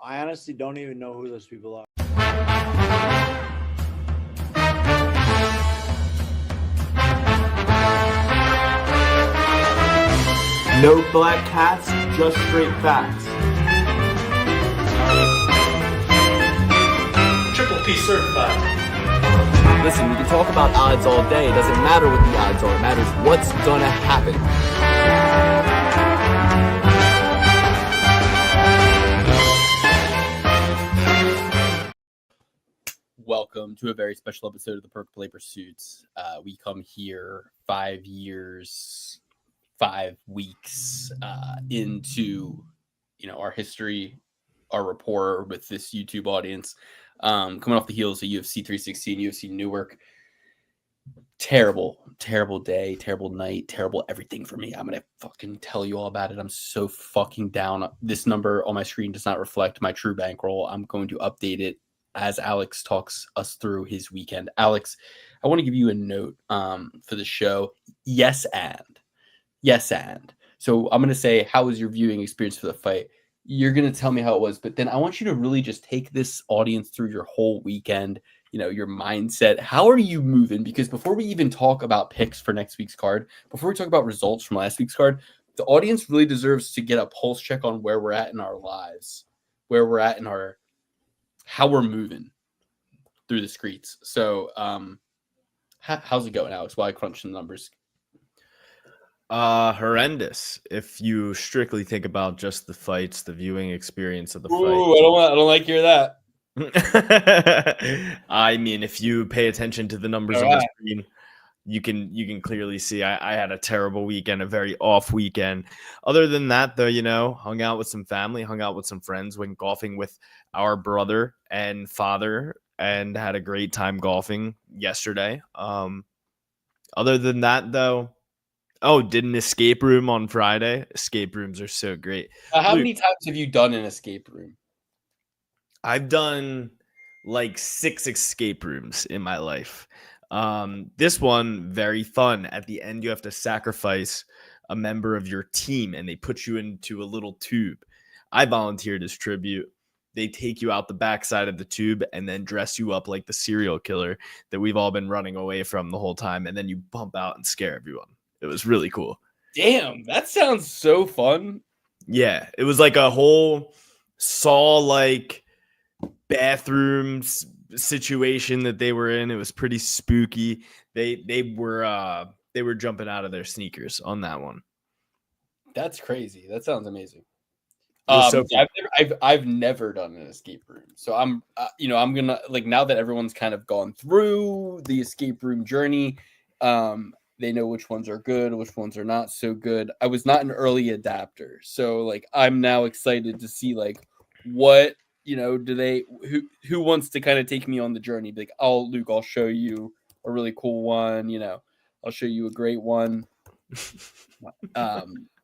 I honestly don't even know who those people are. No black cats, just straight facts. Triple P certified. Listen, we can talk about odds all day. It doesn't matter what the odds are. It matters what's gonna happen. Welcome to a very special episode of the Perk Play Pursuits. We come here 5 years, 5 weeks into our history, our rapport with this YouTube audience. Coming off the heels of UFC 316, UFC Newark. Terrible day, terrible night, terrible everything for me. I'm going to fucking tell you all about it. I'm so fucking down. This number on my screen does not reflect my true bankroll. I'm going to update it as Alex talks us through his weekend. Alex, I want to give you a note for the show. Yes, and. So I'm going to say, how was your viewing experience for the fight? You're going to tell me how it was, but then I want you to really just take this audience through your whole weekend, your mindset. How are you moving? Because before we even talk about picks for next week's card, before we talk about results from last week's card, the audience really deserves to get a pulse check on where we're at in our lives, where we're at in how we're moving through the streets. So how's it going, Alex? While I crunch some numbers. Horrendous. If you strictly think about just the fights, the viewing experience of the fight. I don't like to hear that. I mean, if you pay attention to the numbers on the screen, you can clearly see I had a terrible weekend, a very off weekend. Other than that, though, hung out with some family, hung out with some friends, went golfing with our brother and father, and had a great time golfing yesterday. Other than that, though, did an escape room on Friday. Escape rooms are so great. How many times have you done an escape room? I've done like 6 escape rooms in my life. This one, very fun. At the end, you have to sacrifice a member of your team, and they put you into a little tube. I volunteered as tribute. They take you out the backside of the tube and then dress you up like the serial killer that we've all been running away from the whole time, and then you bump out and scare everyone. It was really cool. Damn, that sounds so fun. Yeah, it was like a whole Saw-like bathroom situation that they were in. It was pretty spooky. They were jumping out of their sneakers on that one. That's crazy. That sounds amazing. So I've never done an escape room, so I'm gonna, like, now that everyone's kind of gone through the escape room journey, they know which ones are good, which ones are not so good. I was not an early adapter, so like I'm now excited to see like what who wants to kind of take me on the journey. Like, Luke, I'll show you a really cool one. I'll show you a great one.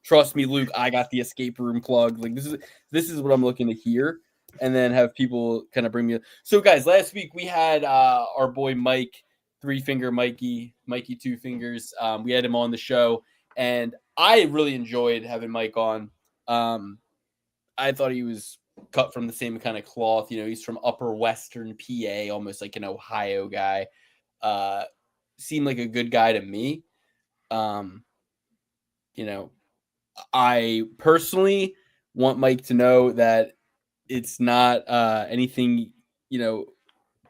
Trust me, Luke, I got the escape room plug. Like, this is what I'm looking to hear, and then have people kind of bring me. So, guys, last week we had our boy Mike, 3-Finger Mikey, Two Fingers. We had him on the show, and I really enjoyed having Mike on. I thought he was cut from the same kind of cloth. He's from Upper Western PA, almost like an Ohio guy. Seemed like a good guy to me. I personally want Mike to know that it's not anything,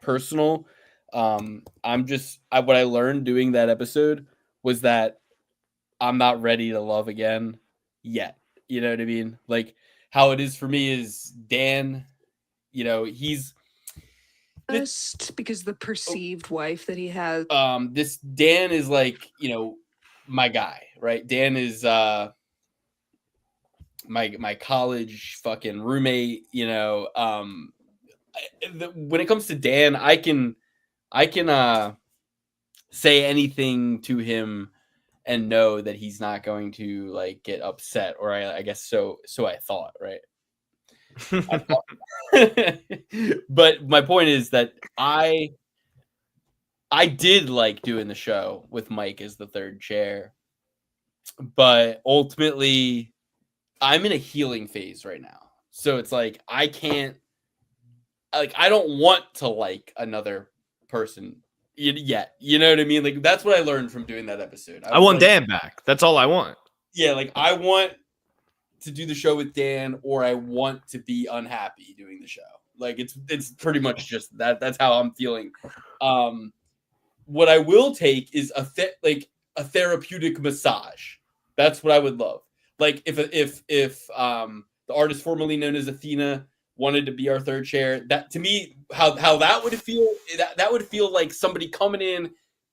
personal. What I learned doing that episode was that I'm not ready to love again yet. You know what I mean? Like, how it is for me is Dan, he's just because the perceived wife that he has. This Dan is like, my guy, right? Dan is my college fucking roommate. When it comes to Dan, I can say anything to him and know that he's not going to like get upset, or I guess so I thought, right? But my point is that I did like doing the show with Mike as the third chair, but ultimately I'm in a healing phase right now. So it's like I can't, like, I don't want to like another person yet. You know what I mean? Like, that's what I learned from doing that episode. I was want like, Dan back. That's all I want. yeah, like I want to do the show with Dan, or I want to be unhappy doing the show. Like it's pretty much just that. That's how I'm feeling. What I will take is a therapeutic massage. That's what I would love. Like if the artist formerly known as Athena wanted to be our third chair, that to me, how that would feel, that would feel like somebody coming in,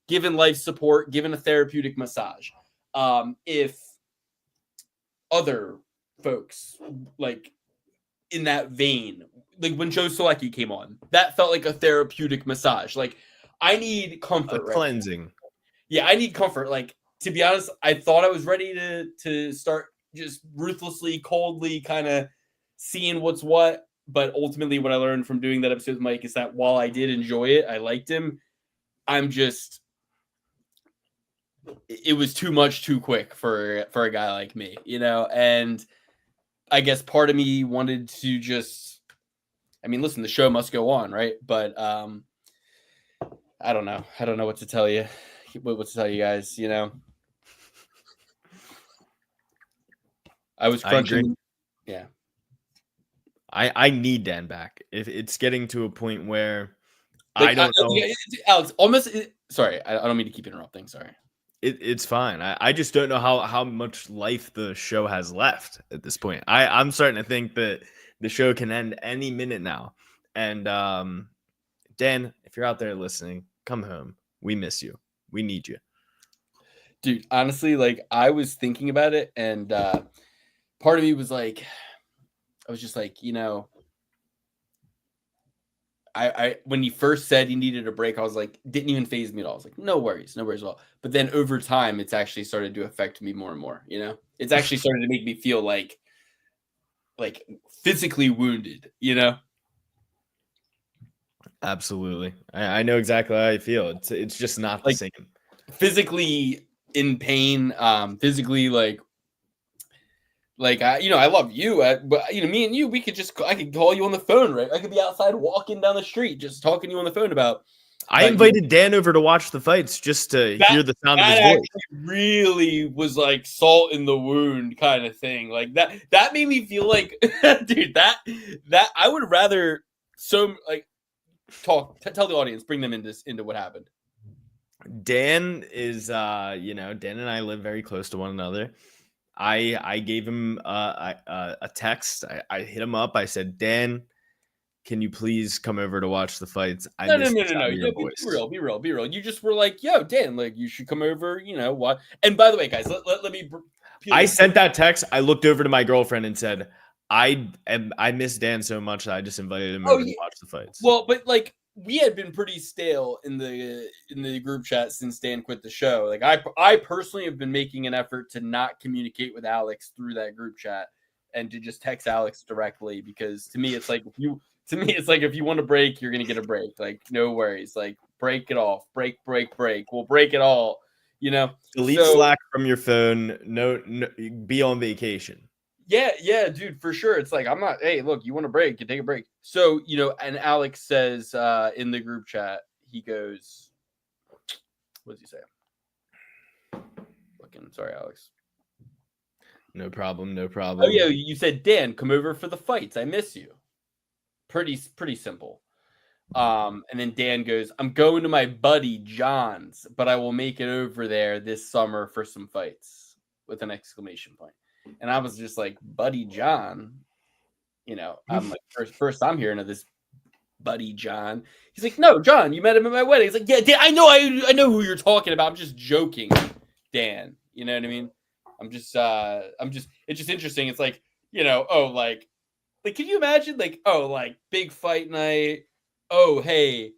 giving life support, giving a therapeutic massage. If other folks like in that vein, like when Joe Solecki came on, that felt like a therapeutic massage. Like I need comfort, right? Cleansing. Yeah, I need comfort. Like, to be honest, I thought I was ready to start just ruthlessly, coldly kind of seeing what's what. But ultimately, what I learned from doing that episode with Mike is that while I did enjoy it, I liked him, it was too much too quick for a guy like me, you know? And I guess part of me wanted to just, I mean, listen, the show must go on, right? But I don't know. I don't know what to tell you. What to tell you guys, you know? I was crunching. Yeah. I need Dan back. If it's getting to a point where Like, I don't know. Alex, sorry, I don't mean to keep interrupting. Sorry. It's fine. I just don't know how much life the show has left at this point. I'm starting to think that the show can end any minute now. And Dan, if you're out there listening, come home. We miss you. We need you. Dude, honestly, like I was thinking about it, and part of me was like, I was just like, you know, I when he first said he needed a break, I was like, didn't even faze me at all. I was like, no worries at all. But then over time, it's actually started to affect me more and more. You know, it's actually started to make me feel like physically wounded. You know. Absolutely. I know exactly how I feel. It's just not the Like, same. Physically in pain, physically like I, you know, I love you, but you know, me and you, I could call you on the phone, right? I could be outside walking down the street, just talking to you on the phone about. I invited Dan over to watch the fights just to hear the sound of his voice. Really was like salt in the wound kind of thing. Like that made me feel like, dude, that I would rather like tell the audience, bring them into what happened. Dan is, Dan and I live very close to one another. I gave him a text. I hit him up. I said, Dan, can you please come over to watch the fights? No. Be real. You just were like, yo, Dan, like you should come over, you know what? And by the way, guys, let me. I sent that text. I looked over to my girlfriend and said, I miss Dan so much that I just invited him over to watch the fights. Well, but like we had been pretty stale in the group chat since Dan quit the show. Like I personally have been making an effort to not communicate with Alex through that group chat and to just text Alex directly, because to me it's like if you want to break, you're gonna get a break. Like no worries. Like break it off. Break. We'll break it all. You know. Delete Slack from your phone. No, be on vacation. Yeah, dude, for sure. It's like, I'm not, hey, look, you want a break, you take a break. So, you know, and Alex says in the group chat, he goes, what does he say? Sorry, Alex. No problem. Oh, yeah, you said, Dan, come over for the fights. I miss you. Pretty simple. And then Dan goes, I'm going to my buddy John's, but I will make it over there this summer for some fights, with an exclamation point. And I was just like, Buddy John, you know, I'm like, first I'm hearing of this Buddy John. He's like, no, John, you met him at my wedding. He's like, yeah, Dan, I know who you're talking about. I'm just joking, Dan. You know what I mean? It's just interesting. It's like, you know, oh, like, can you imagine, like, oh, like, big fight night. Oh, hey,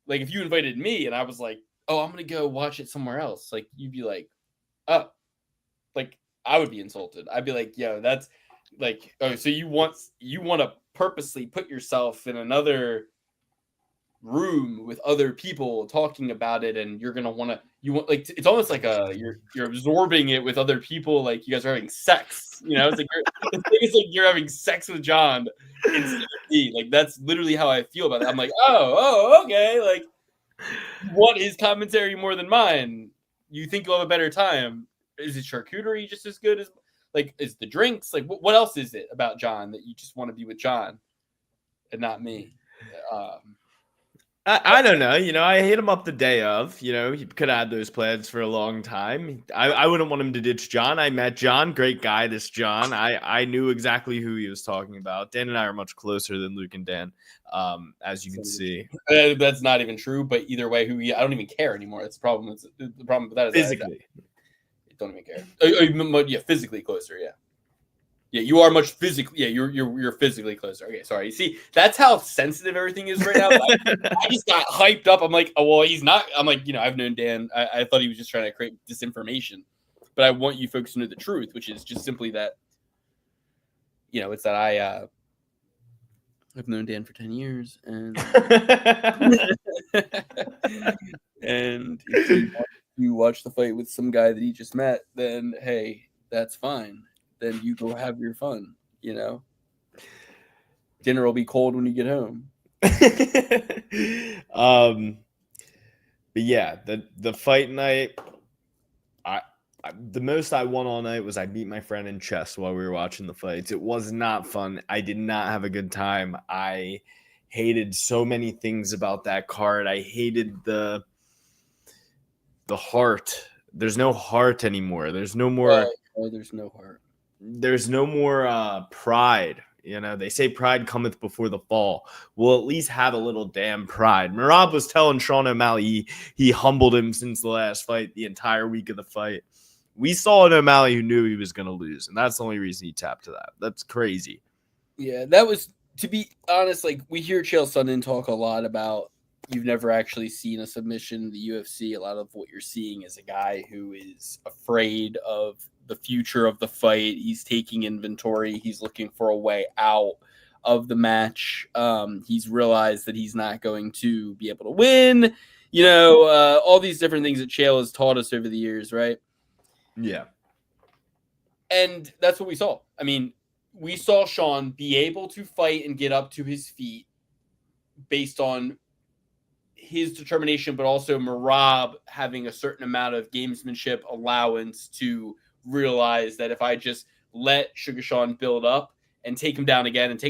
like, if you invited me and I was like, oh, I'm going to go watch it somewhere else. Like, you'd be like, oh, like, I would be insulted. I'd be like, yo, that's like, oh, so you want to purposely put yourself in another room with other people talking about it, and you're gonna want to like it's almost like you're absorbing it with other people, like you guys are having sex, it's like it's like you're having sex with John instead of me. Like that's literally how I feel about it. I'm like, oh okay, like you want his commentary more than mine. You think you'll have a better time. Is it charcuterie just as good as like is the drinks? Like what else is it about John that you just want to be with John and not me? I don't know. I hit him up the day of. He could have had those plans for a long time. I wouldn't want him to ditch John. I met John, great guy. This John, I knew exactly who he was talking about. Dan and I are much closer than Luke and Dan, as you can see. That's not even true. But either way, I don't even care anymore. That's the problem. The problem with that is Physically, I don't even care. Yeah, physically closer. Yeah. Yeah, you are much physically. Yeah, you're physically closer. Okay, sorry. You see, that's how sensitive everything is right now. I just got hyped up. I'm like, oh well, he's not. I'm like, I've known Dan. I thought he was just trying to create disinformation, but I want you folks to know the truth, which is just simply that. It's that I've known Dan for 10 years, and and if you watch the fight with some guy that he just met, then hey, that's fine. Then you go have your fun, Dinner will be cold when you get home. But yeah, the fight night, the most I won all night was I beat my friend in chess while we were watching the fights. It was not fun. I did not have a good time. I hated so many things about that card. I hated the heart. There's no heart anymore. There's no more. There's no heart. There's no more pride. They say pride cometh before the fall. We'll at least have a little damn pride. Merab was telling Sean O'Malley he humbled him since the last fight, the entire week of the fight. We saw an O'Malley who knew he was going to lose, and that's the only reason he tapped to that. That's crazy. Yeah, that was, to be honest, like we hear Chael Sonnen talk a lot about you've never actually seen a submission in the UFC. A lot of what you're seeing is a guy who is afraid of the future of the fight. He's taking inventory. He's looking for a way out of the match. He's realized that he's not going to be able to win. All these different things that Chael has taught us over the years, right? Yeah. And that's what we saw. I mean, we saw Sean be able to fight and get up to his feet based on his determination, but also Merab having a certain amount of gamesmanship allowance to realize that if I just let Sugar Sean build up and take him down again and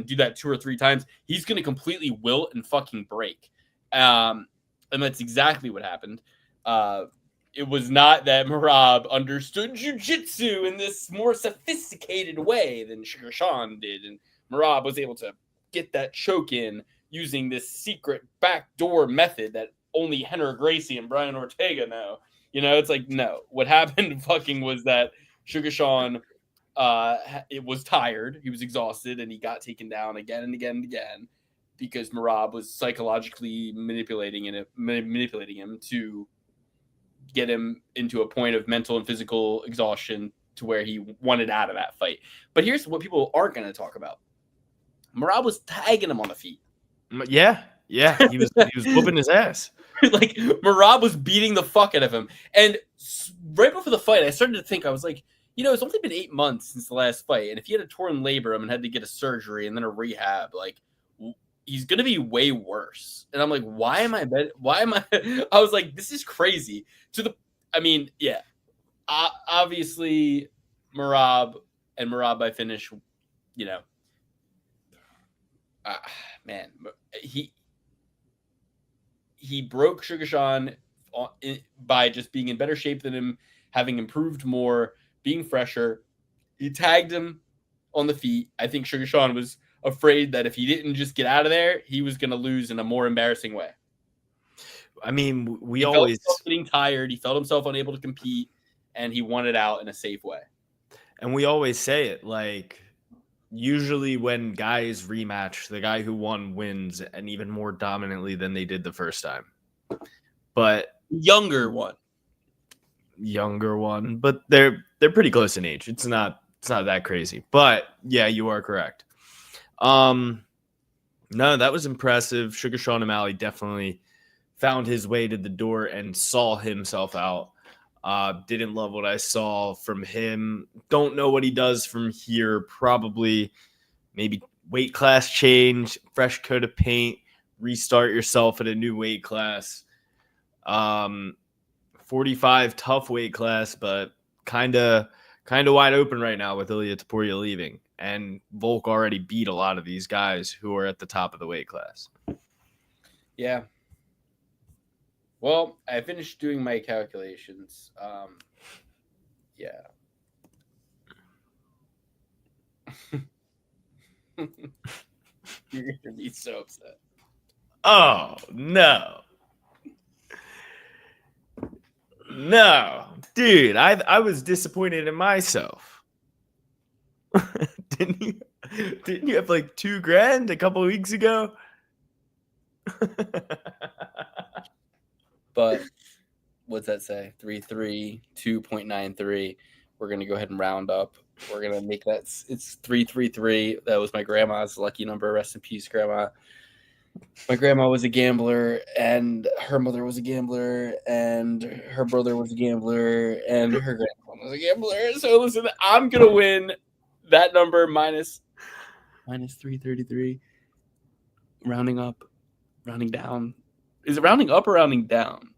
do that 2 or 3 times, he's going to completely wilt and fucking break. And that's exactly what happened. It was not that Merab understood jiu-jitsu in this more sophisticated way than Sugar Sean did. And Merab was able to get that choke in using this secret backdoor method that only Henry Gracie and Brian Ortega know. It's like, no. What happened fucking was that Sugar Sean it was tired. He was exhausted, and he got taken down again and again and again because Merab was psychologically manipulating him to get him into a point of mental and physical exhaustion to where he wanted out of that fight. But here's what people aren't going to talk about. Merab was tagging him on the feet. Yeah. He was whooping his ass. Like Merab was beating the fuck out of him. And right before the fight, I started to think, I was like, it's only been 8 months since the last fight. And if he had a torn labrum and had to get a surgery and then a rehab, like he's going to be way worse. And I'm like, why am I? I was like, this is crazy. Obviously Merab by finish, man, he broke Sugar Sean by just being in better shape than him, having improved more, being fresher. He tagged him on the feet. I think Sugar Sean was afraid that if he didn't just get out of there, he was going to lose in a more embarrassing way. I mean, he felt himself getting tired. He felt himself unable to compete, and he wanted out in a safe way. And we always say it, like, usually when guys rematch, the guy who won wins, and even more dominantly than they did the first time. But younger one, but they're pretty close in age. It's not that crazy. But yeah, you are correct. No, that was impressive. Sugar Sean O'Malley definitely found his way to the door and saw himself out. Didn't love what I saw from him. Don't know what he does from here. Probably maybe weight class change, fresh coat of paint, restart yourself at a new weight class. 45, tough weight class, but kind of wide open right now with Ilia Topuria leaving. And Volk already beat a lot of these guys who are at the top of the weight class. Yeah. Well, I finished doing my calculations. Yeah. You're going to be so upset. Oh, no. No. Dude, I was disappointed in myself. Didn't you have like $2,000 a couple of weeks ago? But what's that say? 3-3, 2.93. We're going to go ahead and round up. We're going to make that. It's 333. That was my grandma's lucky number. Rest in peace, Grandma. My grandma was a gambler, and her mother was a gambler, and her brother was a gambler, and her grandma was a gambler. So listen, I'm going to win that number minus 333. Rounding up, rounding down. Is it rounding up or rounding down?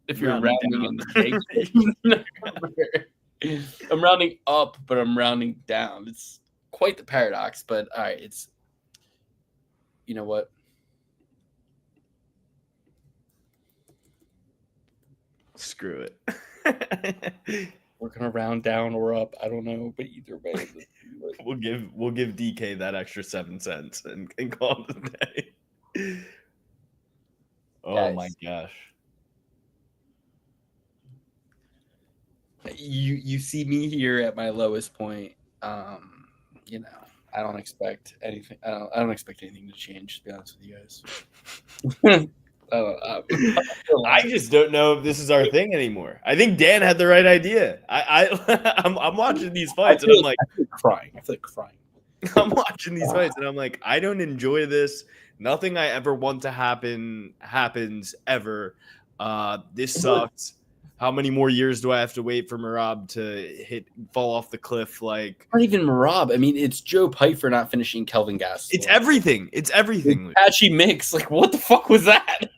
If you're rounding in the big I'm rounding up, but I'm rounding down. It's quite the paradox, but all right, it's, you know what? Screw it. We're gonna round down or up. I don't know, but either way, we'll give DK that extra 7 cents and call it a day. Oh Guys, my gosh. You see me here at my lowest point. You know, I don't expect anything. I don't expect anything to change, to be honest with you guys. I just don't know if this is our thing anymore. I think Dan had the right idea. I'm watching these fights and I'm like crying. I feel like crying. I'm watching these fights and I'm like, I don't enjoy this. Nothing I ever want to happen happens ever. This sucks. How many more years do I have to wait for Merab to fall off the cliff? Like, not even Merab. I mean, it's Joe Pyfer not finishing Kelvin Gastelum. It's everything. It's everything. Patchy mix. Like, what the fuck was that?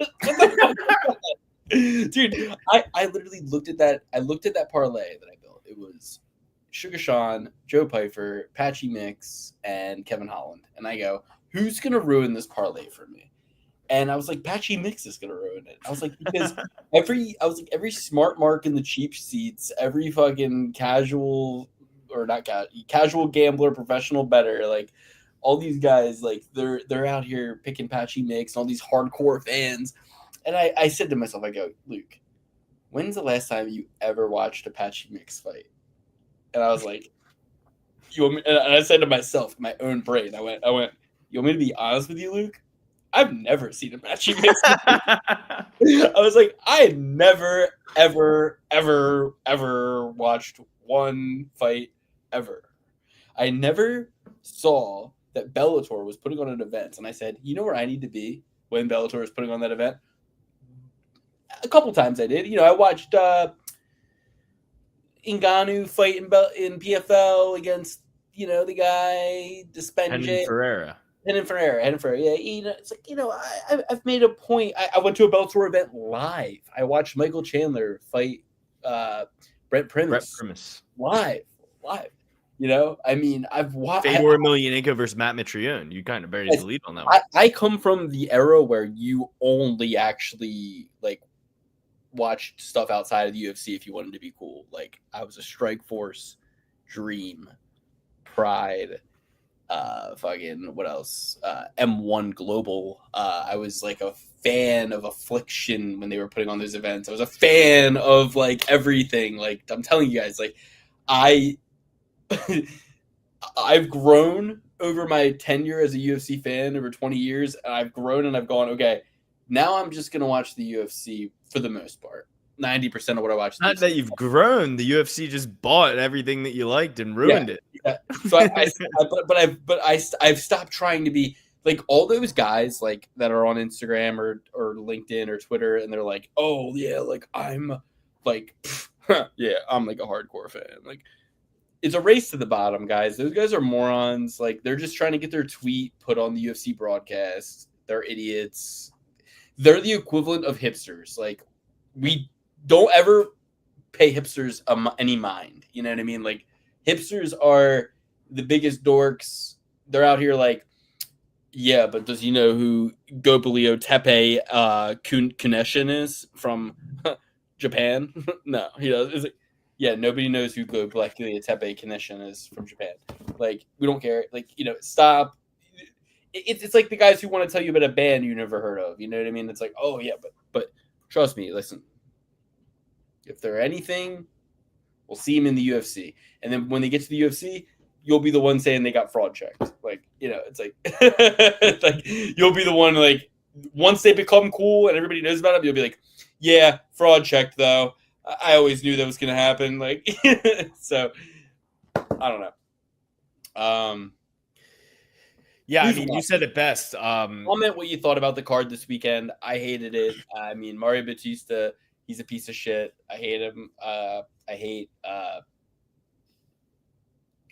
Dude, I literally looked at that. I looked at that parlay that I built. It was Sugar Sean, Joe Pyfer, Patchy Mix, and Kevin Holland. And I go, who's gonna ruin this parlay for me? And I was like, Patchy Mix is gonna ruin it. I was like, because every smart mark in the cheap seats, every fucking casual gambler, professional bettor, like all these guys, like they're out here picking Patchy Mix, and all these hardcore fans. And I said to myself, I go, Luke, when's the last time you ever watched a Patchy Mix fight? And I was like, and I said to myself, in my own brain, I went, you want me to be honest with you, Luke? I've never seen a Patchy Mix. I was like, I had never, ever, ever, ever watched one fight ever. I never saw that Bellator was putting on an event. And I said, you know where I need to be when Bellator is putting on that event? A couple times I did. You know, I watched Ngannou fight in PFL against, you know, the guy, Despenge. Henan Ferreira. Yeah, you know, it's like, you know, I've made a point. I went to a Bellator event live. I watched Michael Chandler fight Brent Primus live. You know, I mean, I've watched Fedor Emelianenko versus Matt Mitrione. You kind of buried the lead on that one. I come from the era where you only actually like watched stuff outside of the UFC if you wanted to be cool. Like I was a Strikeforce, Dream, Pride. Fucking what else? M1 Global. I was like a fan of Affliction when they were putting on those events. I was a fan of like everything. Like I'm telling you guys, like I've grown over my tenure as a UFC fan over 20 years. And I've grown and I've gone, okay, now I'm just gonna watch the UFC for the most part. 90% of what I watch. Not that you've grown. The UFC just bought everything that you liked and ruined it. Yeah. So I've stopped trying to be like all those guys like that are on Instagram or LinkedIn or Twitter, and they're like, oh yeah, like I'm like yeah, I'm like a hardcore fan. Like it's a race to the bottom, guys. Those guys are morons. Like they're just trying to get their tweet put on the UFC broadcast. They're idiots. They're the equivalent of hipsters. Like we don't ever pay hipsters any mind. You know what I mean? Like hipsters are the biggest dorks. They're out here like, yeah, but does he know who Gopalio Tepe Kuneshin is from Japan? No, he does. It's like, yeah, nobody knows who Gopalio Tepe Kuneshin is from Japan. Like, we don't care. Like, stop. It's like the guys who want to tell you about a band you never heard of. You know what I mean? It's like, oh yeah, but trust me, listen. If they're anything, we'll see them in the UFC. And then when they get to the UFC, you'll be the one saying they got fraud checked. Like, it's like, it's like you'll be the one, like, once they become cool and everybody knows about it, you'll be like, yeah, fraud checked, though. I always knew that was going to happen. Like, so, I don't know. Yeah, I mean, you said it best. Comment what you thought about the card this weekend. I hated it. I mean, Mario Batista, he's a piece of shit. I hate him. I hate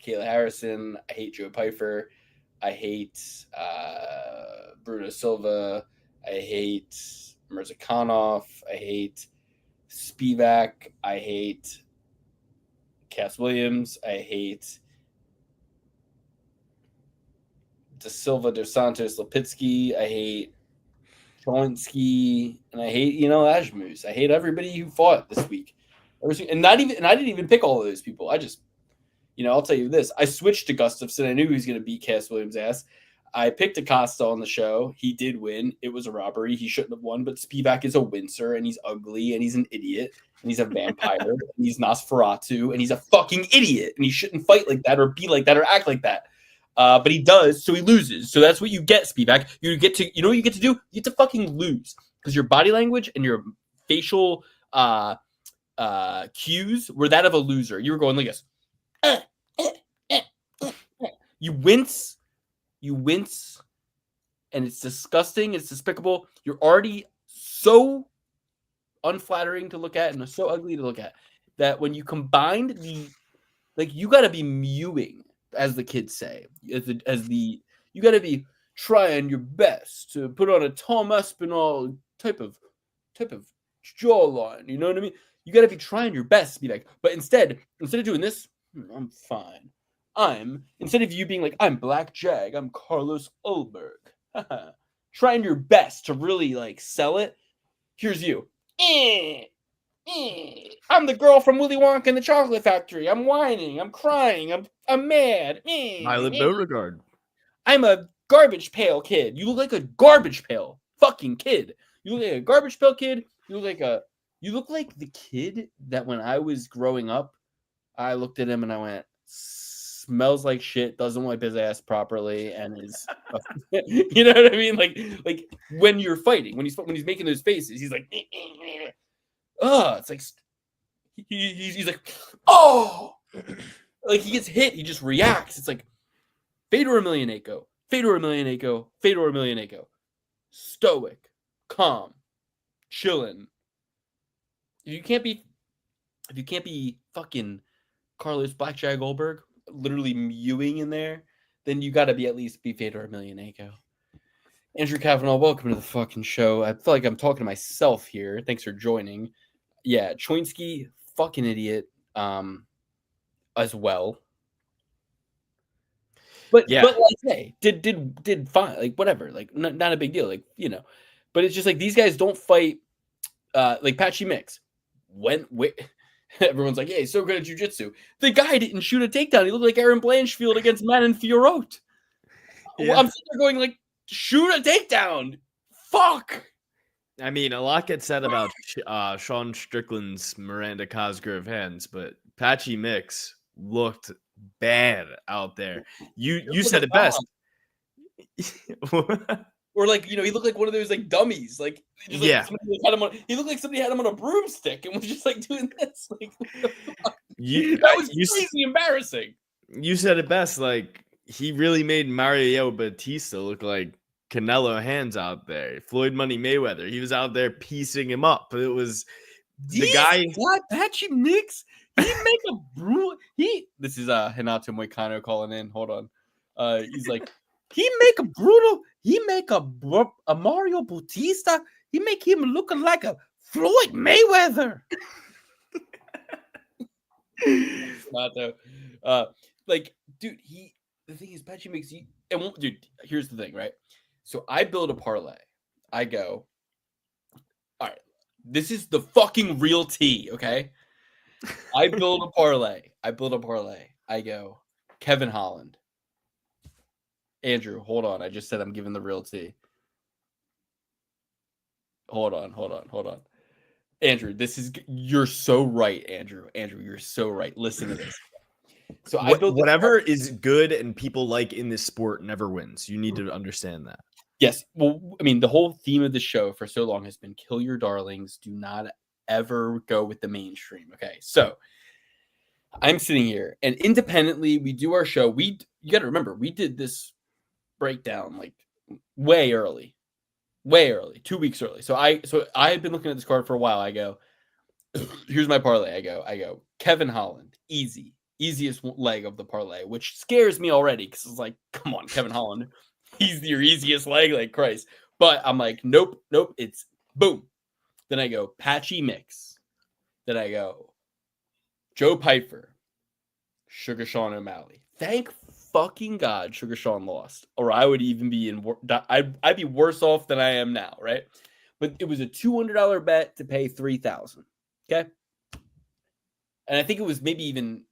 Kayla Harrison. I hate Joe Pyfer. I hate Bruno Silva. I hate Mirzakhanov. I hate Spivak. I hate Cass Williams. I hate Da Silva, Dos Santos, Lipitsky. I hate Cholinsky, and I hate Ajmus. I hate everybody who fought this week. And I didn't even pick all of those people. I just, I'll tell you this. I switched to Gustafsson. I knew he was going to beat Cass Williams' ass. I picked Acosta on the show. He did win. It was a robbery. He shouldn't have won, but Spivak is a wincer, and he's ugly, and he's an idiot, and he's a vampire, and he's Nosferatu, and he's a fucking idiot, and he shouldn't fight like that or be like that or act like that. But he does, so he loses. So that's what you get, Spivak. You get to, what you get to do? You get to fucking lose because your body language and your facial cues were that of a loser. You were going like this. You wince, and it's disgusting. It's despicable. You're already so unflattering to look at and so ugly to look at that when you combined you got to be mewing, as the kids say, you got to be trying your best to put on a Tom Aspinall type of jawline. You know what I mean? You got to be trying your best to be like, but instead of doing this, I'm fine. Instead of you being like, I'm Black Jag, I'm Carlos Ulberg, trying your best to really like sell it. Here's you. I'm the girl from Willy Wonka and the Chocolate Factory. I'm whining. I'm crying. I'm mad. Violet Beauregard. I'm a garbage pail kid. You look like a garbage pail fucking kid. You look like a garbage pail kid. You look like the kid that when I was growing up, I looked at him and I went, smells like shit, doesn't wipe his ass properly, and is you know what I mean? Like when you're fighting, when he's making those faces, he's like, it's like he's like, oh, like he gets hit, he just reacts. It's like Fedor Emelianenko, stoic, calm, chilling. If you can't be fucking Carlos Blackjack Goldberg, literally mewing in there, then you got to be at least be Fedor Emelianenko. Andrew Kavanaugh, welcome to the fucking show. I feel like I'm talking to myself here. Thanks for joining. Yeah, Choinsky, fucking idiot, as well. But like, hey, did fine, like whatever, like not a big deal, like But it's just like these guys don't fight, like Patchy Mix. Everyone's like, yeah, he's so good at jiu-jitsu. The guy didn't shoot a takedown. He looked like Aaron Blanchfield against Manon Fiorot. Yeah. I'm sitting there going like, shoot a takedown. Fuck. I mean, a lot gets said about Sean Strickland's Miranda Cosgrove hands, but Patchy Mix looked bad out there. You said it best. Or like, he looked like one of those like dummies. Like, just, like, yeah, he looked like somebody had him on a broomstick and was just like doing this. Like, that was crazy embarrassing. You said it best. Like, he really made Mario Batista look like Canelo hands out there. Floyd Money Mayweather. He was out there piecing him up. It was the guy. What Patchy Mix? He make a brutal. This is Hinato Moicano calling in. Hold on. He's like, he make a brutal. He make a Mario Bautista. He make him looking like a Floyd Mayweather. Hinato, like, dude, the thing is, Patchy Mix. Dude, here's the thing, right? So I build a parlay. I go, all right, this is the fucking real tea, okay? I build a parlay. I go, Kevin Holland. Andrew, hold on. I just said I'm giving the real tea. Hold on. Andrew, you're so right, Andrew. Andrew, you're so right. Listen to this. So I build whatever is good and people like in this sport never wins. You need to understand that. Yes. Well, I mean, the whole theme of the show for so long has been kill your darlings. Do not ever go with the mainstream. Okay. So I'm sitting here and independently we do our show. You got to remember, we did this breakdown like way early, 2 weeks early. So I had been looking at this card for a while. I go, here's my parlay. I go, Kevin Holland, easiest leg of the parlay, which scares me already because it's like, come on, Kevin Holland. He's your easiest leg, like Christ. But I'm like, nope. It's boom. Then I go Patchy Mix. Then I go Joe Pyfer, Sugar Sean O'Malley. Thank fucking God Sugar Sean lost, or I would even be I'd be worse off than I am now, right? But it was a $200 bet to pay $3,000. Okay, and I think it was maybe even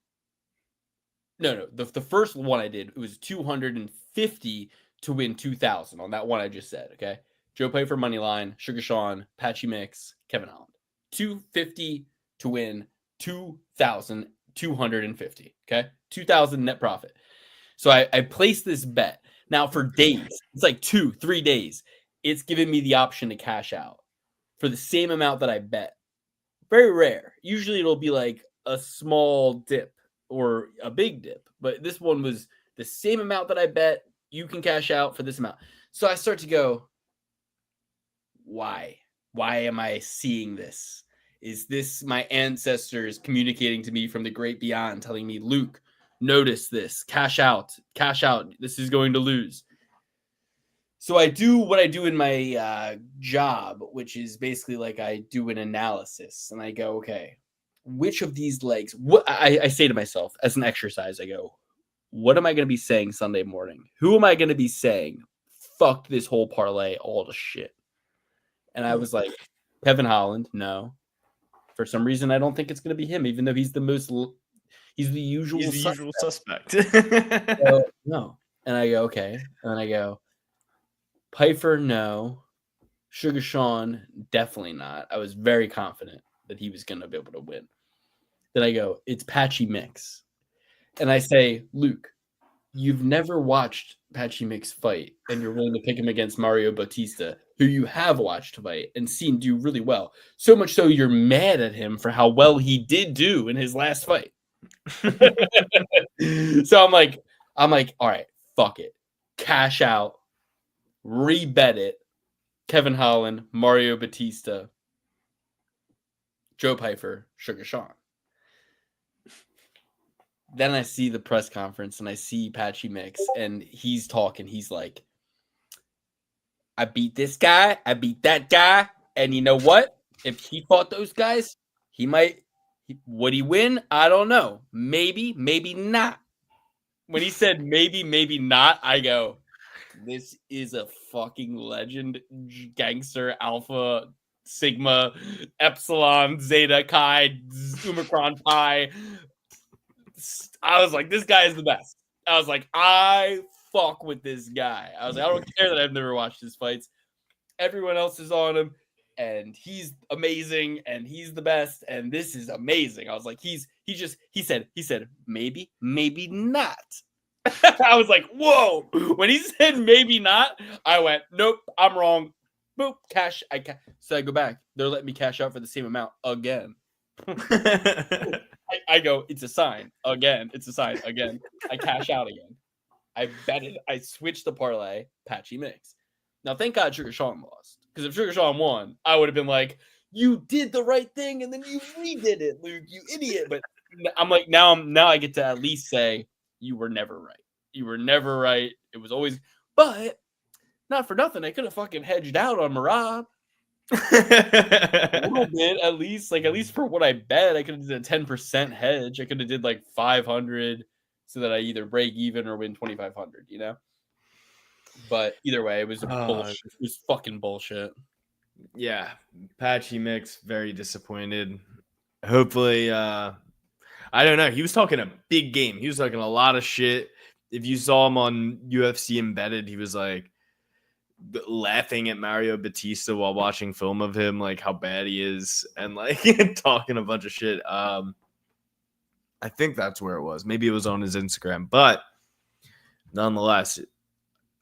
no. The first one I did, it was $250 to win $2,000 on that one I just said. Okay, Joe Pyfer money line, Sugar Sean, Patchy Mix, Kevin Holland. $250 to win $2,250. Okay, $2,000 net profit. So I placed this bet. Now for days, it's like 2-3 days. It's giving me the option to cash out for the same amount that I bet. Very rare. Usually it'll be like a small dip or a big dip, but this one was the same amount that I bet. You can cash out for this amount. So I start to go, why? Why am I seeing this? Is this my ancestors communicating to me from the great beyond, telling me, Luke, notice this, cash out, this is going to lose. So I do what I do in my job, which is basically like I do an analysis and I go, okay, which of these legs, what I say to myself as an exercise, I go, what am I going to be saying Sunday morning? Who am I going to be saying, fuck this whole parlay, all the shit? And I was like, Kevin Holland, no. For some reason, I don't think it's going to be him, even though he's the usual suspect. So, no. And I go, okay. And then I go, Pyfer, no. Sugar Sean, definitely not. I was very confident that he was going to be able to win. Then I go, it's Patchy Mix. And I say, Luke, you've never watched Patchy Mix fight, and you're willing to pick him against Mario Bautista, who you have watched fight and seen do really well. So much so you're mad at him for how well he did do in his last fight. So I'm like, all right, fuck it. Cash out, rebet it. Kevin Holland, Mario Bautista, Joe Pyfer, Sugar Sean. Then I see the press conference and I see Patchy Mix and he's talking. He's like, I beat this guy. I beat that guy. And you know what? If he fought those guys, would he win? I don't know. Maybe, maybe not. When he said maybe, maybe not, I go, this is a fucking legend, gangster, alpha, sigma, epsilon, zeta, chi, omicron, pi. I was like, this guy is the best. I was like, I fuck with this guy. I was like, I don't care that I've never watched his fights. Everyone else is on him, and he's amazing, and he's the best, and this is amazing. I was like, he said, maybe, maybe not. I was like, whoa. When he said maybe not, I went, nope, I'm wrong. Boop, cash. So I go back. They're letting me cash out for the same amount again. I go, it's a sign. Again, it's a sign. Again, I cash out again. I switched the parlay, Patchy Mix. Now, thank God Sugar Sean lost. Because if Sugar Sean won, I would have been like, you did the right thing and then you redid it, Luke, you idiot. But I'm like, now I get to at least say, you were never right. You were never right. It was always, but not for nothing. I could have fucking hedged out on Marab. A little bit, at least for what I bet, I could have did a 10% hedge. I could have did like 500 so that I either break even or win 2,500, you know? But either way, it was bullshit. It was fucking bullshit. Yeah, Patchy Mix, very disappointed. Hopefully, I don't know. He was talking a big game. He was talking a lot of shit. If you saw him on UFC Embedded, he was like laughing at Mario Batista while watching film of him, like how bad he is, and like talking a bunch of shit. I think that's where it was. Maybe it was on his Instagram, but nonetheless,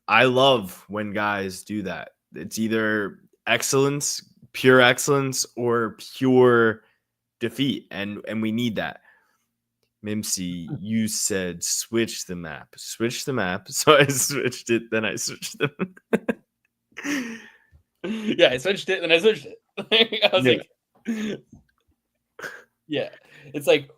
I love when guys do that. It's either excellence, pure excellence, or pure defeat, and we need that. Mimsy, you said switch the map. So I switched it, then I switched them. Yeah, I switched it, then I switched it. I was like, yeah. It's like,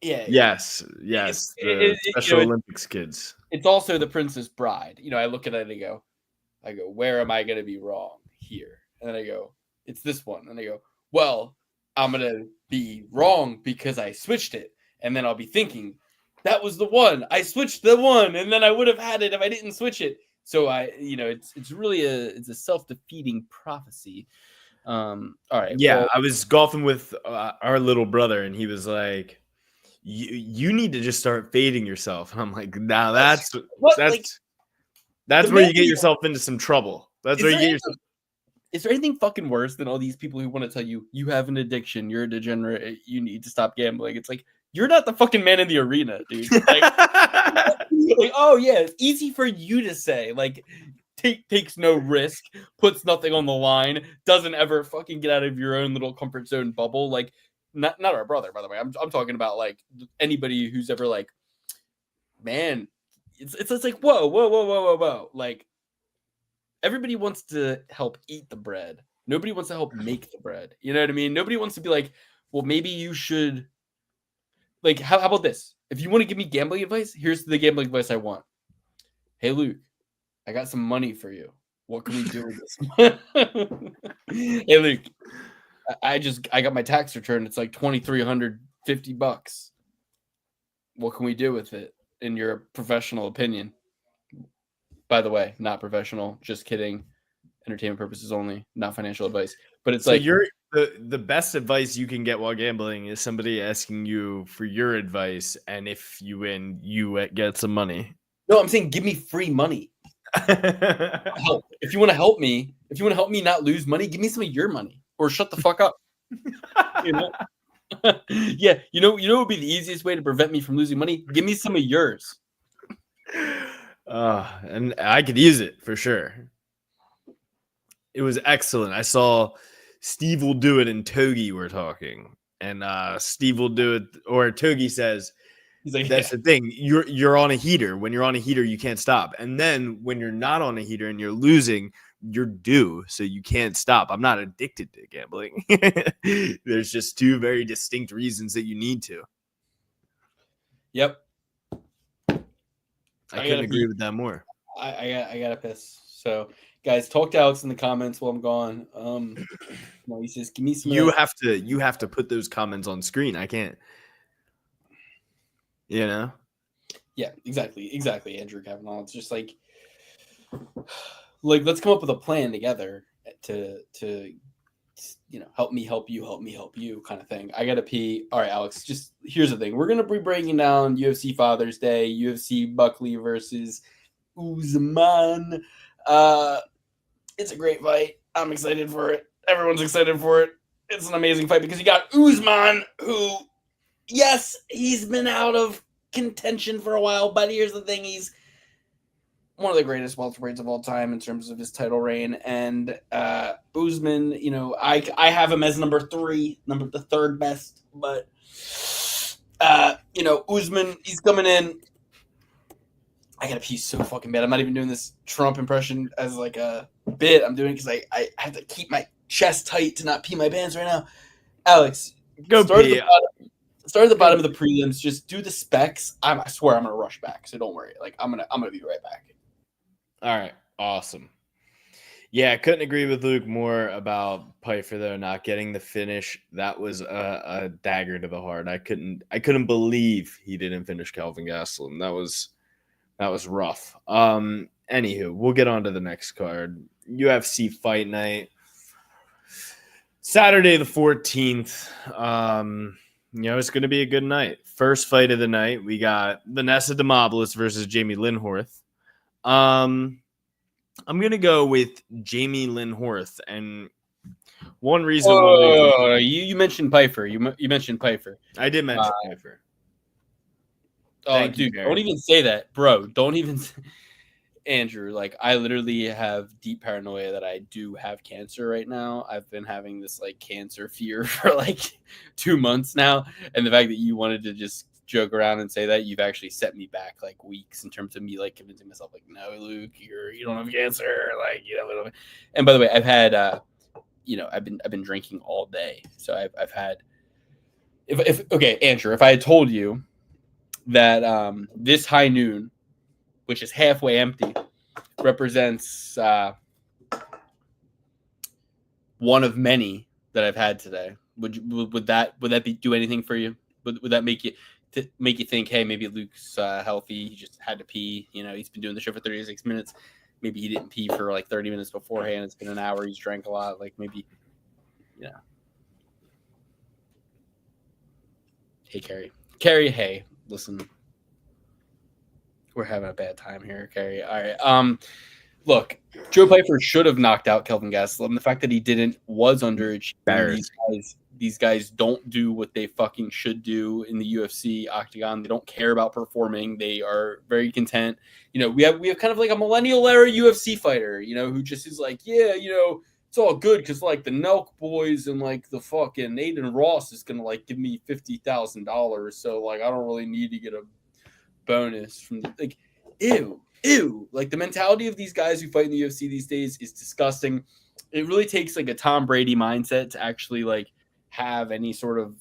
Yes. The Special Olympics kids. It's also the Princess Bride. You know, I look at it and I go, where am I going to be wrong here? And then I go, it's this one. And I go, well, I'm going to be wrong because I switched it. And then I'll be thinking, that was the one. I switched the one, and then I would have had it if I didn't switch it. So it's really a self-defeating prophecy. All right. Yeah, well, I was golfing with our little brother, and he was like, "You need to just start fading yourself." And I'm like, "Now that's where you get yourself into some trouble. That's where you get yourself." Is there anything fucking worse than all these people who want to tell you you have an addiction, you're a degenerate, you need to stop gambling? It's like, you're not the fucking man in the arena, dude. Like, oh yeah, it's easy for you to say. Like, takes no risk, puts nothing on the line, doesn't ever fucking get out of your own little comfort zone bubble. Like, not our brother, by the way. I'm talking about like anybody who's ever like, man, it's like whoa. Like, everybody wants to help eat the bread. Nobody wants to help make the bread. You know what I mean? Nobody wants to be like, well, maybe you should. Like, how about this? If you want to give me gambling advice, here's the gambling advice I want. Hey, Luke, I got some money for you. What can we do with this? Hey, Luke, I got my tax return. It's like $2,350. What can we do with it, in your professional opinion? By the way, not professional. Just kidding. Entertainment purposes only. Not financial advice. But it's so like you're the best advice you can get while gambling is somebody asking you for your advice, and if you win, you get some money. No, I'm saying give me free money. Help. If you want to help me, not lose money, give me some of your money, or shut the fuck up. You know? Yeah, you know what would be the easiest way to prevent me from losing money? Give me some of yours. And I could use it for sure. It was excellent. I saw Steve will do it and Togi were talking, and Steve will do it, or Togi says, he's like, that's the thing. You're on a heater. When you're on a heater, you can't stop. And then when you're not on a heater and you're losing, you're due. So you can't stop. I'm not addicted to gambling. There's just two very distinct reasons that you need to. Yep. I couldn't agree with that more. I gotta piss. So guys, talk to Alex in the comments while I'm gone. No, he says, give me some. You have to put those comments on screen. I can't. You know? Yeah, exactly, Andrew Kavanaugh. It's just like let's come up with a plan together to help me help you kind of thing. I gotta pee. All right, Alex, just here's the thing. We're gonna be breaking down UFC Father's Day, UFC Buckley versus Usman. It's a great fight. I'm excited for it. Everyone's excited for it. It's an amazing fight because you got Usman, who, yes, he's been out of contention for a while, but here's the thing. He's one of the greatest welterweights of all time in terms of his title reign. And Usman, I have him as number 3, the third best. But, Usman, he's coming in. I gotta pee so fucking bad. I'm not even doing this Trump impression as like a bit. I'm doing because I have to keep my chest tight to not pee my pants right now. Alex, Go pee. Start at the bottom of the prelims. Just do the specs. I swear I'm gonna rush back, so don't worry. Like I'm gonna be right back. All right, awesome. Yeah, I couldn't agree with Luke more about Pfeiffer though not getting the finish. That was a dagger to the heart. I couldn't believe he didn't finish Kelvin Gastelum. That was rough. Anywho, we'll get on to the next card. UFC Fight Night, Saturday the 14th. It's going to be a good night. First fight of the night, we got Vanessa Demopoulos versus Jamie Linhorth. I'm going to go with Jamie Linhorth, and one reason why you mentioned Pfeiffer. You mentioned Pfeiffer. I did mention Pfeiffer. Thank you, don't even say that, bro. Don't even Andrew, like I literally have deep paranoia that I do have cancer right now. I've been having this like cancer fear for like 2 months now. And the fact that you wanted to just joke around and say that, you've actually set me back like weeks in terms of me like convincing myself like, no, Luke, you don't have cancer. Like, and by the way, I've had, I've been drinking all day. So I've had, okay, Andrew, if I had told you that this high noon, which is halfway empty, represents one of many that I've had today. Would that do anything for you? Would that make you think, hey, maybe Luke's healthy? He just had to pee. He's been doing the show for 36 minutes. Maybe he didn't pee for like 30 minutes beforehand. It's been an hour. He's drank a lot. Like maybe, Hey, Carrie. Hey, listen. We're having a bad time here, Carrie. All right. Look, Joe Pfeiffer should have knocked out Kelvin Gastelum. The fact that he didn't was underachieving. These guys don't do what they fucking should do in the UFC octagon. They don't care about performing. They are very content. We have kind of like a millennial era UFC fighter, who just is like, yeah, it's all good because like the Nelk boys and like the fucking Aiden Ross is gonna like give me $50,000. So like I don't really need to get a bonus from like ew like the mentality of these guys who fight in the UFC these days is disgusting. It really takes like a Tom Brady mindset to actually like have any sort of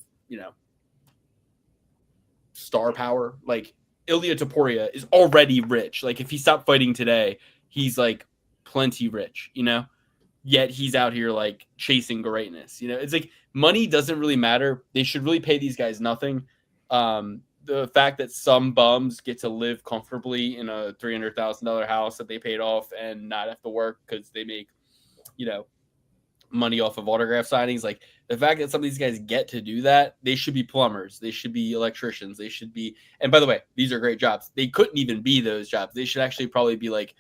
star power. Like Ilia Topuria is already rich. Like if he stopped fighting today, he's like plenty rich, yet he's out here like chasing greatness. It's like money doesn't really matter. They should really pay these guys nothing. The fact that some bums get to live comfortably in a $300,000 house that they paid off and not have to work because they make, money off of autograph signings. Like the fact that some of these guys get to do that, they should be plumbers. They should be electricians. They should be, and by the way, these are great jobs. They couldn't even be those jobs. They should actually probably be like,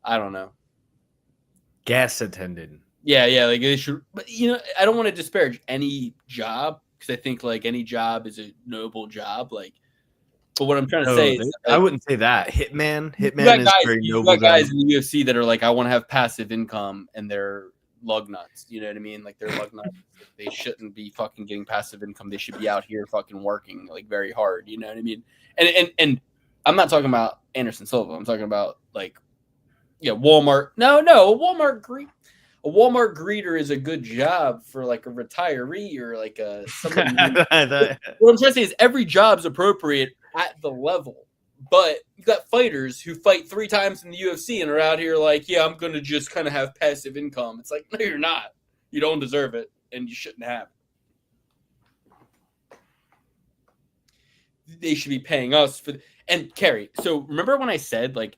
I don't know. Gas attendant. Yeah. Like they should, but I don't want to disparage any job because I think like any job is a noble job. Like, but what I'm trying to say is, I wouldn't say that. Hitman is very noble. You got guys in the UFC that are like, I want to have passive income, and they're lug nuts. You know what I mean? Like they're lug nuts. They shouldn't be fucking getting passive income. They should be out here fucking working like very hard. You know what I mean? And I'm not talking about Anderson Silva. I'm talking about like, Walmart. No, a Walmart greeter is a good job for like a retiree or like a somebody. What I'm trying to say is every job's appropriate at the level, but you got fighters who fight 3 times in the UFC and are out here like, yeah, I'm going to just kind of have passive income. It's like, no, you're not. You don't deserve it, and you shouldn't have it. They should be paying us for and Carrie. So remember when I said like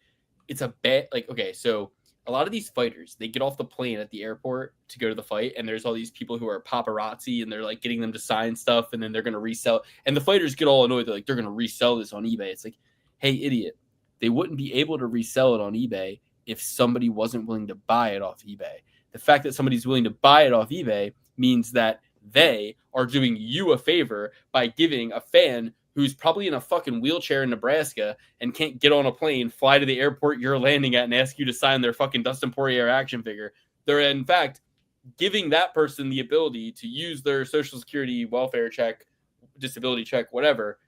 it's a bad like okay, so a lot of these fighters, they get off the plane at the airport to go to the fight, and there's all these people who are paparazzi, and they're like getting them to sign stuff, and then they're going to resell. And the fighters get all annoyed. They're like, they're going to resell this on eBay. It's like, hey, idiot. They wouldn't be able to resell it on eBay if somebody wasn't willing to buy it off eBay. The fact that somebody's willing to buy it off eBay means that they are doing you a favor by giving a fan who's probably in a fucking wheelchair in Nebraska and can't get on a plane, fly to the airport you're landing at, and ask you to sign their fucking Dustin Poirier action figure. They're, in fact, giving that person the ability to use their Social Security welfare check, disability check, whatever,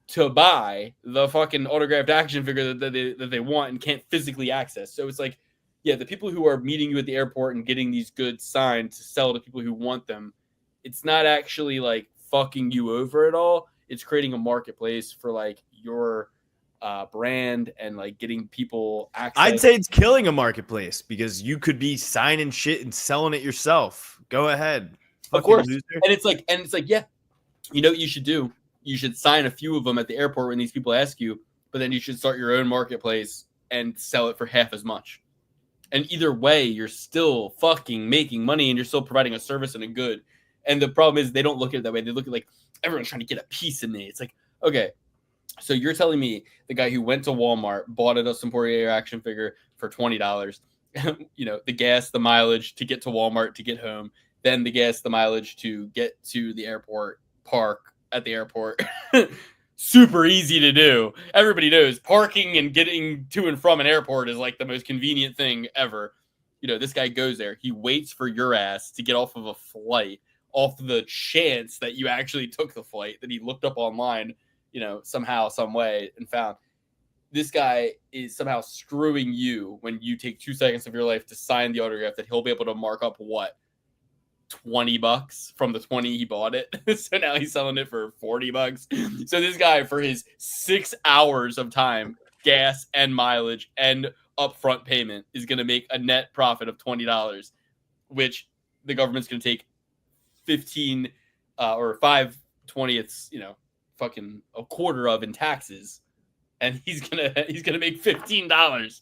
to buy the fucking autographed action figure that they want and can't physically access. So it's like, yeah, the people who are meeting you at the airport and getting these goods signed to sell to people who want them, it's not actually like fucking you over at all. It's creating a marketplace for like your brand and like getting people access. I'd say it's killing a marketplace because you could be signing shit and selling it yourself. Go ahead. Of course. Loser. And it's like, yeah, you know what you should do? You should sign a few of them at the airport when these people ask you, but then you should start your own marketplace and sell it for half as much. And either way, you're still fucking making money and you're still providing a service and a good. And the problem is they don't look at it that way. They look at like everyone's trying to get a piece of me. It's like, okay, so you're telling me the guy who went to Walmart, bought a Dustin Poirier action figure for $20, you know, the gas, the mileage to get to Walmart to get home, then the gas, the mileage to get to the airport, park at the airport. Super easy to do. Everybody knows parking and getting to and from an airport is like the most convenient thing ever. You know, this guy goes there. He waits for your ass to get off of a flight, off the chance that you actually took the flight, that he looked up online, you know, somehow, some way, and found. This guy is somehow screwing you when you take 2 seconds of your life to sign the autograph that he'll be able to mark up what? $20 from the 20 he bought it. So now he's selling it for $40. So this guy, for his 6 hours of time, gas and mileage and upfront payment, is going to make a net profit of $20, which the government's going to take 15 or 5/20ths, you know, fucking a quarter of in taxes, and he's gonna make $15.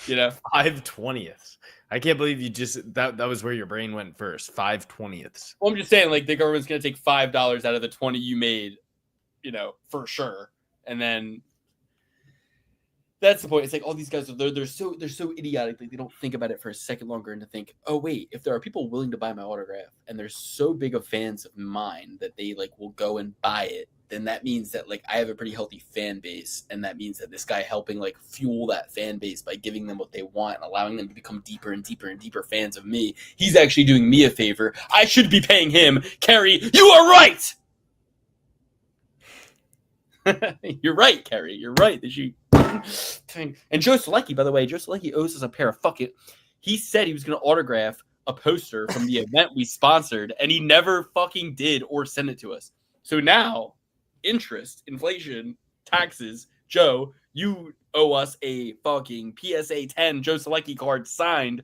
You know, 5/20ths. I can't believe you just that was where your brain went first. 5/20ths. Well, I'm just saying, like, the government's gonna take $5 out of the 20 you made, you know, for sure. And then that's the point. It's like all these guys they're so idiotic. Like, they don't think about it for a second longer and to think, oh wait, if there are people willing to buy my autograph and they're so big of fans of mine that they like will go and buy it, then that means that like I have a pretty healthy fan base, and that means that this guy helping like fuel that fan base by giving them what they want and allowing them to become deeper and deeper and deeper fans of me. He's actually doing me a favor. I should be paying him. Kerry, you are right. You're right, Kerry. You're right. That you. And Joe Selecki, by the way, Joe Selecki owes us a pair of fucking. He said he was going to autograph a poster from the event we sponsored, and he never fucking did or sent it to us. So now, interest, inflation, taxes, Joe, you owe us a fucking PSA 10 Joe Selecki card signed,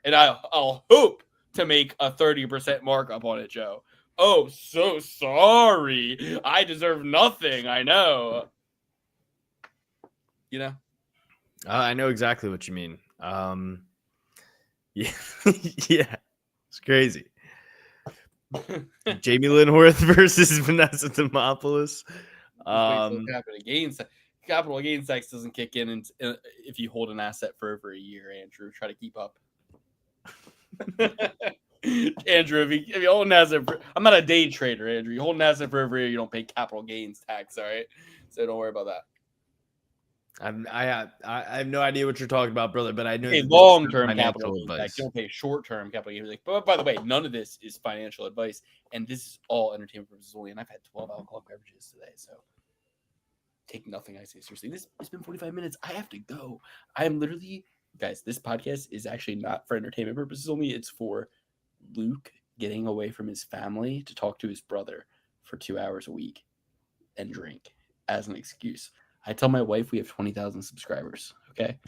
and I'll hope to make a 30% markup on it, Joe. Oh, so sorry. I deserve nothing. I know. You know? I know exactly what you mean. Yeah, yeah, it's crazy. Jamie Lynn Horth versus Vanessa Demopoulos. Capital gains tax doesn't kick in if you hold an asset for over a year, Andrew. Try to keep up. Andrew, if you hold an asset I'm not a day trader, Andrew. You hold an asset for over a year, you don't pay capital gains tax, all right? So don't worry about that. I have no idea what you're talking about, brother, but I know long-term capital gains tax. You don't pay short-term capital gains. But by the way, none of this is financial advice, and this is all entertainment purposes only. And I've had 12 alcoholic beverages today, so take nothing I say seriously. It's been 45 minutes. I have to go. I am literally, guys. This podcast is actually not for entertainment purposes only. It's for Luke getting away from his family to talk to his brother for 2 hours a week and drink as an excuse. I tell my wife we have 20,000 subscribers, okay?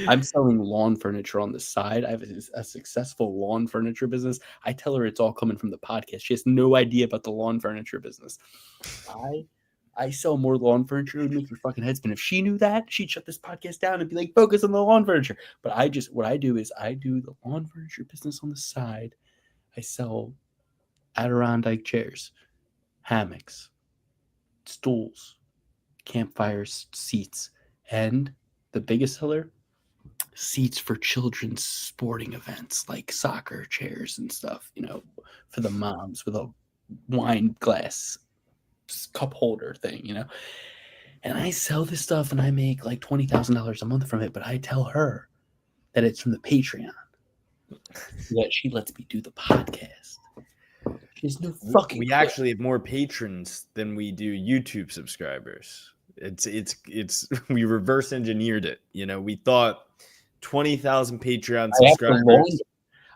I'm selling lawn furniture on the side. I have a successful lawn furniture business. I tell her it's all coming from the podcast. She has no idea about the lawn furniture business. I sell more lawn furniture. It would make your fucking head spin. If she knew that, she'd shut this podcast down and be like, focus on the lawn furniture. But what I do is I do the lawn furniture business on the side. I sell Adirondack chairs, hammocks, stools, campfires, seats, and the biggest seller, seats for children's sporting events like soccer chairs and stuff, you know, for the moms with a wine glass cup holder thing, you know. And I sell this stuff and I make like $20,000 a month from it, but I tell her that it's from the Patreon, that she lets me do the podcast. She has no fucking. We actually have more patrons than we do YouTube subscribers. It's we reverse engineered it. You know, we thought 20,000 Patreon subscribers.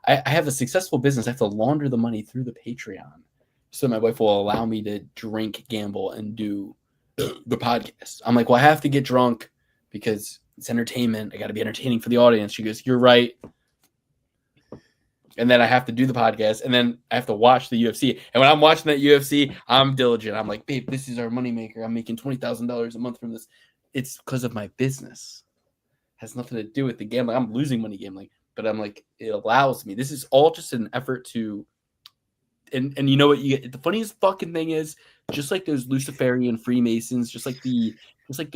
I have a successful business. I have to launder the money through the Patreon, so my wife will allow me to drink, gamble, and do the podcast. I'm like, well, I have to get drunk because it's entertainment. I got to be entertaining for the audience. She goes, you're right. And then I have to do the podcast, and then I have to watch the UFC. And when I'm watching that UFC, I'm diligent. I'm like, babe, this is our moneymaker. I'm making $20,000 a month from this. It's because of my business. It has nothing to do with the gambling. I'm losing money gambling, but I'm like, it allows me. This is all just an effort to. And you know what? You get the funniest fucking thing is, just like those Luciferian Freemasons, just like the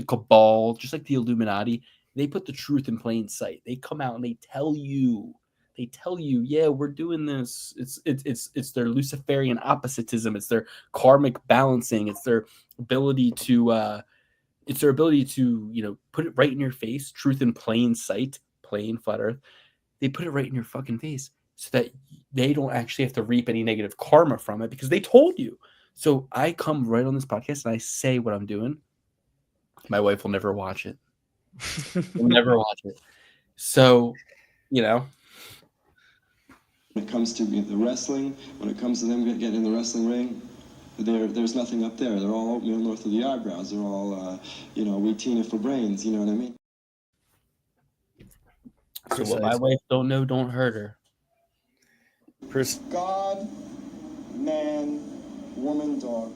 cabal, just like the Illuminati, they put the truth in plain sight. They come out and they tell you, yeah, we're doing this. It's their Luciferian oppositism. It's their karmic balancing. It's their ability to put it right in your face. Truth in plain sight, plain flat earth. They put it right in your fucking face so that they don't actually have to reap any negative karma from it because they told you. So I come right on this podcast and I say what I'm doing. My wife will never watch it. Will never watch it. So, you know. When it comes to the wrestling, when it comes to them getting in the wrestling ring, there's nothing up there. They're all oatmeal north of the eyebrows. They're all, we teen it for brains. You know what I mean? So what my wife don't know, don't hurt her. God, man, woman, dog.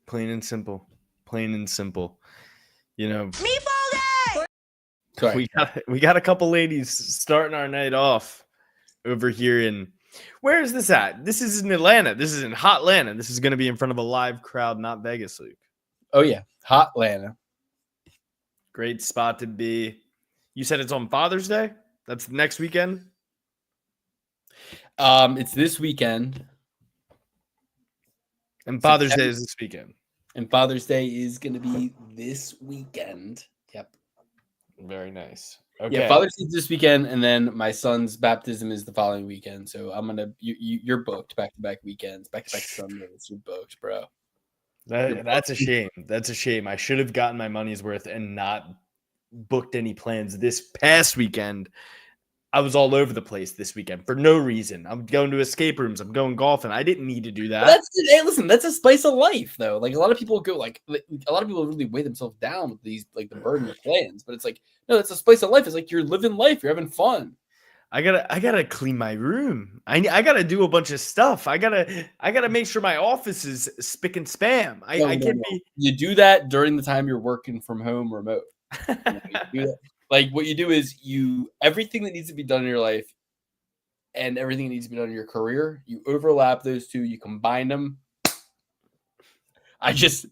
Plain and simple. Plain and simple. You know. Sorry. We got a couple ladies starting our night off over here in. Where is this at? This is in Atlanta. This is in Hot Atlanta. This is going to be in front of a live crowd, not Vegas, Luke. Oh yeah, Hot Atlanta. Great spot to be. You said it's on Father's Day? That's next weekend? It's this weekend. And Father's Day is this weekend. And Father's Day is going to be this weekend. Yep. Very nice. Okay. Yeah, Father's Day is this weekend, and then my son's baptism is the following weekend. So I'm gonna you're booked back-to-back weekends, back-to-back Sundays. You're booked, bro. That's a shame. That's a shame. I should have gotten my money's worth and not booked any plans this past weekend. I was all over the place this weekend for no reason. I'm going to escape rooms. I'm going golfing. I didn't need to do that. Listen, that's a spice of life, though. Like a lot of people really weigh themselves down with these, like the burden of plans. But it's like, no, it's a spice of life. It's like you're living life. You're having fun. I gotta clean my room. I gotta do a bunch of stuff. I gotta make sure my office is spick and spam. I can't be. You do that during the time you're working from home remote. Like what you do is everything that needs to be done in your life and everything that needs to be done in your career, you overlap those two, you combine them. I just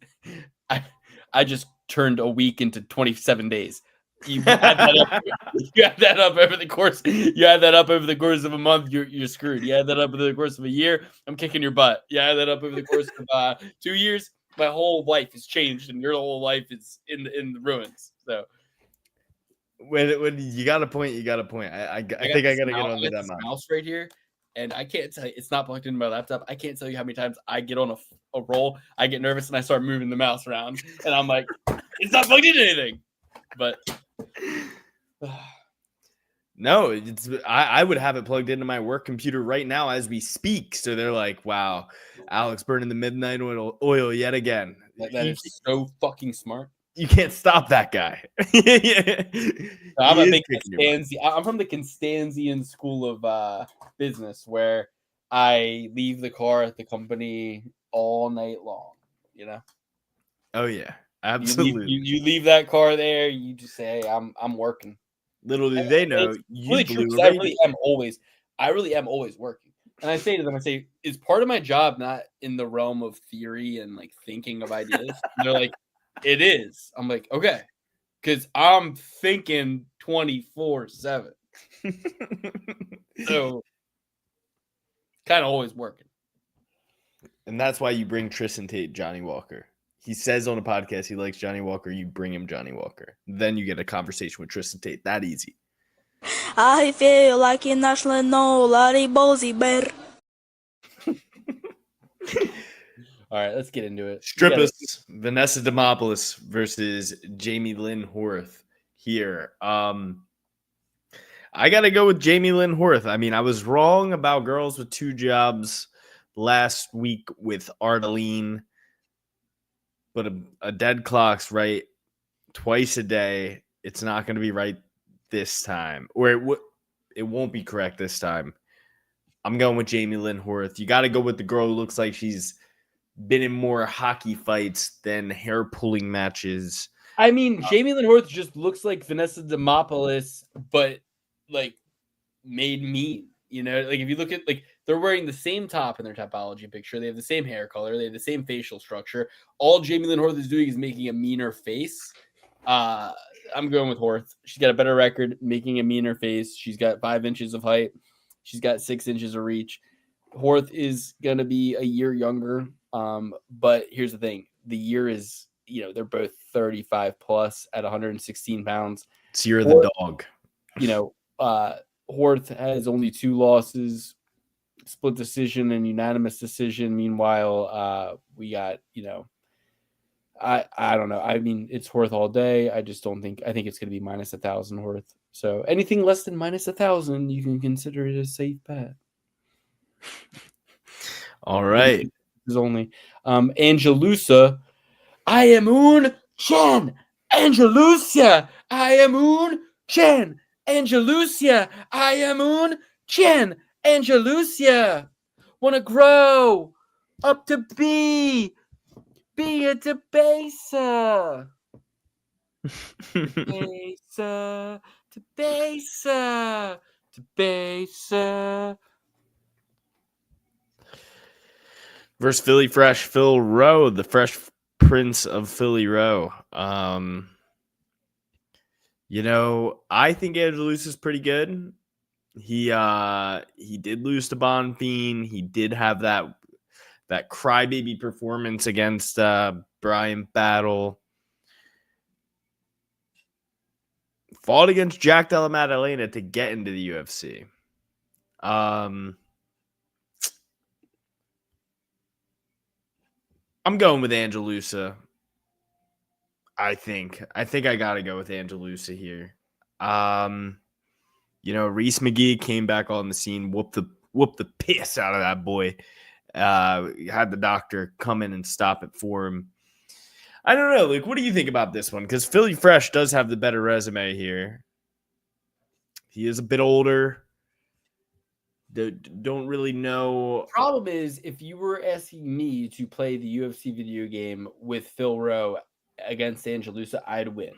turned a week into 27 days. You add that up over the course. You add that up over the course of a month, you're screwed. You add that up over the course of a year, I'm kicking your butt. You add that up over the course of 2 years, my whole life has changed and your whole life is in the ruins. So when you got a point, you got a point. I think I gotta get on that mouse right here, and I can't tell you, it's not plugged into my laptop. I can't tell you how many times I get on a roll, I get nervous and I start moving the mouse around, and I'm like, it's not plugged into anything. But no, I would have it plugged into my work computer right now as we speak. So they're like, wow, Alex burning the midnight oil yet again. That is so fucking smart. You can't stop that guy. I'm from the Constanzian school of business where I leave the car at the company all night long, you know? Oh yeah, absolutely. You leave that car there, you just say, hey, I'm working. Little do they know you really true, I really am always working. And I say to them, is part of my job not in the realm of theory and like thinking of ideas? And they're like, it is. I'm like, okay, because I'm thinking 24/7. So kind of always working. And that's why you bring Tristan Tate Johnny Walker. He says on a podcast he likes Johnny Walker. You bring him Johnny Walker. Then you get a conversation with Tristan Tate. That easy. I feel like a national bear. All right, let's get into it. Strippus, Vanessa Demopoulos versus Jamie Lynn Horth here. I got to go with Jamie Lynn Horth. I mean, I was wrong about girls with 2 jobs last week with Ardeline, but a dead clock's right twice a day. It's not going to be right this time, or it won't be correct this time. I'm going with Jamie Lynn Horth. You got to go with the girl who looks like she's been in more hockey fights than hair pulling matches. I mean, Jamie Lynn Horth just looks like Vanessa Demopoulos, but like made mean. You know, like if you look at like they're wearing the same top in their Topology picture, they have the same hair color, they have the same facial structure. All Jamie Lynn Horth is doing is making a meaner face. I'm going with Horth. She's got a better record making a meaner face. She's got 5 inches of height. She's got 6 inches of reach. Horth is going to be a year younger. But here's the thing. The year is, they're both 35 plus at 116 pounds. It's year of the dog. Horth has only 2 losses, split decision and unanimous decision. Meanwhile, we got, I don't know. I mean, it's Horth all day. I think it's going to be minus 1,000 Horth. So anything less than minus 1,000, you can consider it a safe bet. All right. Is only Angelusa. I am un Chen. Angelusia. I am un Chen. Angelusia. I am un Chen. Angelusia. Wanna grow up to be a debasa. Debasa. Versus Philly Fresh Phil Rowe, the Fresh Prince of Philly Rowe. I think Angelus is pretty good. He did lose to Bonfim. He did have that crybaby performance against Brian Battle. Fought against Jack Della Maddalena to get into the UFC. I'm going with Angelusa. I think I got to go with Angelusa here. Reese McGee came back on the scene, whooped the piss out of that boy. Had the doctor come in and stop it for him. I don't know. Like, what do you think about this one? Because Philly Fresh does have the better resume here. He is a bit older. Don't really know. The problem is, if you were asking me to play the UFC video game with Phil Rowe against Angelusa, I'd win.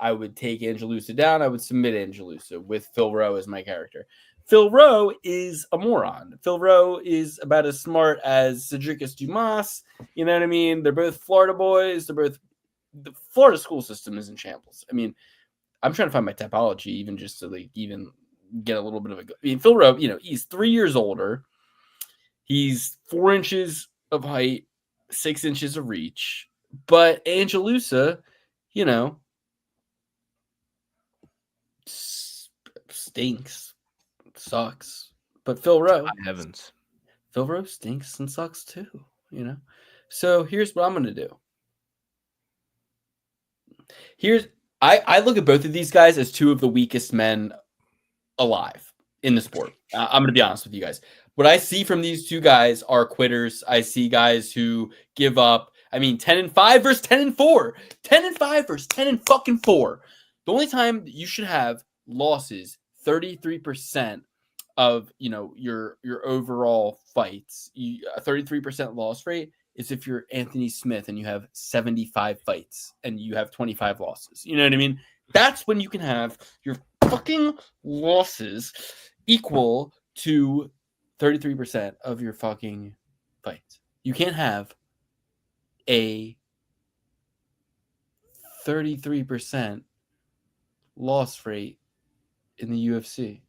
I would take Angelusa down. I would submit Angelusa with Phil Rowe as my character. Phil Rowe is a moron. Phil Rowe is about as smart as Cedricus Dumas. You know what I mean? They're both Florida boys. The Florida school system is in shambles. I mean, I'm trying to find my Topology even just to even get a little bit of Phil Rowe, he's 3 years older. He's 4 inches of height, 6 inches of reach. But Angelusa, stinks, sucks. But Phil Rowe, heavens, Phil Rowe stinks and sucks too. So here's what I'm gonna do. I look at both of these guys as 2 of the weakest men alive in the sport. I'm gonna be honest with you guys. What I see from these 2 guys are quitters. I see guys who give up. I mean, 10-5 versus 10-4. 10-5 versus 10-4. The only time you should have losses, 33% of your overall fights. A 33% loss rate is if you're Anthony Smith and you have 75 fights and you have 25 losses. You know what I mean? That's when you can have your fucking losses equal to 33% of your fucking fights. You can't have a 33% loss rate in the UFC.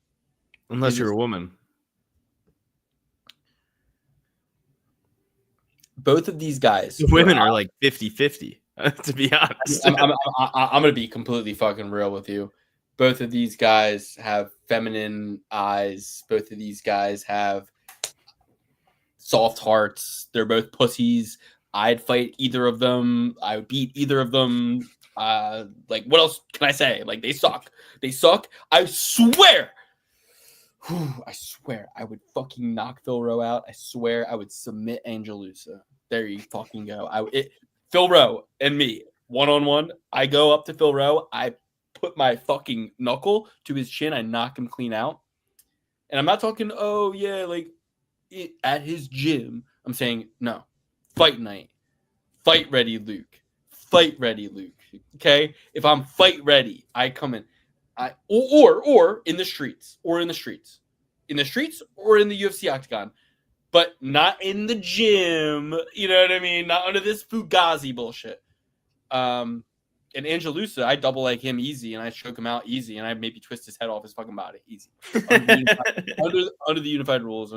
Unless you're a woman. Both of these guys. Women are like 50-50, to be honest. I'm going to be completely fucking real with you. Both of these guys have feminine eyes. Both of these guys have soft hearts. They're both pussies. I'd fight either of them. I would beat either of them. Like, what else can I say? Like, they suck. They suck. I swear. I swear I would fucking knock Phil Rowe out. I swear I would submit Angelusa. There you fucking go. Phil Rowe and me, one-on-one. I go up to Phil Rowe. I put my fucking knuckle to his chin. I knock him clean out. And I'm not talking, oh, yeah, like at his gym. I'm saying, no, fight night. Fight ready, Luke. Fight ready, Luke. Okay? If I'm fight ready, I come in. Or in the streets. Or in the streets. In the streets or in the UFC octagon. But not in the gym. You know what I mean? Not under this Fugazi bullshit. And Angelusa, I double leg him easy, and I choke him out easy, and I maybe twist his head off his fucking body easy. Under the unified rules.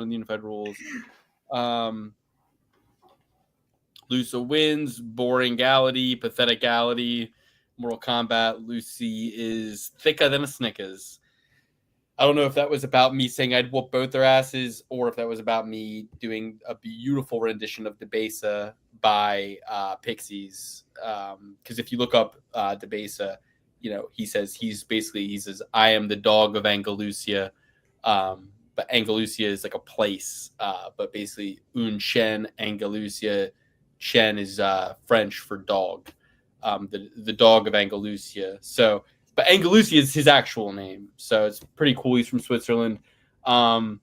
Lusa wins. Boring Gallity. Pathetic Gallity. Mortal Kombat. Lucy is thicker than a Snickers. I don't know if that was about me saying I'd whoop both their asses, or if that was about me doing a beautiful rendition of Debasa by Pixies. Because if you look up Debasa, he says I am the dog of Andalusia. But Andalusia is like a place. But basically, Un Chien Andalusia. Chien is French for dog. The dog of Andalusia. So, but Andalusia is his actual name. So it's pretty cool. He's from Switzerland. Look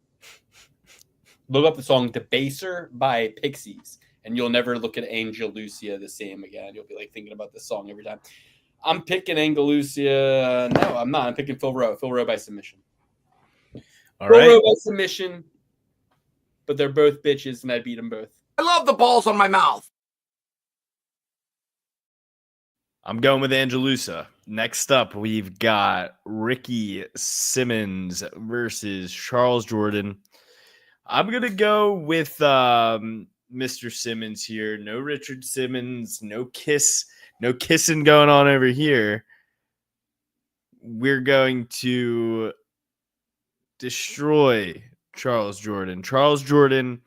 up the song Debaser by Pixies, and you'll never look at Andalusia the same again. You'll be like thinking about this song every time. I'm picking Andalusia. No, I'm not. I'm picking Phil Rowe. Phil Rowe by submission. All Phil right. Rowe by submission. But they're both bitches, and I beat them both. I love the balls on my mouth. I'm going with Angelusa. Next up, we've got Ricky Simmons versus Charles Jordan. I'm going to go with Mr. Simmons here. No Richard Simmons, no kissing going on over here. We're going to destroy Charles Jordan. Charles Jordan.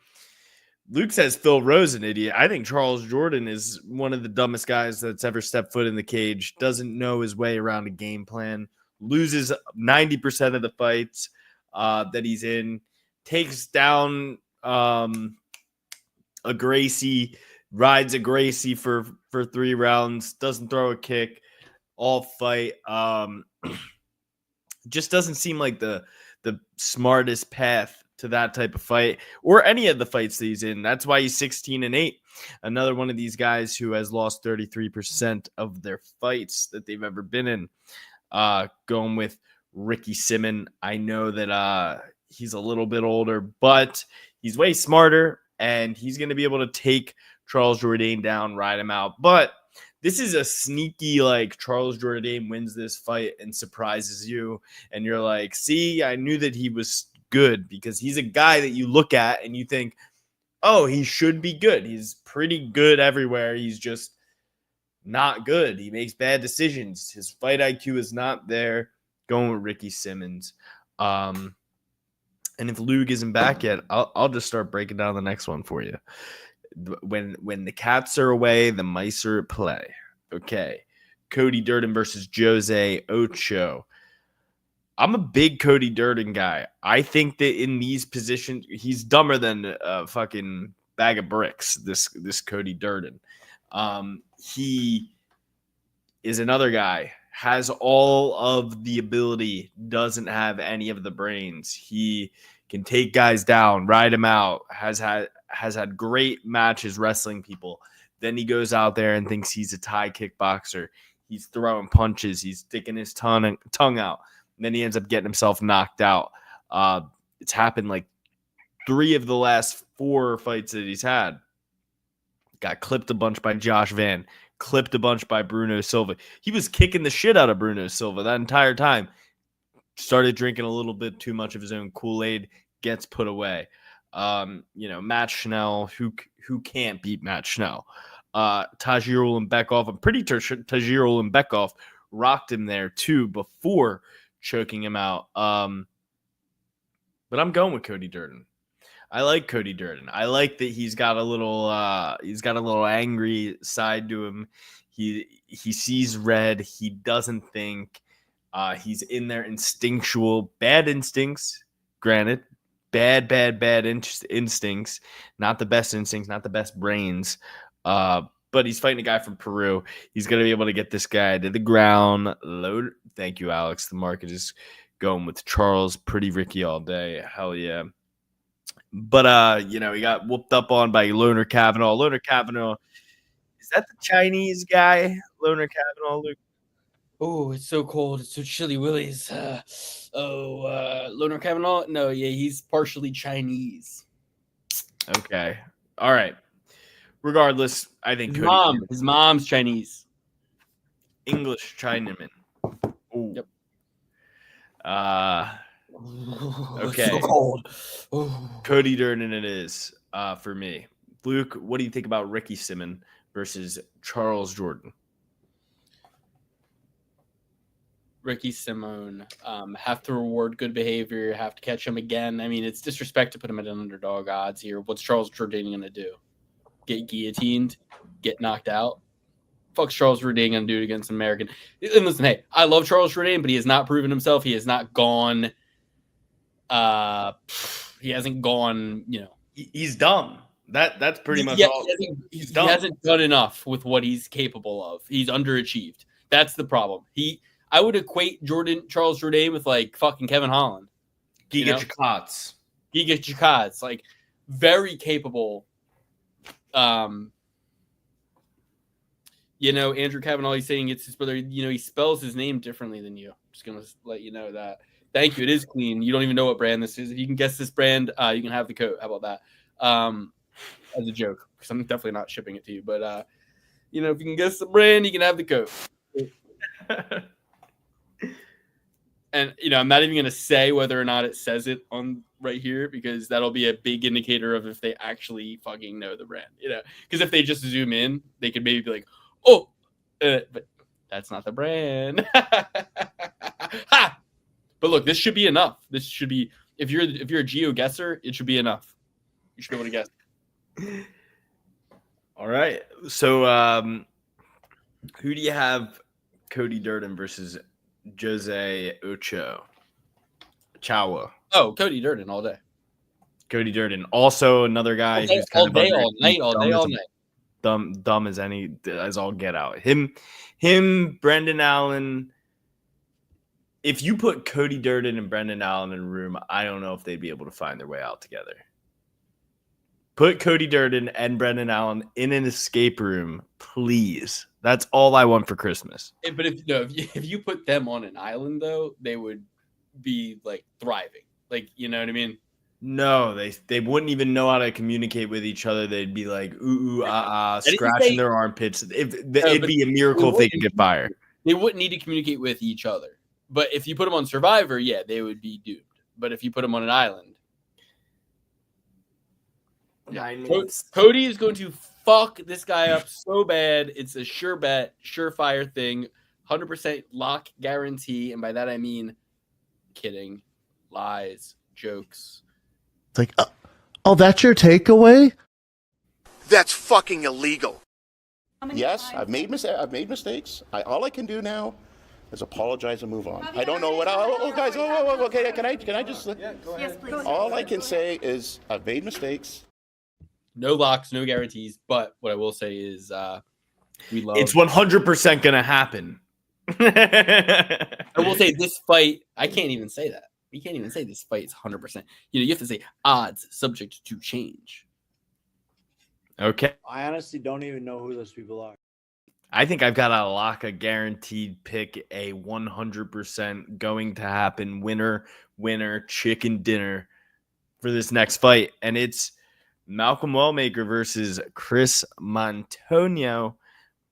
Luke says Phil Rowe's an idiot. I think Charles Jordan is one of the dumbest guys that's ever stepped foot in the cage. Doesn't know his way around a game plan. Loses 90% of the fights that he's in. Takes down a Gracie. Rides a Gracie for 3 rounds. Doesn't throw a kick. All fight. Just doesn't seem like the smartest path to that type of fight, or any of the fights that he's in. That's why he's 16-8. Another one of these guys who has lost 33% of their fights that they've ever been in. Going with Ricky Simmons. I know that he's a little bit older, but he's way smarter, and he's going to be able to take Charles Jourdain down, ride him out. But this is a sneaky, like, Charles Jourdain wins this fight and surprises you, and you're like, see, I knew that he was good, because he's a guy that you look at and you think, oh, he should be good. He's pretty good everywhere. He's just not good. He makes bad decisions. His fight IQ is not there. Going with Ricky Simmons. And if Luke isn't back yet, I'll just start breaking down the next one for you. When the cats are away, the mice are at play. Okay. Cody Durden versus Jose Ocho. I'm a big Cody Durden guy. I think that in these positions, he's dumber than a fucking bag of bricks, this Cody Durden. He is another guy, has all of the ability, doesn't have any of the brains. He can take guys down, ride them out, has had great matches wrestling people. Then he goes out there and thinks he's a Thai kickboxer. He's throwing punches. He's sticking his tongue out. And then he ends up getting himself knocked out. It's happened like 3 of the last 4 fights that he's had. Got clipped a bunch by Josh Van. Clipped a bunch by Bruno Silva. He was kicking the shit out of Bruno Silva that entire time. Started drinking a little bit too much of his own Kool-Aid. Gets put away. Matt Schnell. Who can't beat Matt Schnell? Tajir Ulanbekov. I'm pretty sure Tajir Ulanbekov rocked him there too before choking him out. But I'm going with Cody Durden. I like Cody Durden. I like that he's got a little angry side to him. He sees red. He doesn't think. He's in there instinctual, bad instincts. Granted, bad instincts. Not the best instincts, not the best brains. But he's fighting a guy from Peru. He's gonna be able to get this guy to the ground. Load. Thank you, Alex. The market is going with Charles. Pretty Ricky all day. Hell yeah. But he got whooped up on by Loner Kavanaugh. Loner Kavanaugh, is that the Chinese guy? Loner Kavanaugh, Luke? Oh, it's so cold. It's so chilly, Willies. Loner Kavanaugh? No, yeah, he's partially Chinese. Okay. All right. Regardless, I think His mom's Chinese. English Chinaman. Ooh. Yep. Okay. It's so cold. Cody Durden it is for me. Luke, what do you think about Ricky Simon versus Charles Jordan? Ricky Simone, have to reward good behavior, have to catch him again. I mean, it's disrespect to put him at an underdog odds here. What's Charles Jordan going to do? Get guillotined? Get knocked out? Fuck's Charles Jourdain going to do it against an American? And listen, hey, I love Charles Jourdain, but he has not proven himself. He has not gone. He hasn't gone. He's dumb. That's pretty much all. He hasn't done enough with what he's capable of. He's underachieved. That's the problem. I would equate Charles Jourdain with like fucking Kevin Holland. Giga Chikadze. Like very capable. Andrew Kavanaugh, he's saying it's his brother. He spells his name differently than you. Just gonna let you know that. Thank you. It is clean. You don't even know what brand this is. If you can guess this brand, you can have the coat. How about that? As a joke, because I'm definitely not shipping it to you. But if you can guess the brand, you can have the coat. And I'm not even gonna say whether or not it says it on right here, because that'll be a big indicator of if they actually fucking know the brand. Because if they just zoom in, they could maybe be like, "Oh, but that's not the brand." Ha! But look, this should be enough. This should be if you're a geo-guesser, it should be enough. You should be able to guess. All right. So who do you have? Cody Durden versus Jose Ocho. Chawa. Oh, Cody Durden all day. Cody Durden. Also another guy who's all day, all night. Dumb as all get out. Him, Brendan Allen. If you put Cody Durden and Brendan Allen in a room, I don't know if they'd be able to find their way out together. Put Cody Durden and Brendan Allen in an escape room, please. That's all I want for Christmas. But if you put them on an island, though, they would be like thriving. Like, you know what I mean? No, they wouldn't even know how to communicate with each other. They'd be like scratching their armpits. It'd be a miracle if they could get fired. They wouldn't need to communicate with each other. But if you put them on Survivor, yeah, they would be doomed. But if you put them on an island, 9 minutes. Cody is going to fuck this guy up so bad. It's a sure bet, surefire thing, 100% lock guarantee. And by that, I mean kidding, lies, jokes. It's like, oh, that's your takeaway? That's fucking illegal. Yes, I've made mistakes. All I can do now is apologize and move on. I don't know what. Guys, okay. Can I just? Yes, please. All I can say is I've made mistakes. No locks, no guarantees. But what I will say is, we love. It's 100% gonna happen. I will say this fight. I can't even say that. We can't even say this fight is 100%. You have to say odds subject to change. Okay. I honestly don't even know who those people are. I think I've got a lock, a guaranteed pick, a 100% going to happen winner, chicken dinner for this next fight. And it's Malcolm Wellmaker versus Chris Montonio.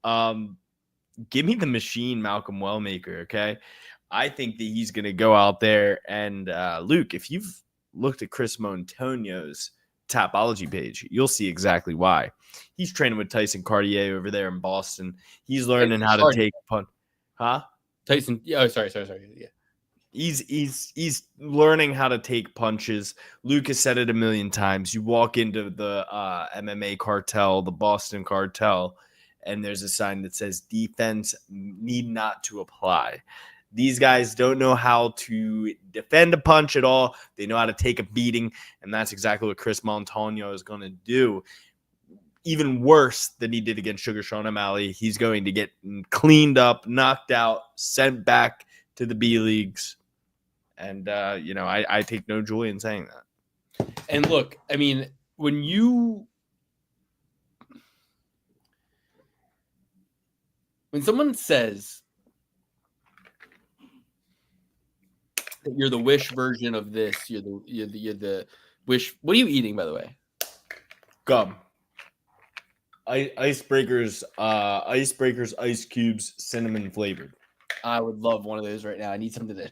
Give me the machine, Malcolm Wellmaker, okay? I think that he's going to go out there. And Luke, if you've looked at Chris Montonio's Tapology page, you'll see exactly why. He's training with Tyson Cartier over there in Boston. He's learning how to take a punt. Huh? Tyson. Oh, sorry. Yeah. He's learning how to take punches. Luke has said it a million times. You walk into the MMA cartel, the Boston cartel, and there's a sign that says defense need not to apply. These guys don't know how to defend a punch at all. They know how to take a beating, and that's exactly what Chris Montano is going to do. Even worse than he did against Sugar Sean O'Malley. He's going to get cleaned up, knocked out, sent back to the B leagues. And, I take no joy in saying that. And look, I mean, when someone says that you're the Wish version of this, you're the Wish. What are you eating, by the way? Gum. Icebreakers, ice cubes, cinnamon flavored. I would love one of those right now. I need something to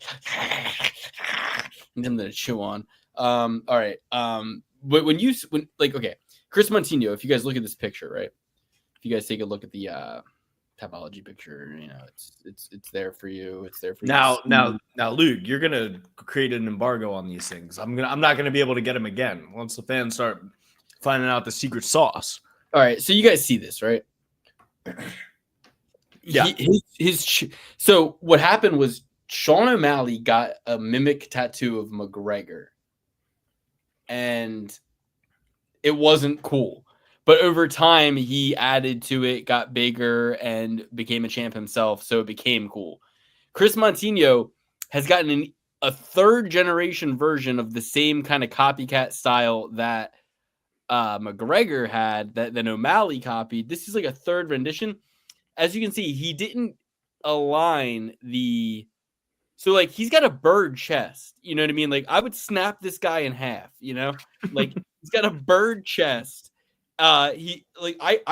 chew on. All right. But okay, Chris Montano, if you guys look at this picture, right? If you guys take a look at the topology picture, it's there for you. It's there for you. Now, Luke, you're gonna create an embargo on these things. I'm not gonna be able to get them again once the fans start finding out the secret sauce. All right, so you guys see this, right? Yeah. So what happened was Sean O'Malley got a mimic tattoo of McGregor, and it wasn't cool. But over time, he added to it, got bigger, and became a champ himself, so it became cool. Chris Montano has gotten a third-generation version of the same kind of copycat style that McGregor had, that then O'Malley copied. This is like a third rendition. As you can see, he didn't align so like he's got a bird chest, you know what I mean? Like I would snap this guy in half, like he's got a bird chest. I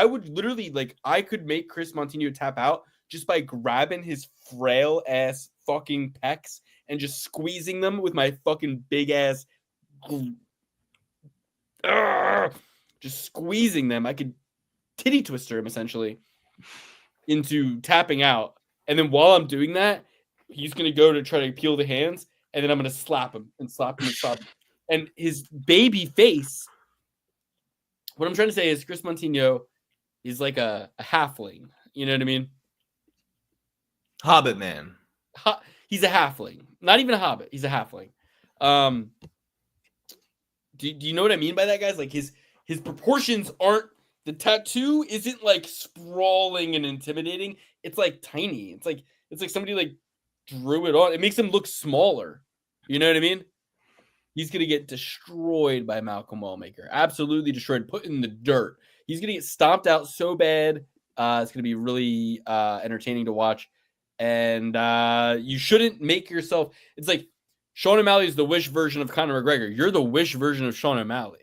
would literally, like, I could make Chris Montano tap out just by grabbing his frail ass fucking pecs and just squeezing them with my fucking big ass, just squeezing them. I could titty twister him essentially into tapping out. And then while I'm doing that, he's going to go to try to peel the hands. And then I'm going to slap him and slap him and slap him. And his baby face, what I'm trying to say is Chris Montano is like a halfling. You know what I mean? Hobbit man. He's a halfling. Not even a hobbit. He's a halfling. Do you know what I mean by that, guys? Like his proportions aren't, the tattoo isn't like sprawling and intimidating. It's like tiny. It's like somebody like drew it on. It makes him look smaller. You know what I mean? He's going to get destroyed by Malcolm Wellmaker. Absolutely destroyed. Put in the dirt. He's going to get stomped out so bad. It's going to be really entertaining to watch. And you shouldn't make yourself... It's like Sean O'Malley is the Wish version of Conor McGregor. You're the Wish version of Sean O'Malley.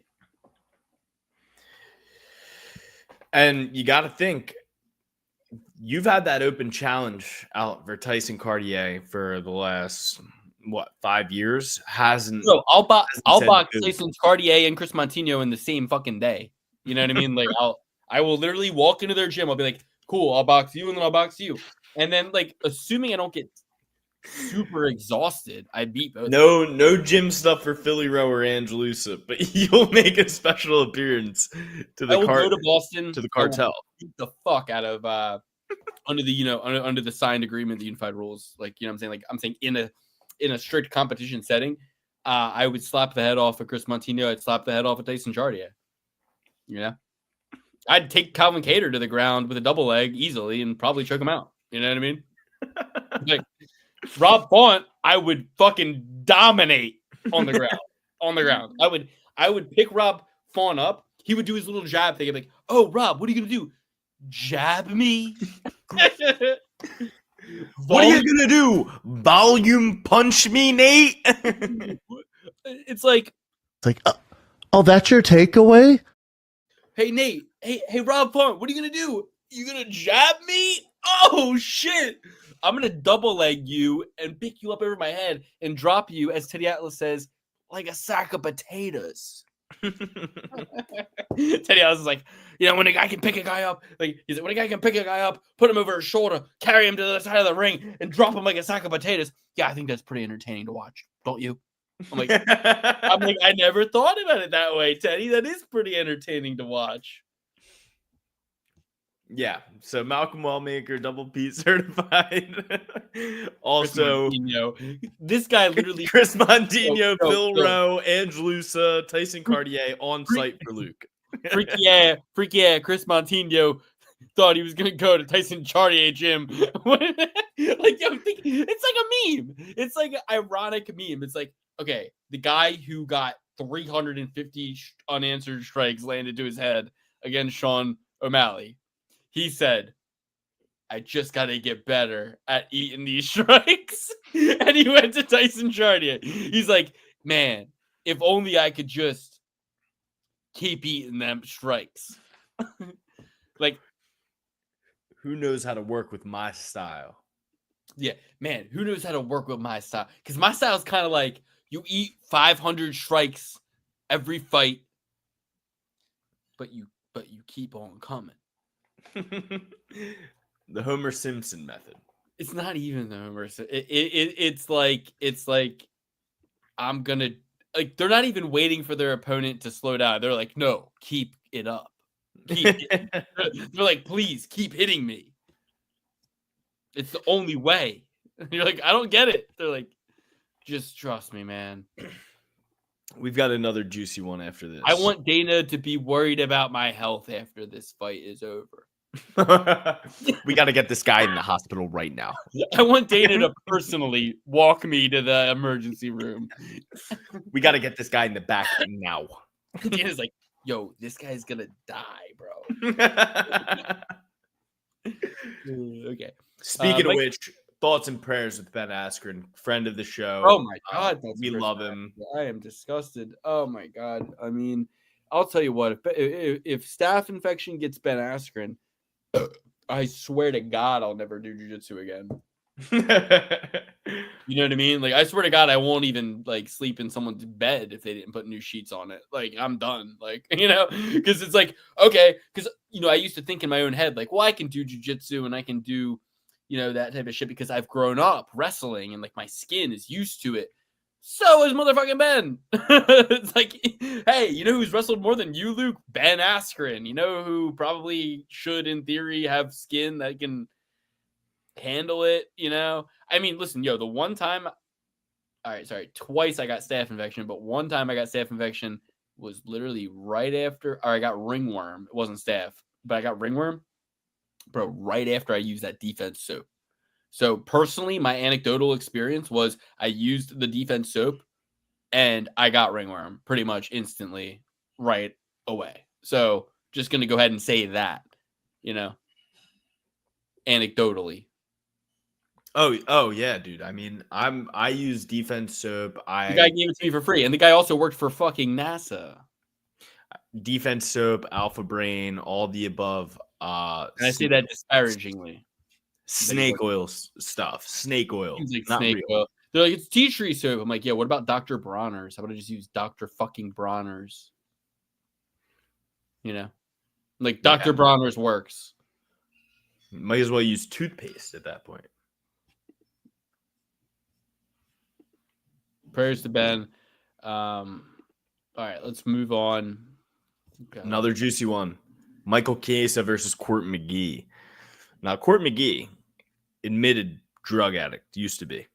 And you got to think, you've had that open challenge out for Tyson Cartier for the last... 5 years? So I'll box Tyson Cartier and Chris Montano in the same fucking day. You know what I mean? Like I will literally walk into their gym. I'll be like, cool, I'll box you and then I'll box you. And then, like, assuming I don't get super exhausted, I beat both. No gym stuff for Philly Row or Angelusa, but you'll make a special appearance to the go to Boston to the cartel. Beat the fuck out of under the signed agreement, the unified rules. Like, you know what I'm saying? Like, I'm saying in a strict competition setting, I would slap the head off of Chris Montano. I'd slap the head off of Tyson Chartier. You know? I'd take Calvin Kattar to the ground with a double leg easily and probably choke him out. You know what I mean? Like, Rob Font, I would fucking dominate on the ground. On the ground. I would pick Rob Font up. He would do his little jab thing. I'd be like, oh, Rob, what are you going to do? Jab me? What are you gonna do? Volume punch me, Nate? It's like, oh, that's your takeaway? Hey, Nate. Hey, Rob Font, what are you gonna do? You gonna jab me? Oh shit! I'm gonna double leg you and pick you up over my head and drop you, as Teddy Atlas says, like a sack of potatoes. Teddy Atlas is like, You know, when a guy can pick a guy up, like he's like, when a guy can pick a guy up, put him over his shoulder, carry him to the side of the ring, and drop him like a sack of potatoes. Yeah, I think that's pretty entertaining to watch. Don't you? I'm like, I never thought about it that way, Teddy. That is pretty entertaining to watch. Yeah, so Malcolm Wellmaker, double P certified. Also, this guy literally Chris Montino, Phil Rowe, Ange Lusa, Tyson Cartier on site for Luke. Freaky yeah. Chris Montino thought he was gonna go to Tyson Chartier gym. Like, it's like a meme. It's like an ironic meme. It's like, okay, the guy who got 350 unanswered strikes landed to his head against Sean O'Malley. He said, I just got to get better at eating these strikes. And he went to Tyson Chartier. He's like, man, if only I could just keep eating them strikes. Like, who knows how to work with my style? Yeah, man, who knows how to work with my style? Because my style is kind of like you eat 500 strikes every fight, but you keep on coming. The Homer Simpson method. It's not even the Homer Simpson. It's like I'm gonna, like, they're not even waiting for their opponent to slow down. They're like, no, keep it up. They're like, please keep hitting me. It's the only way. You're like, I don't get it. They're like, just trust me, man. We've got another juicy one after this. I want Dana to be worried about my health after this fight is over. We got to get this guy in the hospital right now. I want Dana to personally walk me to the emergency room. We got to get this guy in the back now. Dana's like, yo, this guy's going to die, bro. Okay. Speaking of which, thoughts and prayers with Ben Askren, friend of the show. Oh my God. We love him. I am disgusted. Oh my God. I mean, I'll tell you what, if staph infection gets Ben Askren, I swear to God, I'll never do jiu-jitsu again. You know what I mean? Like, I swear to God, I won't even like sleep in someone's bed if they didn't put new sheets on it. Like, I'm done. Like, you know, because it's like, okay, because, you know, I used to think in my own head, like, well, I can do jiu-jitsu and I can do, you know, that type of shit because I've grown up wrestling and like my skin is used to it. So is motherfucking Ben. It's like, hey, you know who's wrestled more than you, Luke? Ben Askren. You know who probably should, in theory, have skin that can handle it, you know? I mean, listen, yo, the one time, twice I got staph infection, but one time I got staph infection was literally right after, or I got ringworm. It wasn't staph, but I got ringworm, bro, right after I used that defense soap. So personally, my anecdotal experience was I used the defense soap and I got ringworm pretty much instantly right away. So just going to go ahead and say that, you know, anecdotally. Oh yeah, dude. I mean, I use defense soap. The guy gave it to me for free. And the guy also worked for fucking NASA. Defense soap, Alpha Brain, all the above. And I say that disparagingly. Snake oil stuff. Snake oil. Like not snake real. oil. They're like, it's tea tree soap. I'm like, yeah, what about Dr. Bronner's? How about I just use Dr. fucking Bronner's? You know? Like, Dr. Bronner's works. Might as well use toothpaste at that point. Prayers to Ben. All right, let's move on. Okay. Another juicy one. Michael Chiesa versus Court McGee. Now, Court McGee, admitted drug addict, used to be.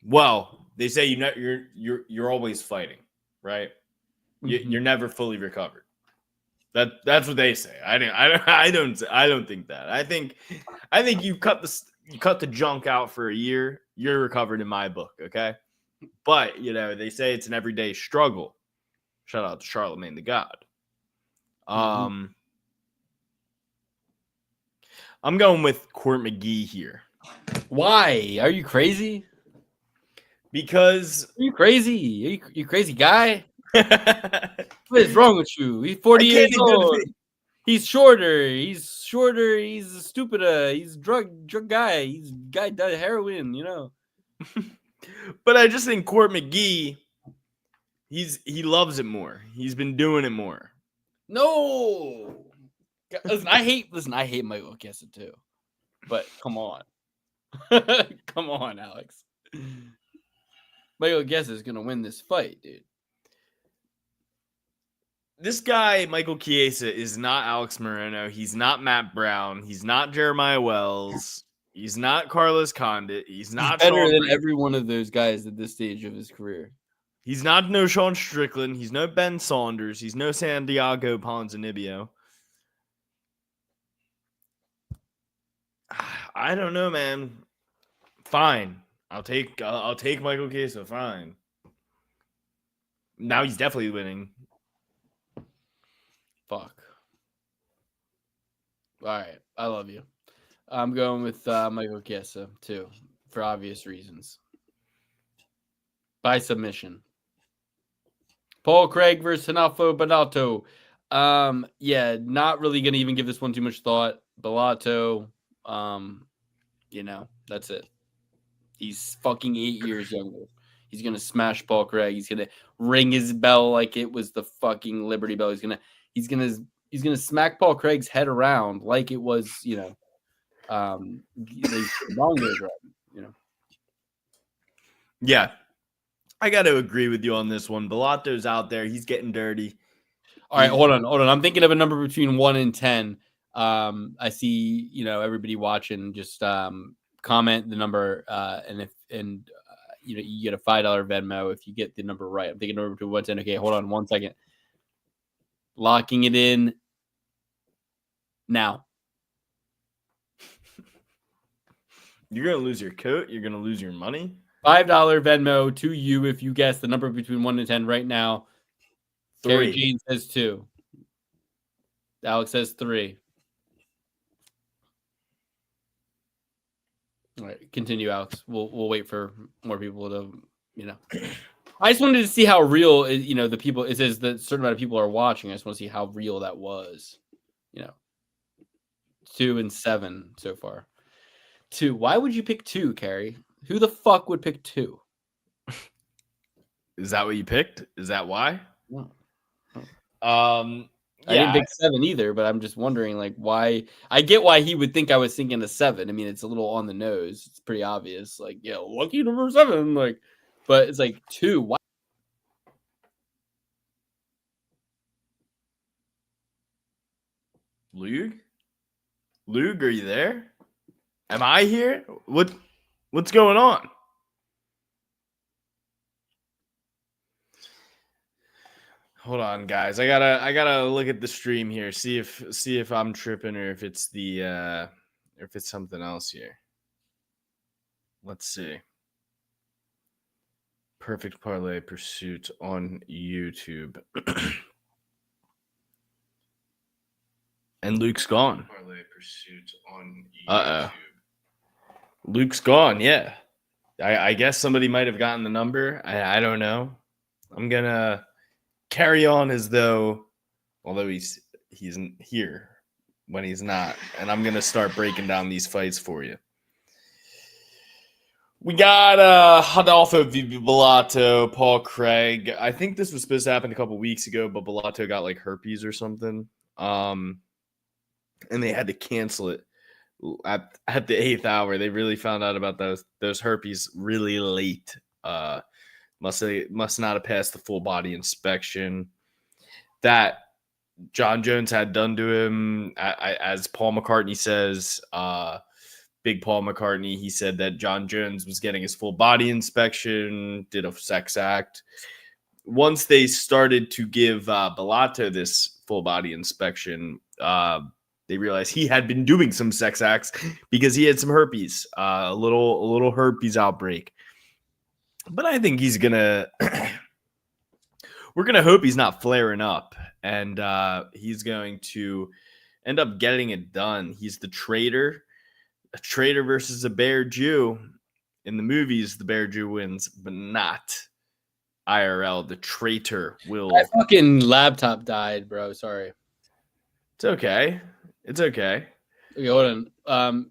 Well, they say you're always fighting, right? Mm-hmm. You're never fully recovered. That's what they say. I don't think that. I think you cut the junk out for a year, you're recovered in my book, okay? But you know, they say it's an everyday struggle. Shout out to Charlemagne the God. I'm going with Court McGee here. Why? Are you crazy? Because are you crazy? Are you crazy guy? What is wrong with you? He's 40 years old. He's shorter. He's stupider. He's drug guy. He's guy does heroin, you know. But I just think Court McGee, he loves it more. He's been doing it more. No. Listen, I hate Michael Chiesa too. But come on. Come on, Alex. Michael Chiesa is gonna win this fight, dude. This guy, Michael Chiesa, is not Alex Moreno. He's not Matt Brown. He's not Jeremiah Wells. He's not Carlos Condit. He's not better Sean than Brady. every one of those guys at this stage of his career. He's not no Sean Strickland. He's no Ben Saunders. He's no Santiago Ponzinibbio. I don't know, man. Fine. I'll take Michael Chiesa. Fine. Now he's definitely winning. Fuck. All right. I love you. I'm going with Michael Chiesa, too, for obvious reasons. By submission. Paul Craig versus Hanalfo Bellato. Yeah, not really going to even give this one too much thought. Bellato, that's it. He's fucking 8 years younger. He's going to smash Paul Craig. He's going to ring his bell like it was the fucking Liberty Bell. He's going to smack Paul Craig's head around like it was, Yeah. I got to agree with you on this one. Bellato's out there. He's getting dirty. All right, hold on. I'm thinking of a number between 1 and 10. I see, everybody watching, just comment the number, you get a $5 Venmo if you get the number right. I'm thinking number between 1 and 10. Okay, hold on 1 second. Locking it in now. You're going to lose your coat. You're going to lose your money. $5 Venmo to you if you guess the number between 1 and 10 right now. 3. Carrie Jane says 2. Alex says 3. All right, continue, Alex. We'll wait for more people to, I just wanted to see how real, the people. It says that a certain amount of people are watching. I just want to see how real that was. 2 and 7 so far. 2. Why would you pick 2, Carrie? Who the fuck would pick 2? Is that what you picked? Is that why? No. Yeah. I didn't pick 7 either, but I'm just wondering, why. I get why he would think I was thinking of 7. I mean, it's a little on the nose. It's pretty obvious. Lucky number 7. But it's 2. Why? Lug, are you there? Am I here? What's going on? Hold on, guys. I gotta look at the stream here. See if I'm tripping or if it's if it's something else here. Let's see. Perfect Parlay Pursuit on YouTube. And Luke's gone. Parlay Pursuit on YouTube. Luke's gone, yeah. I guess somebody might have gotten the number. I don't know. I'm gonna carry on as though, although he's here when he's not, and I'm gonna start breaking down these fights for you. We got Rodolfo Bellato, Paul Craig. I think this was supposed to happen a couple weeks ago, but Bellato got herpes or something, and they had to cancel it at the 8th hour. They really found out about those herpes really late. Must not have passed the full body inspection that John Jones had done to him. As Paul McCartney says, Big Paul McCartney, he said that John Jones was getting his full body inspection, did a sex act. Once they started to give Bellato this full body inspection, they realized he had been doing some sex acts because he had some herpes, a little herpes outbreak. But I think he's gonna. We're gonna hope he's not flaring up, and he's going to end up getting it done. He's the traitor. A traitor versus a bear Jew. In the movies, the bear Jew wins, but not IRL. The traitor will. My fucking laptop died, bro. Sorry. It's okay. It's okay. Okay, hold on.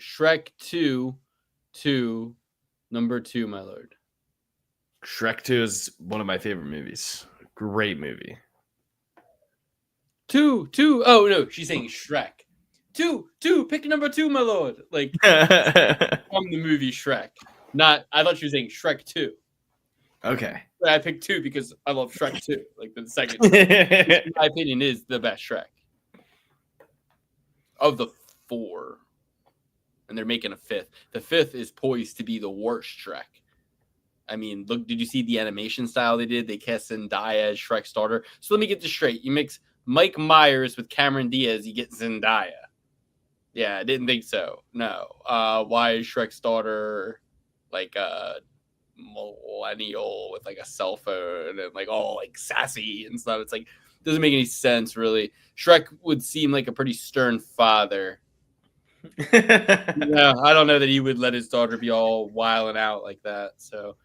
Shrek 2, number 2, my lord. Shrek 2 is one of my favorite movies. Great movie. Two. Oh no, she's saying Shrek. Two. Pick number 2, my lord. Like from the movie Shrek. Not. I thought she was saying Shrek 2. Okay. But I picked 2 because I love Shrek 2. Like the second, which in my opinion, is the best Shrek of the 4. And they're making a 5th. The 5th is poised to be the worst Shrek. I mean, look, did you see the animation style they did? They cast Zendaya as Shrek's daughter. So let me get this straight. You mix Mike Myers with Cameron Diaz, you get Zendaya. Yeah, I didn't think so. No. Why is Shrek's daughter like a millennial with like a cell phone and like all like sassy and stuff? It's like doesn't make any sense really. Shrek would seem like a pretty stern father. Yeah, I don't know that he would let his daughter be all wilding out like that. So,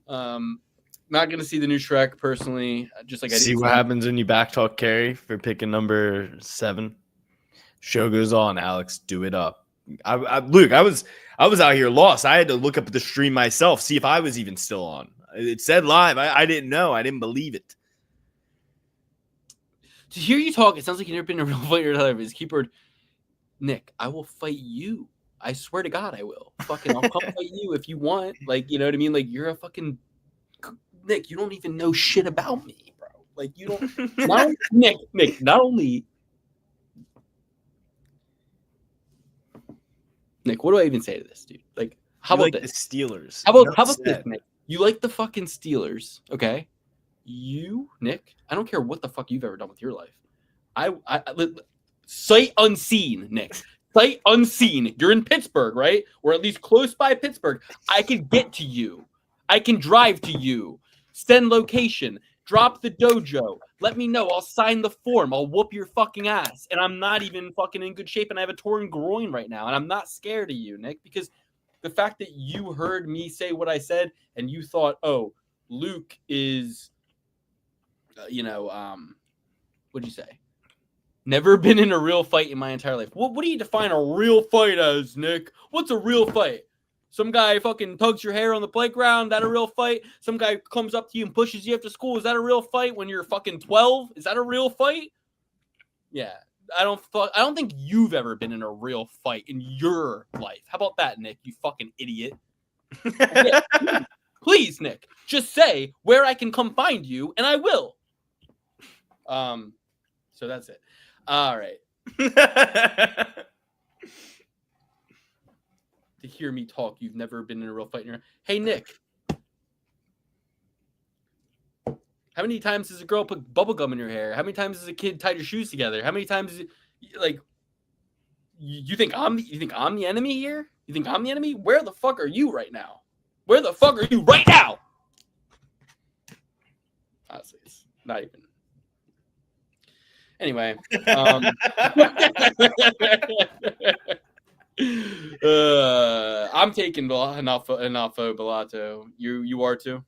not gonna see the new Shrek personally. Just like I see what happens when you backtalk Carrie for picking number 7. Show goes on, Alex. Do it up. Luke, I was out here lost. I had to look up the stream myself, see if I was even still on. It said live. I didn't know. I didn't believe it. To hear you talk, it sounds like you've never been in a real fight in your life. Is keyboard, Nick, I will fight you. I swear to God, I will. Fucking, I'll come fight you if you want. Like, you know what I mean? Like, you're a fucking Nick. You don't even know shit about me, bro. Like, you don't. Not, Nick. Not only. Nick, what do I even say to this, dude? Like, how about like this? The Steelers. How about this, Nick? You like the fucking Steelers, okay? You, Nick, I don't care what the fuck you've ever done with your life. I sight unseen, Nick. Sight unseen. You're in Pittsburgh, right? Or at least close by Pittsburgh. I can get to you. I can drive to you. Send location. Drop the dojo. Let me know. I'll sign the form. I'll whoop your fucking ass. And I'm not even fucking in good shape. And I have a torn groin right now. And I'm not scared of you, Nick, because the fact that you heard me say what I said and you thought, oh, Luke is, what'd you say? Never been in a real fight in my entire life. What do you define a real fight as, Nick? What's a real fight? Some guy fucking tugs your hair on the playground. That a real fight? Some guy comes up to you and pushes you after school. Is that a real fight when you're fucking 12? Is that a real fight? Yeah. I don't think you've ever been in a real fight in your life. How about that, Nick? You fucking idiot. Yeah, please, Nick, just say where I can come find you, and I will. So that's it. All right. To hear me talk, you've never been in a real fight. Hey, Nick. How many times has a girl put bubble gum in your hair? How many times has a kid tied your shoes together? How many times is it, like you think I'm the enemy here? You think I'm the enemy? Where the fuck are you right now? Where the fuck are you right now? Honestly, it's not even. Anyway, I'm taking Hanafo Bellato. You are too?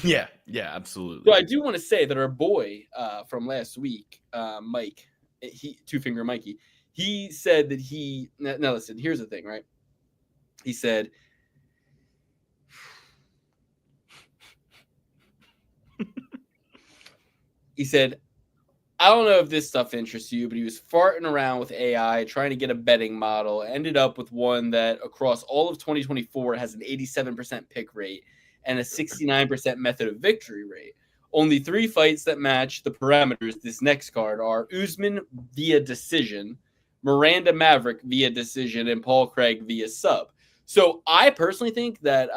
Yeah, absolutely. So I do want to say that our boy from last week, Mike, Two Finger Mikey, he said that now listen, here's the thing, right? He said I don't know if this stuff interests you, but he was farting around with AI, trying to get a betting model, ended up with one that across all of 2024 has an 87% pick rate and a 69% method of victory rate. Only 3 fights that match the parameters this next card are Usman via decision, Miranda Maverick via decision, and Paul Craig via sub. So I personally think that,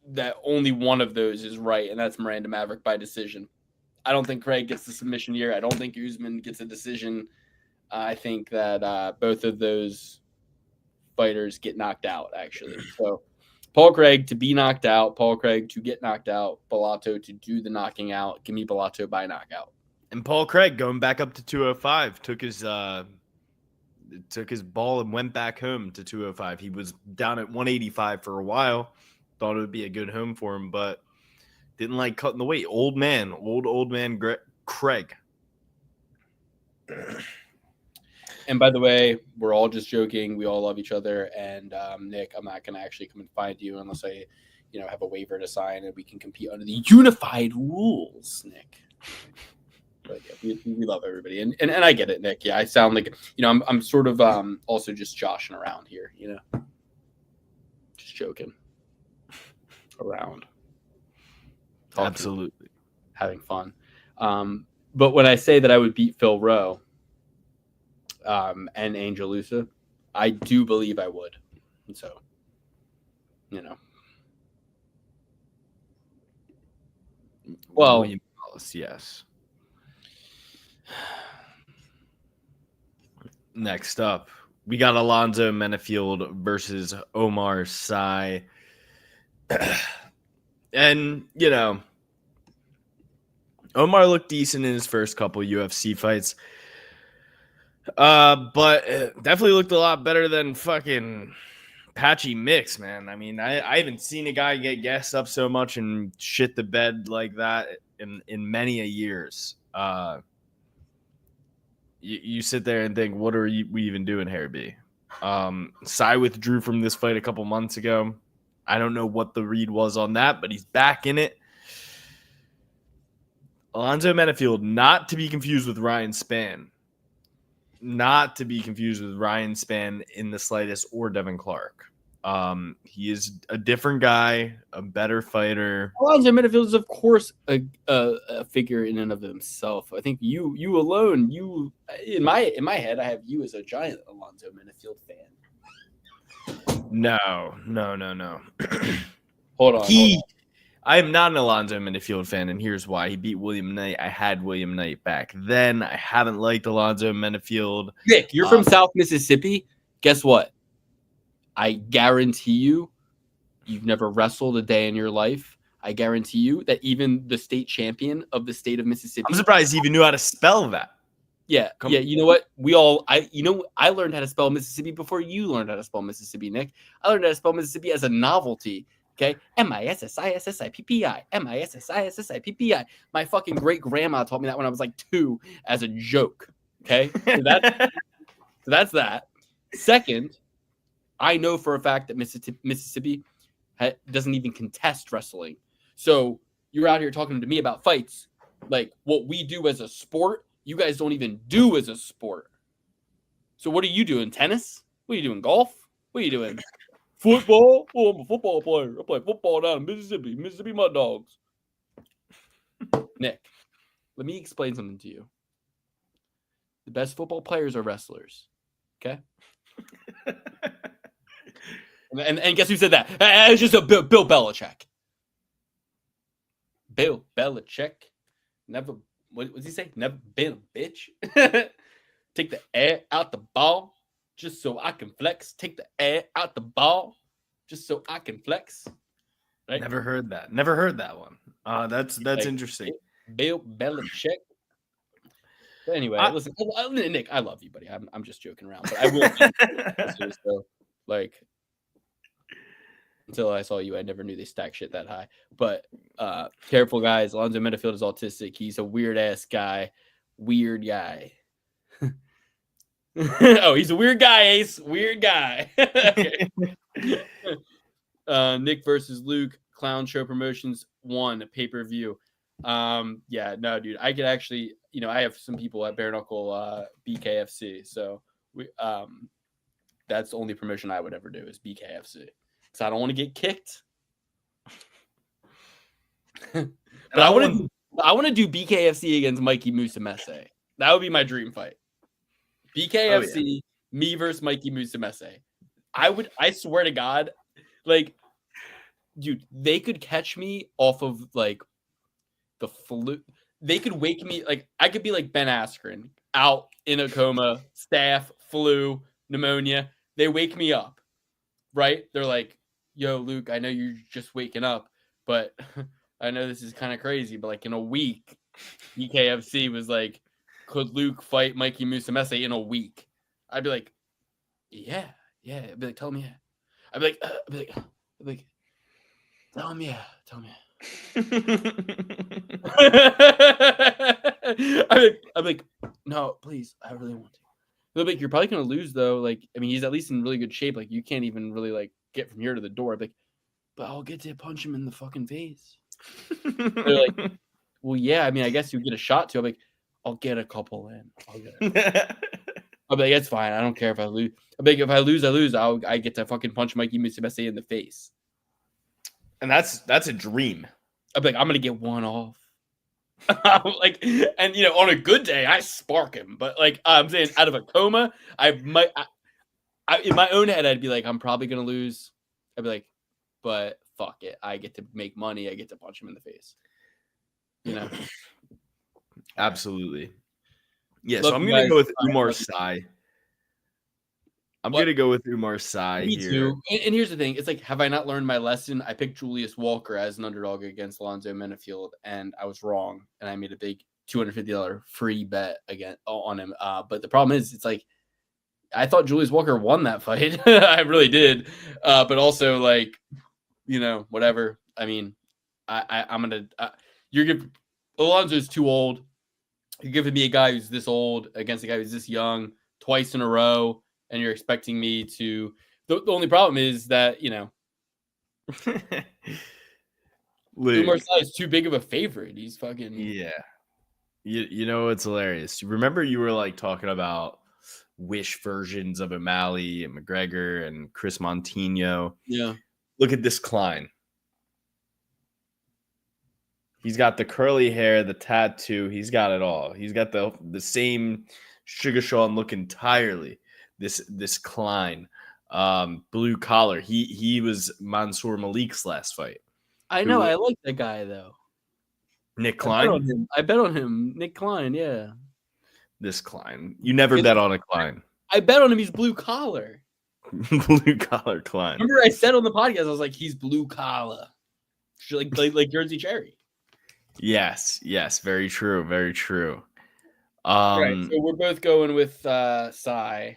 that only one of those is right, and that's Miranda Maverick by decision. I don't think Craig gets the submission here. I don't think Usman gets a decision. I think that both of those fighters get knocked out, actually. So Paul Craig to be knocked out, Paul Craig to get knocked out, Bellato to do the knocking out. Give me Bellato by knockout. And Paul Craig going back up to 205 took his ball and went back home to 205. He was down at 185 for a while. Thought it would be a good home for him, but didn't like cutting the weight. Old man Craig. And by the way, we're all just joking. We all love each other. And Nick, I'm not going to actually come and find you unless I have a waiver to sign and we can compete under the unified rules, Nick. But yeah, we love everybody, and I get it, Nick. Yeah, I sound like I'm sort of also just joshing around here, just joking around, talking, Absolutely. having fun. But when I say that I would beat Phil Rowe and Angel Lusa, I do believe I would, and so well, William Wallace, yes. Next up, we got Alonzo Menafield versus Omar Sy. And, Omar looked decent in his first couple UFC fights. But definitely looked a lot better than fucking Patchy Mix, man. I mean, I haven't seen a guy get gassed up so much and shit the bed like that in many a years. You sit there and think, what are we even doing here, B? Sy withdrew from this fight a couple months ago. I don't know what the read was on that, but he's back in it. Alonzo Menafield, not to be confused with Ryan Spann. Not to be confused with Ryan Spann in the slightest, or Devin Clark. He is a different guy, a better fighter. Alonzo Menafield is, of course, a figure in and of himself. I think you alone, in my head, I have you as a giant Alonzo Menafield fan. No. Hold on. I am not an Alonzo Menafield fan, and here's why. He beat William Knight. I had William Knight back then. I haven't liked Alonzo Menafield. Nick, you're from South Mississippi. Guess what? I guarantee you've never wrestled a day in your life. I guarantee you that even the state champion of the state of Mississippi. I'm surprised he even knew how to spell that. Yeah. You know what? I learned how to spell Mississippi before you learned how to spell Mississippi, Nick. I learned how to spell Mississippi as a novelty. Okay. Mississippi. Mississippi. My fucking great grandma taught me that when I was like 2 as a joke. Okay. So that's that. Second, I know for a fact that Mississippi doesn't even contest wrestling. So you're out here talking to me about fights. Like what we do as a sport, you guys don't even do as a sport. So what are you doing? Tennis? What are you doing? Golf? What are you doing? Football? Oh, I'm a football player. I play football down in Mississippi. Mississippi Mud Dogs. Nick, let me explain something to you. The best football players are wrestlers. Okay? And guess who said that? It's just Bill Belichick. Bill Belichick. Never, what does he say? Never been a bitch. Take the air out the ball just so I can flex. Take the air out the ball just so I can flex. Right? Never heard that one. That's interesting. Bill Belichick. But anyway, listen, Nick, I love you, buddy. I'm just joking around, but I will. So, like, until I saw you, I never knew they stack shit that high. But careful, guys. Alonzo Menafield is autistic. He's a weird ass guy. Weird guy. Oh, he's a weird guy, Ace. Weird guy. Nick versus Luke. Clown Show Promotions 1 pay-per-view. Yeah, no, dude. I could actually, I have some people at Bare Knuckle BKFC. So we that's the only promotion I would ever do is BKFC. Because I don't want to get kicked. But I want to do BKFC against Mikey Musumeci. That would be my dream fight. BKFC, me versus Mikey Musumeci. I swear to God, like, dude, they could catch me off of like the flu. They could wake me, like, I could be like Ben Askren, out in a coma, staph, flu, pneumonia. They wake me up, right? They're like, yo, Luke, I know you're just waking up, but I know this is kind of crazy, but like in a week, BKFC was like, could Luke fight Mikey Musumeci in a week? I'd be like, yeah. I'd be like, tell him yeah. I'd be like, tell him yeah. I'm like, no, please, I really want to. They're like, you're probably gonna lose though. Like, I mean, he's at least in really good shape. Like, you can't even really like get from here to the door. I'm like, but I'll get to punch him in the fucking face. They're like, well, yeah, I mean, I guess you get a shot too. I'm like, I'll get a couple in. I'll be like, that's fine. I don't care if I lose. I'm like, if I lose, I lose. I get to fucking punch Mikey Musumeci in the face. And that's a dream. I'm like, I'm gonna get one off. Like, and you know, on a good day, I spark him. But like, I'm saying, out of a coma, I might. In my own head, I'd be like, I'm probably gonna lose. I'd be like, but fuck it, I get to make money. I get to punch him in the face. You know. Absolutely. Yeah, Love so I'm you gonna guys. go with All right, Umar love you. Sai. I'm What? gonna go with Umar Sai Me here. too. And here's the thing: it's like, have I not learned my lesson? I picked Julius Walker as an underdog against Alonzo Menifield, and I was wrong. And I made a big $250 free bet again on him. But the problem is, it's like, I thought Julius Walker won that fight. I really did. But also, like, you know, whatever. I mean, I'm gonna. You're giving Alonzo's too old. You're giving me a guy who's this old against a guy who's this young twice in a row, and you're expecting me to. The only problem is that, you know, Umar Sai is too big of a favorite. He's fucking. Yeah. You know what's hilarious? Remember you were like talking about wish versions of O'Malley and McGregor and Chris Montino. Yeah. Look at this Klein. He's got the curly hair, the tattoo. He's got it all. He's got the same Sugar Sean look entirely. This Klein, blue collar. He was Mansour Malik's last fight. I know. I like that guy though. Nick Klein. I bet on him. Nick Klein. Yeah. This Klein. You never bet on a Klein. I bet on him. He's blue collar. Blue collar Klein. Remember, I said on the podcast, I was like, he's blue collar, like Jersey Cherry. Yes, very true, very true. Right, so we're both going with Sai.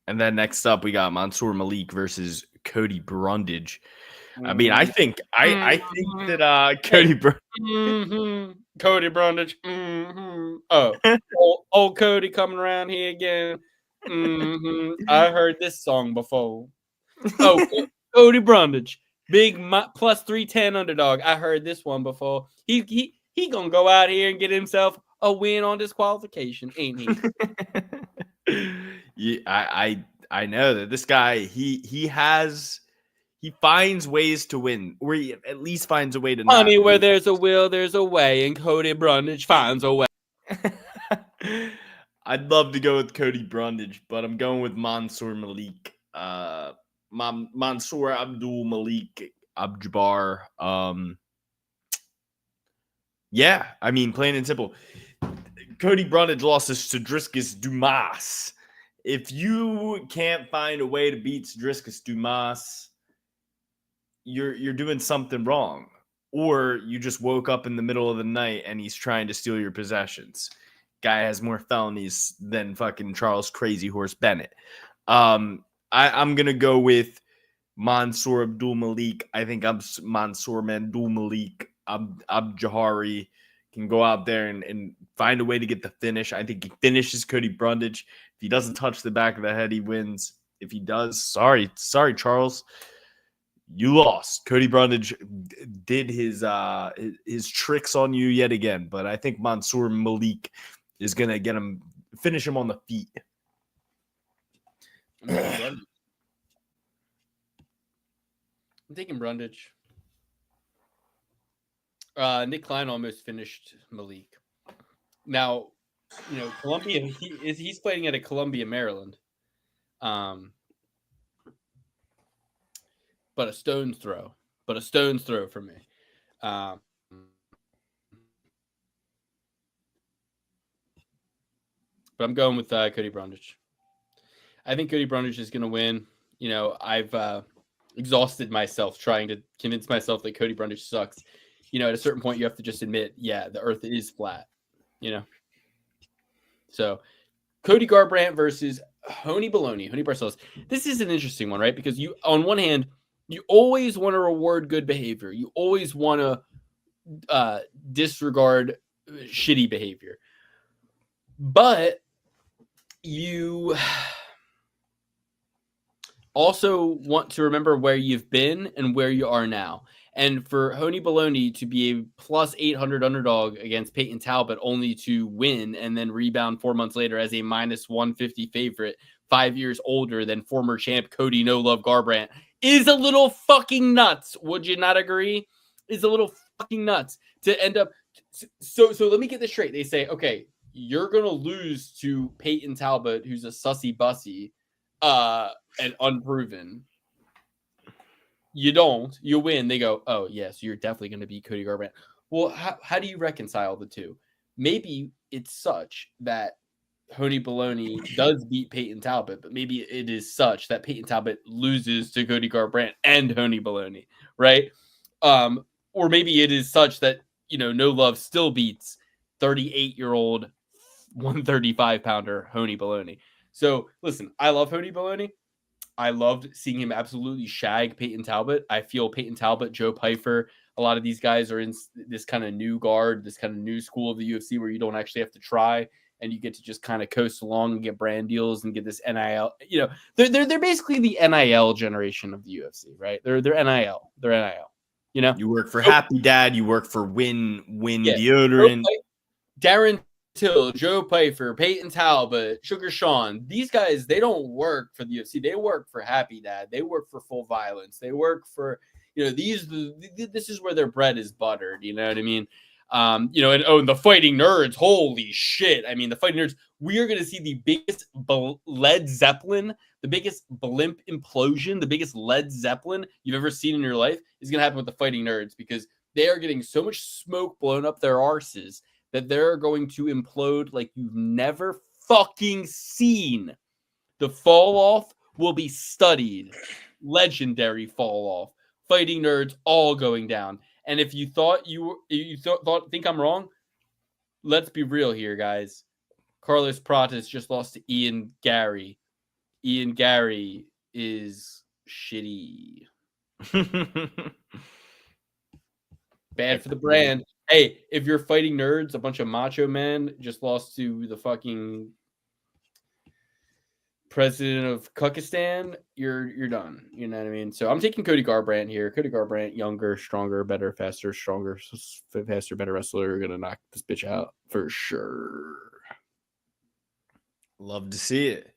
And then next up, we got Mansour Malik versus Cody Brundage. I mean, I think that Cody Cody Brundage. Oh, old Cody coming around here again. I heard this song before. Oh, Cody Brundage, big plus 310 underdog. I heard this one before. He gonna go out here and get himself a win on disqualification, ain't he? Yeah, I know that this guy he finds ways to win, or he at least finds a way to. Honey, where there's a will, there's a way, and Cody Brundage finds a way. I'd love to go with Cody Brundage, but I'm going with Mansour Malik. Mansour Abdul Malik Abjabar. Yeah, I mean, plain and simple. Cody Brundage lost to Cedriscus Dumas. If you can't find a way to beat Cedriscus Dumas, you're doing something wrong. Or you just woke up in the middle of the night and he's trying to steal your possessions. Guy has more felonies than fucking Charles Crazy Horse Bennett. I'm going to go with Mansour Abdul Malik. I think Mansour Mandul Malik Abjahari can go out there and find a way to get the finish. I think he finishes Cody Brundage. If he doesn't touch the back of the head, he wins. If he does, sorry, Charles, you lost. Cody Brundage did his tricks on you yet again, but I think Mansour Malik is gonna finish him on the feet. I'm taking Brundage. Nick Klein almost finished Malik. Now, you know, Columbia. He's playing at a Columbia, Maryland. But a stone's throw. For me. But I'm going with Cody Brundage. I think Cody Brundage is going to win. You know, I've exhausted myself trying to convince myself that Cody Brundage sucks. You know, at a certain point, you have to just admit, yeah, the earth is flat, you know? So, Cody Garbrandt versus Honey Barcelos. This is an interesting one, right? Because you, on one hand, you always want to reward good behavior. You always want to disregard shitty behavior. But you also want to remember where you've been and where you are now. And for Honey Baloney to be a plus 800 underdog against Peyton Talbot only to win and then rebound 4 months later as a minus 150 favorite, 5 years older than former champ Cody No Love Garbrandt, is a little fucking nuts. Would you not agree? Is a little fucking nuts to end up. So let me get this straight. They say, okay, you're going to lose to Peyton Talbot, who's a sussy bussy and unproven. You don't. You win. They go, oh, yes, you're definitely going to beat Cody Garbrandt. Well, how do you reconcile the two? Maybe it's such that Honey Baloney does beat Peyton Talbot, but maybe it is such that Peyton Talbot loses to Cody Garbrandt and Honey Baloney, right? Or maybe it is such that, No Love still beats 38-year-old 135-pounder Honey Baloney. So, listen, I love Honey Baloney. I loved seeing him absolutely shag Peyton Talbot. I feel Peyton Talbot, Joe Pyfer, a lot of these guys are in this kind of new guard, this kind of new school of the UFC where you don't actually have to try and you get to just kind of coast along and get brand deals and get this NIL. They're basically the NIL generation of the UFC, right? They're NIL. They're NIL. You work for Happy Dad, you work for Win Deodorant. Darren Till, Joe Pyfer, Peyton Talbot, Sugar Sean, these guys, they don't work for the UFC. They work for Happy Dad. They work for Full Violence. They work for, this is where their bread is buttered. You know what I mean? And the Fighting Nerds, holy shit. I mean, the Fighting Nerds, we are going to see the biggest Led Zeppelin, the biggest blimp implosion, the biggest Led Zeppelin you've ever seen in your life is going to happen with the Fighting Nerds because they are getting so much smoke blown up their arses that they're going to implode like you've never fucking seen. The fall off will be studied. Legendary fall off. Fighting Nerds all going down. And if you thought think I'm wrong, let's be real here, guys. Carlos Pratas just lost to Ian Gary. Ian Gary is shitty. Bad for the brand. Hey, if you're Fighting Nerds, a bunch of macho men just lost to the fucking president of Kyrgyzstan, you're done. You know what I mean? So I'm taking Cody Garbrandt here. Cody Garbrandt, younger, stronger, better, faster, stronger, faster, better wrestler. Gonna knock this bitch out for sure. Love to see it.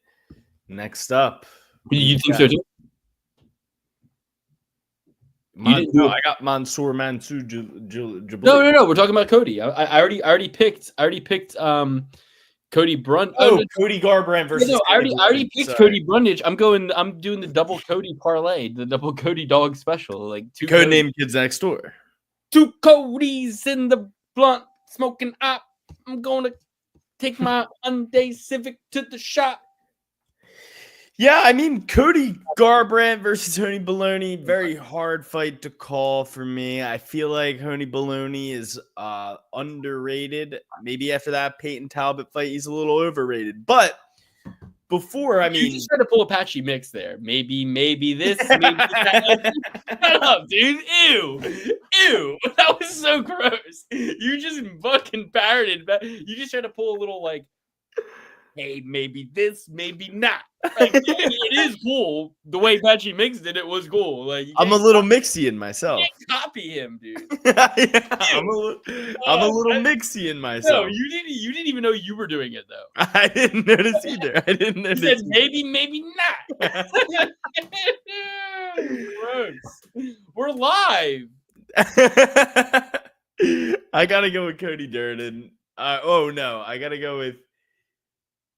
Next up. You think so too? I got Mansoor Mansur Jabali. No. We're talking about Cody. I already picked Cody Brunt. Cody Garbrandt versus. No, I already picked Cody Brundage. I'm doing the double Cody parlay, the double Cody dog special. Like two Codename Kids Next Door. Two Codys in the blunt smoking up. I'm gonna take my Hyundai Civic to the shop. Yeah, I mean, Cody Garbrandt versus Honey Baloney, very hard fight to call for me. I feel like Honey Baloney is underrated. Maybe after that Peyton Talbot fight, he's a little overrated. But before, you just tried to pull Apache mix there. Maybe this, maybe that. Shut up, dude. Ew. That was so gross. You just fucking parroted. You just tried to pull a little like, hey, maybe this, maybe not. Like, it is cool. The way Patchy mixed it was cool. Like I'm a little Mixian myself. You can't copy him, dude. I'm a little Mixian myself. No, you didn't even know you were doing it though. I didn't notice either. You said maybe not. Gross. We're live. I gotta go with Cody Durden. I gotta go with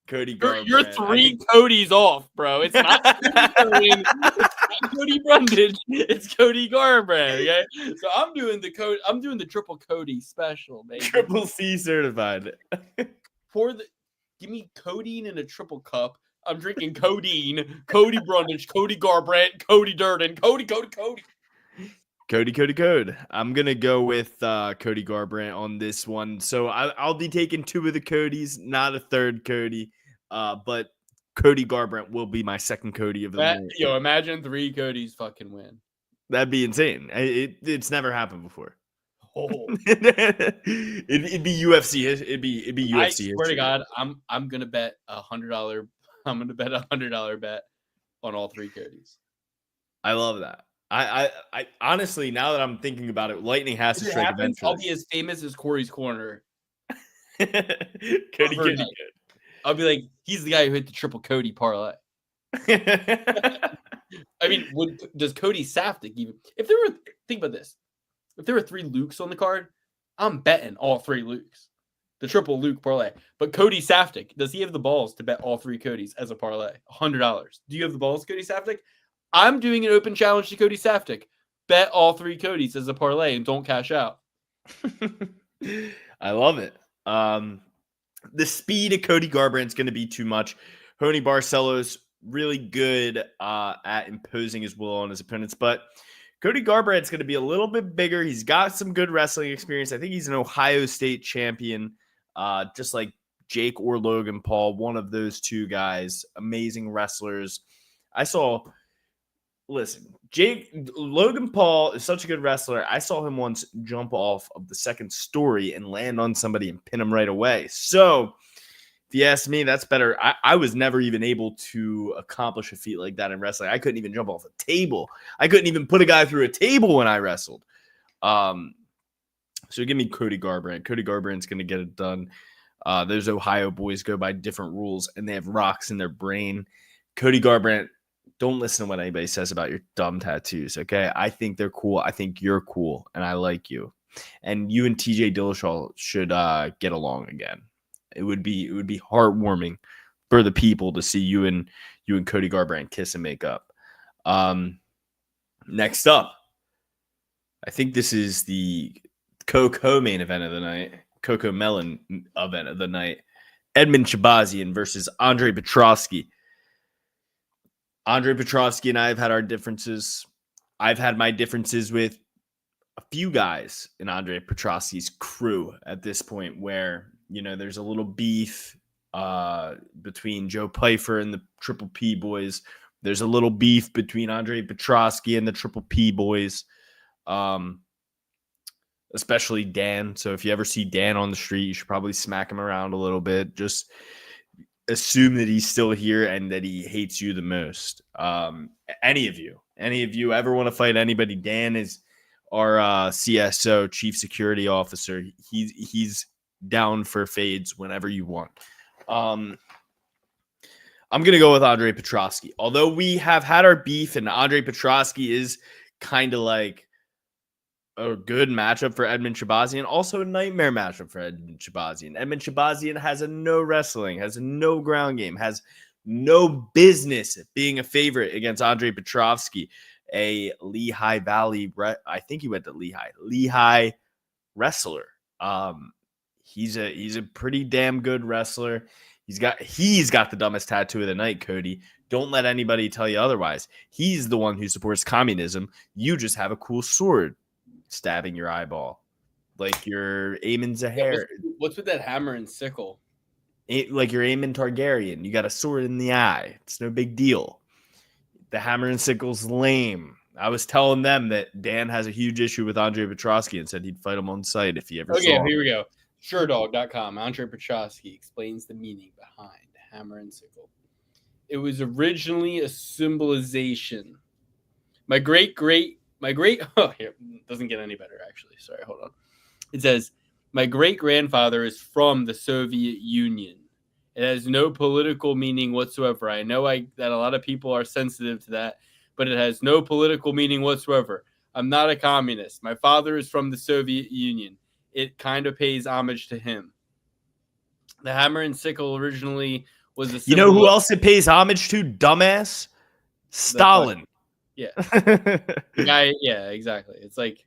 Cody Garbrandt. You're three Codys off, bro. It's not Cody Brundage. It's Cody Garbrandt. Okay, so I'm doing the triple Cody special, baby. Triple C certified. Give me codeine in a triple cup. I'm drinking codeine. Cody Brundage, Cody Garbrandt, Cody Durden, Cody. Code. I'm gonna go with Cody Garbrandt on this one. So I'll be taking two of the Codys, not a third Cody. But Cody Garbrandt will be my second Cody of the night. Yo, imagine three Codys fucking win. That'd be insane. It's never happened before. Oh. It'd be UFC. It'd be UFC. I swear to God, I'm gonna bet $100. I'm gonna bet $100 bet on all 3 Codys. I love that. I honestly, now that I'm thinking about it, lightning has to If it strike happens, I'll eventually. be as famous as Corey's Corner. Cody overnight. I'll be like, he's the guy who hit the triple Cody parlay. I mean, does Cody Safdie even? If there were, think about this. If there were 3 Lukes on the card, I'm betting all 3 Lukes. The triple Luke parlay. But Cody Safdie, does he have the balls to bet all 3 Codys as a parlay? $100. Do you have the balls, Cody Safdie? I'm doing an open challenge to Cody Safdie. Bet all 3 Codys as a parlay and don't cash out. I love it. The speed of Cody Garbrandt's going to be too much. Tony Barcelo's really good at imposing his will on his opponents, but Cody Garbrandt's going to be a little bit bigger. He's got some good wrestling experience. I think he's an Ohio State champion, just like Jake or Logan Paul, one of those 2 guys, amazing wrestlers. Logan Paul is such a good wrestler. I saw him once jump off of the 2nd story and land on somebody and pin him right away. So if you ask me, that's better. I was never even able to accomplish a feat like that in wrestling. I couldn't even jump off a table. I couldn't even put a guy through a table when I wrestled. So give me Cody Garbrandt. Cody Garbrandt's going to get it done. Those Ohio boys go by different rules, and they have rocks in their brain. Cody Garbrandt, don't listen to what anybody says about your dumb tattoos, okay? I think they're cool. I think you're cool, and I like you. And you and TJ Dillashaw should get along again. It would be heartwarming for the people to see you and Cody Garbrandt kiss and make up. Next up, I think this is the Coco main event of the night, Coco Melon event of the night. Edmund Shabazian versus Andre Petroski. Andre Petroski and I have had our differences. I've had my differences with a few guys in Andre Petroski's crew at this point where, there's a little beef between Joe Pyfer and the Triple P boys. There's a little beef between Andre Petroski and the Triple P boys, especially Dan. So if you ever see Dan on the street, you should probably smack him around a little bit. Just assume that he's still here and that he hates you the most. Any of you ever want to fight anybody, Dan is our CSO, Chief Security Officer. He's down for fades whenever you want. I'm going to go with Andre Petroski. Although we have had our beef and Andre Petroski is kind of like a good matchup for Edmund Shabazian, also a nightmare matchup for Edmund Shabazian. Edmund Shabazian has no wrestling, has no ground game, has no business being a favorite against Andre Petroski, a Lehigh Valley, I think he went to Lehigh wrestler. He's a pretty damn good wrestler. He's got the dumbest tattoo of the night, Cody. Don't let anybody tell you otherwise. He's the one who supports communism. You just have a cool sword stabbing your eyeball like you're aiming Zahara. What's with that hammer and sickle? Like you're aiming Targaryen. You got a sword in the eye. It's no big deal. The hammer and sickle's lame. I was telling them that Dan has a huge issue with Andre Petroski and said he'd fight him on site if he ever saw him. Okay, here we go. SureDog.com. Andre Petroski explains the meaning behind hammer and sickle. It was originally a symbolization. My great, oh, here, doesn't get any better, actually. Sorry, hold on. It says, my great-grandfather is from the Soviet Union. It has no political meaning whatsoever. I know that a lot of people are sensitive to that, but it has no political meaning whatsoever. I'm not a communist. My father is from the Soviet Union. It kind of pays homage to him. The hammer and sickle originally was a symbol. You know who else it pays homage to, dumbass? Stalin. Yeah. Yeah, exactly. It's like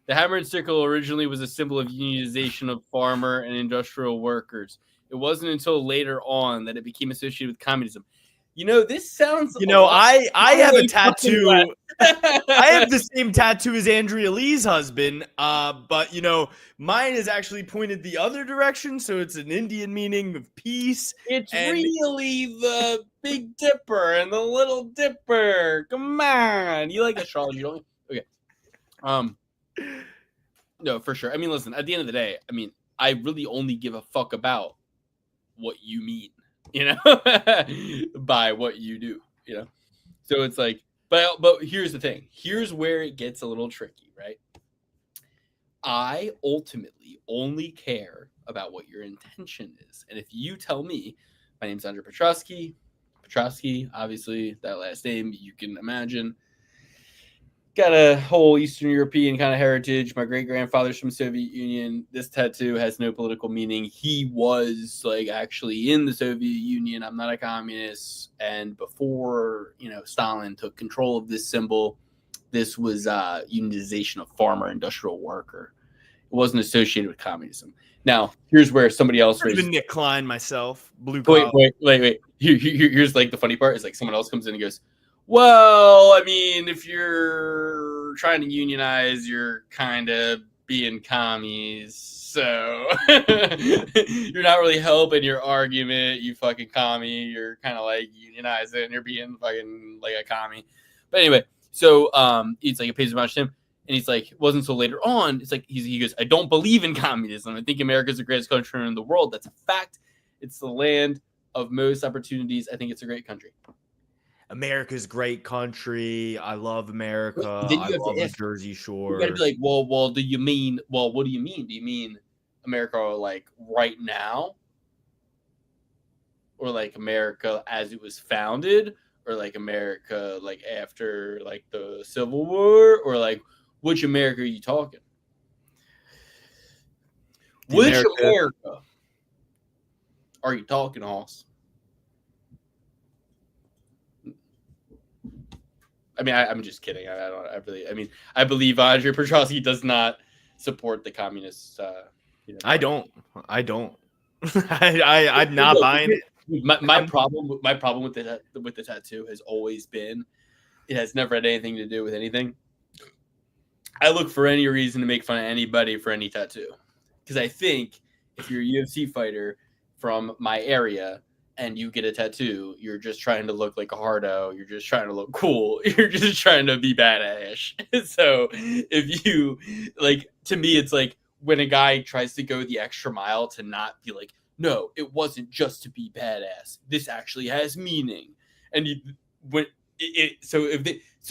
the hammer and sickle originally was a symbol of unionization of farmer and industrial workers. It wasn't until later on that it became associated with communism. This sounds. I have a tattoo. I have the same tattoo as Andrea Lee's husband, but mine is actually pointed the other direction, so it's an Indian meaning of peace. It's really the Big Dipper and the Little Dipper. Come on, you like astrology, don't you? Okay. No, for sure. I mean, listen. At the end of the day, I really only give a fuck about what you mean. By what you do. you know? So it's like, but here's the thing. Here's where it gets a little tricky, right? I ultimately only care about what your intention is. And if you tell me, my name's Andrew Petrosky, obviously, that last name, you can imagine, got a whole Eastern European kind of heritage. My great-grandfather's from Soviet Union. This tattoo has no political meaning. He was like actually in the Soviet Union. I'm not a communist. And before, Stalin took control of this symbol, this was unionization of farmer industrial worker. It wasn't associated with communism. Now, here's where somebody else I've been Nick Klein myself. Blue collar. Wait. Here's like the funny part is like someone else comes in and goes, well, I mean, if you're trying to unionize, you're kind of being commies. So you're not really helping your argument, you fucking commie. You're kind of like unionizing. You're being fucking like a commie. But anyway, so it's like it pays homage to him. And he's like, it wasn't so later on. It's like he goes, I don't believe in communism. I think America's the greatest country in the world. That's a fact. It's the land of most opportunities. I think it's a great country. America's great country. I love America. I love the Jersey Shore. You gotta be like, well, what do you mean? Do you mean America like right now? Or like America as it was founded? Or like America like after like the Civil War? Or like which America are you talking? Which America are you talking, Hoss? I mean, I'm just kidding. I believe Andrew Petrosky does not support the communists. I don't. I'm not buying it. My problem with the tattoo has always been, it has never had anything to do with anything. I look for any reason to make fun of anybody for any tattoo, because I think if you're a UFC fighter from my area and you get a tattoo, you're just trying to look like a hardo. You're just trying to look cool. You're just trying to be badass. So if you like, to me, it's like when a guy tries to go the extra mile to not be like, no, it wasn't just to be badass. This actually has meaning. And so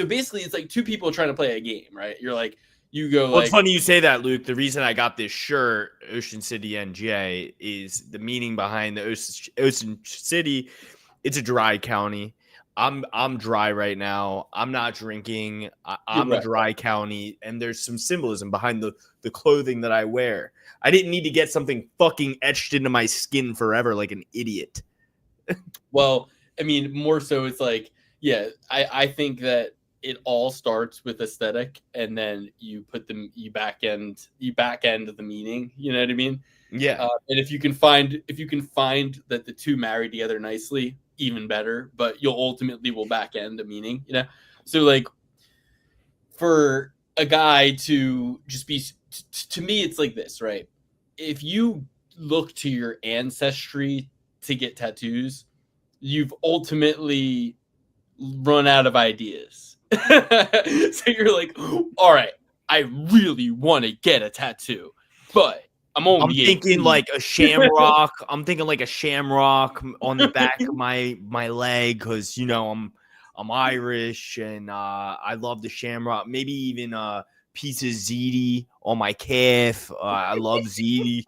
basically it's like two people trying to play a game, right? You're like, you go well, it's funny you say that, Luke. The reason I got this shirt, Ocean City NJ, is the meaning behind the Ocean City. It's a dry county. I'm dry right now. I'm not drinking. I'm a dry county, and there's some symbolism behind the clothing that I wear. I didn't need to get something fucking etched into my skin forever like an idiot. Well, I mean, more so it's like, yeah, I think that it all starts with aesthetic, and then you back end the meaning. You know what I mean? Yeah. And if you can find that the two marry together nicely, even better. But you'll ultimately will back end the meaning. You know, so like for a guy to just be, to me, it's like this, right? If you look to your ancestry to get tattoos, you've ultimately run out of ideas. So you're like, all right, I really want to get a tattoo, but I'm thinking like a shamrock. I'm thinking like a shamrock on the back of my leg, because I'm Irish and I love the shamrock. Maybe even a piece of ziti on my calf. I love ziti.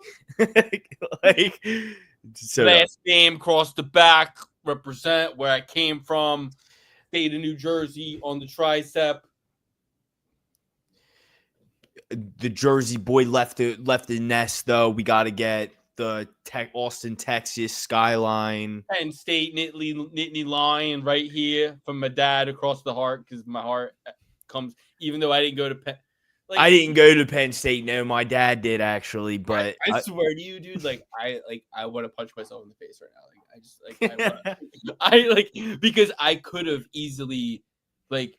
Like, so last name across the back, represent where I came from. State of New Jersey on the tricep. The Jersey boy left the nest, though. We got to get the Austin, Texas skyline. Penn State Nittany line right here from my dad across the heart, because my heart comes, even though I didn't go to Penn. Like, I didn't go to Penn State. No, my dad did actually, but I swear to you, dude, like I want to punch myself in the face right now. Because I could have easily, like,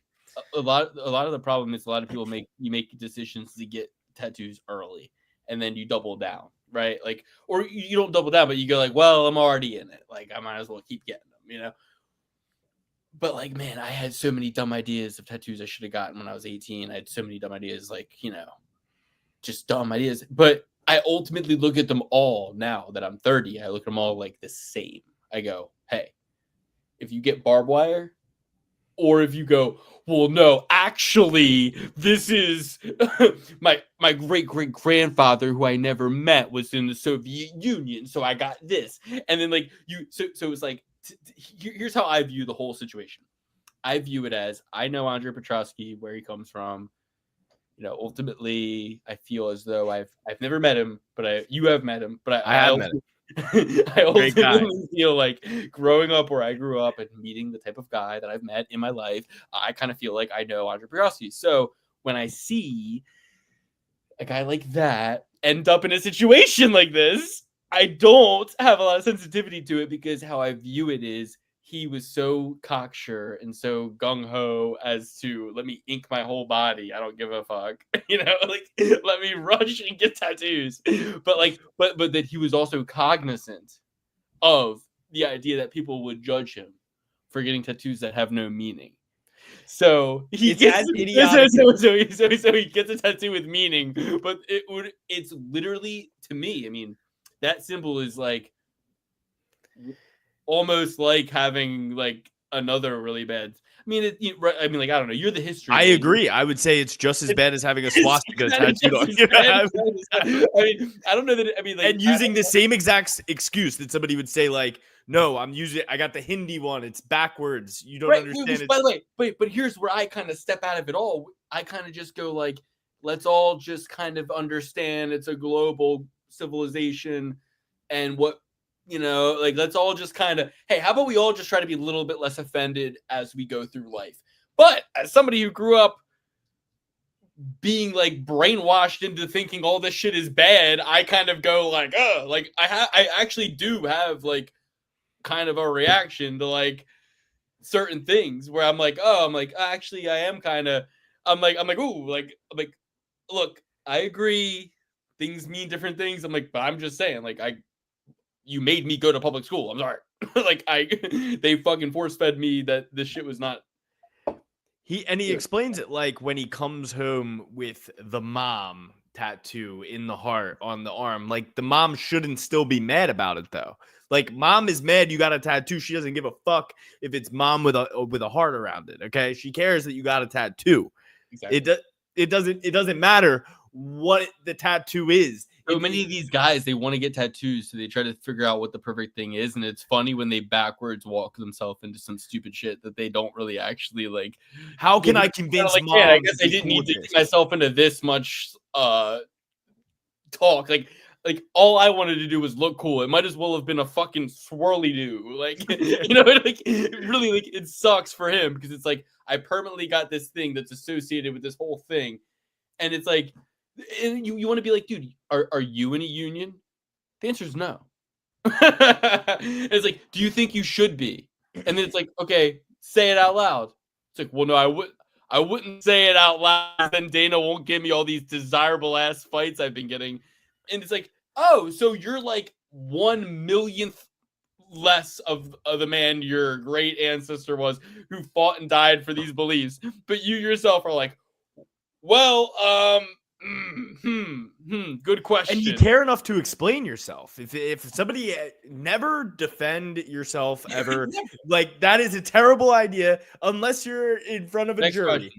a lot of the problem is a lot of people make decisions to get tattoos early and then you double down, right? Like, or you don't double down, but you go like, well, I'm already in it. Like, I might as well keep getting them, But like, man, I had so many dumb ideas of tattoos I should have gotten when I was 18. I had so many dumb ideas, like, just dumb ideas. But I ultimately look at them all now that I'm 30. I look at them all like the same. I go, hey, if you get barbed wire, Or if you go, well, no, actually, this is my great grandfather who I never met was in the Soviet Union, so I got this. And then like so it's like here's how I view the whole situation. I view it as I know Andre Petrosky, where he comes from. Ultimately, I feel as though I've never met him, but you have met him, but I have met him. I ultimately feel like growing up where I grew up and meeting the type of guy that I've met in my life, I kind of feel like I know Andre Petrosky. So when I see a guy like that end up in a situation like this, I don't have a lot of sensitivity to it because how I view it is he was so cocksure and so gung-ho as to let me ink my whole body. I don't give a fuck. Like let me rush and get tattoos. But that he was also cognizant of the idea that people would judge him for getting tattoos that have no meaning. So he gets so he gets a tattoo with meaning, but it's literally, to me, I mean, that symbol is like almost like having like another really bad. I mean, I don't know. You're the history. I agree. I would say it's just as bad as having a swastika tattooed on you. I mean, I don't know that. I mean, like, and using the same exact excuse that somebody would say, like, "No, I got the Hindi one. It's backwards. You don't understand." By the way, but here's where I kind of step out of it all. I kind of just go like, let's all just kind of understand it's a global civilization, and what. Like let's all just kind of, hey, how about we all just try to be a little bit less offended as we go through life? But as somebody who grew up being like brainwashed into thinking all this shit is bad, I kind of go like, like I actually do have like kind of a reaction to like certain things where I'm like, actually I am kind of, I'm like, look, I agree. Things mean different things. I'm like, but I'm just saying, like, you made me go to public school. I'm sorry. Like they fucking force fed me that this shit was not. He explains it like when he comes home with the mom tattoo in the heart on the arm. Like the mom shouldn't still be mad about it though. Like mom is mad you got a tattoo. She doesn't give a fuck if it's mom with a heart around it. Okay, she cares that you got a tattoo. Exactly. It doesn't matter what the tattoo is. So many of these guys, they want to get tattoos, so they try to figure out what the perfect thing is, and it's funny when they backwards walk themselves into some stupid shit that they don't really actually like. How can I convince mom? I guess I didn't need to get myself into this much talk. Like all I wanted to do was look cool. It might as well have been a fucking swirly do. Like like really, like it sucks for him because it's like I permanently got this thing that's associated with this whole thing, and it's like. And you want to be like, dude, are you in a union? The answer is no. It's like, do you think you should be? And then it's like, okay, say it out loud. It's like, well, no, I wouldn't say it out loud. Then Dana won't give me all these desirable ass fights I've been getting. And it's like, oh, so you're like 1/1,000,000th less of the man your great ancestor was who fought and died for these beliefs. But you yourself are like, well, good question. And you care enough to explain yourself. If somebody never defend yourself ever, like that is a terrible idea unless you're in front of a jury.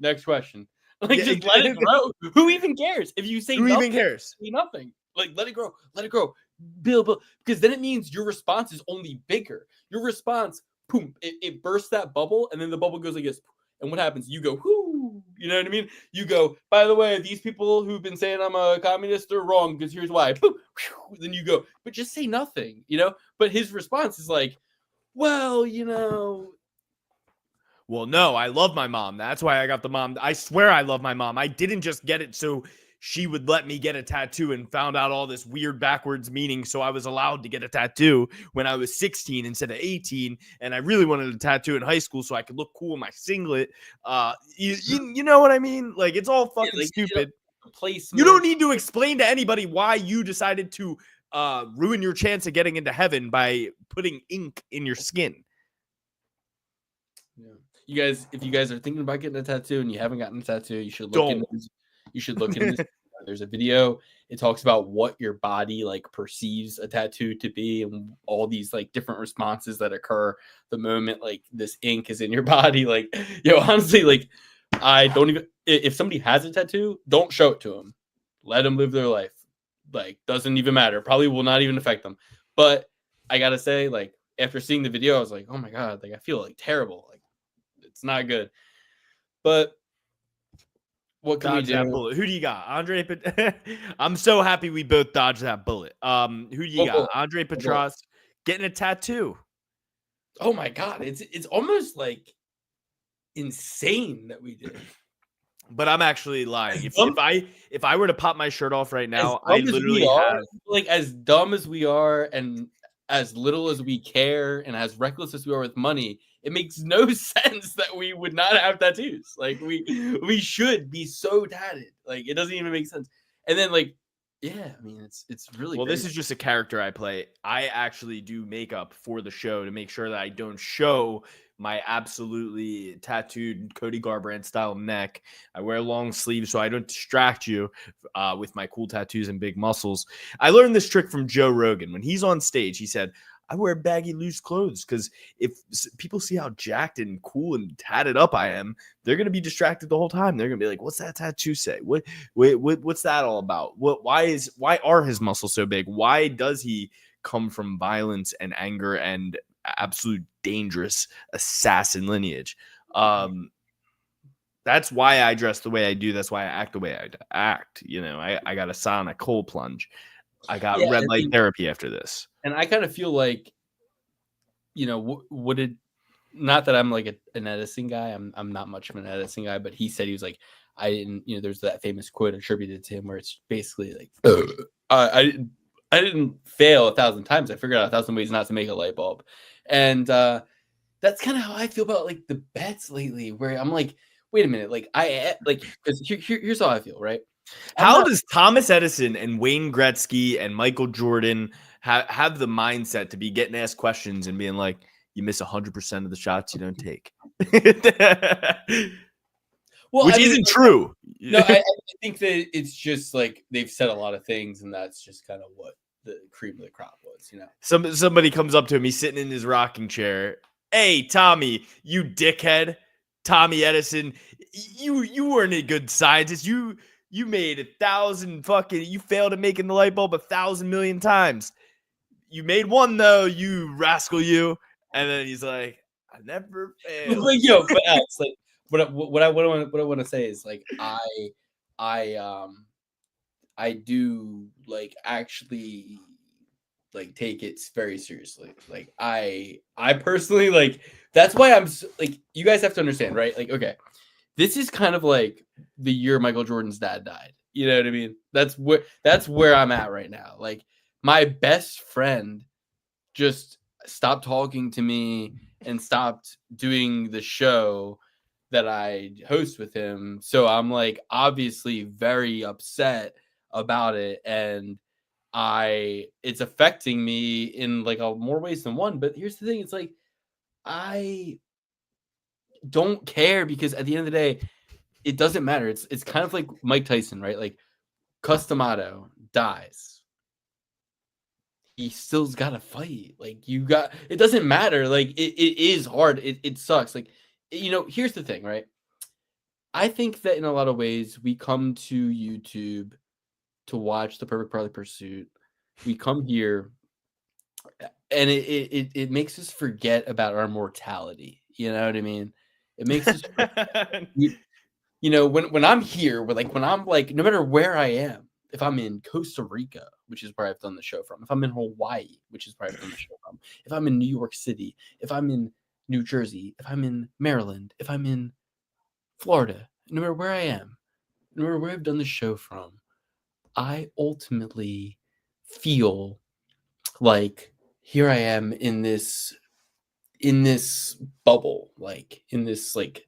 Next question. Like just let it grow. Who even cares? If you say who nothing, even cares? Say nothing. Like let it grow. Let it grow. Bill, because then it means your response is only bigger. Your response, boom, it bursts that bubble, and then the bubble goes like this. And what happens? You go, whoo, you know what I mean? You go, by the way, these people who've been saying I'm a communist are wrong because here's why. Then you go, but just say nothing, But his response is like, well, Well, no, I love my mom. That's why I got the mom. I swear I love my mom. I didn't just get it so she would let me get a tattoo and found out all this weird backwards meaning. So I was allowed to get a tattoo when I was 16 instead of 18. And I really wanted a tattoo in high school so I could look cool in my singlet. You know what I mean? Like, it's all fucking stupid. You don't need to explain to anybody why you decided to ruin your chance of getting into heaven by putting ink in your skin. Yeah. If you guys are thinking about getting a tattoo and you haven't gotten a tattoo, you should look into this. You should look into this. There's a video. It talks about what your body like perceives a tattoo to be, and all these like different responses that occur the moment like this ink is in your body. Like, honestly, like I don't even. If somebody has a tattoo, don't show it to them. Let them live their life. Like, doesn't even matter. Probably will not even affect them. But I gotta say, like, after seeing the video, I was like, oh my god, like I feel like terrible. Like, it's not good. But what can we do? That bullet. Who do you got? Andre? I'm so happy we both dodged that bullet. Who do you got? Andre Petras getting a tattoo. Oh my god, it's almost like insane that we did. But I'm actually lying. If I were to pop my shirt off right now, I literally have like as dumb as we are and as little as we care and as reckless as we are with money, it makes no sense that we would not have tattoos. Like we should be so tatted. Like it doesn't even make sense. And then like, yeah, I mean it's really well. crazy. This is just a character I play. I actually do makeup for the show to make sure that I don't show my absolutely tattooed Cody Garbrandt style neck. I wear long sleeves so I don't distract you with my cool tattoos and big muscles. I learned this trick from Joe Rogan. When he's on stage, he said, I wear baggy, loose clothes because if people see how jacked and cool and tatted up I am, they're going to be distracted the whole time. They're going to be like, what's that tattoo say? What's that all about? Why are his muscles so big? Why does he come from violence and anger and absolute dangerous assassin lineage? That's why I dress the way I do. That's why I act the way I act. I got a sauna cold plunge. I got red light therapy after this. And I kind of feel like, would it, not that I'm like an Edison guy. I'm not much of an Edison guy, but he said he was like, I didn't, there's that famous quote attributed to him where it's basically like, I didn't fail 1,000 times. I figured out 1,000 ways not to make a light bulb. And that's kind of how I feel about like the bets lately, where I'm like, wait a minute, like because here's how I feel, right? How does Thomas Edison and Wayne Gretzky and Michael Jordan have the mindset to be getting asked questions and being like, you miss 100% of the shots you don't take? Well, which isn't true. No, I think that it's just like they've said a lot of things, and that's just kind of what the cream of the crop was, Somebody comes up to him, he's sitting in his rocking chair. Hey, Tommy, you dickhead. Tommy Edison, you weren't a good scientist. You made 1,000 you failed at making the light bulb 1,000 million times. You made one though, you rascal, you. And then he's like, I never failed. But Alex, like what I want to say is like I do like actually like take it very seriously. Like I personally like, that's why I'm like, you guys have to understand, right? Like, okay, this is kind of like the year Michael Jordan's dad died. You know what I mean? That's where I'm at right now. Like my best friend just stopped talking to me and stopped doing the show that I host with him. So I'm like obviously very upset about it, and it's affecting me in like more ways than one. But here's the thing, it's like I don't care, because at the end of the day, it doesn't matter. It's kind of like Mike Tyson, right? Like Customato dies, he still's got to fight. Like it doesn't matter. Like it is hard. It sucks. Like, here's the thing, right? I think that in a lot of ways we come to YouTube to watch The Perfect Parley Pursuit. We come here and it makes us forget about our mortality. You know what I mean? It makes us when I'm here, when I'm like, no matter where I am, if I'm in Costa Rica, which is where I've done the show from, if I'm in Hawaii, which is where I've done the show from, if I'm in New York City, if I'm in New Jersey, if I'm in Maryland, if I'm in Florida, no matter where I am, no matter where I've done the show from, I ultimately feel like here I am in this bubble, like in this like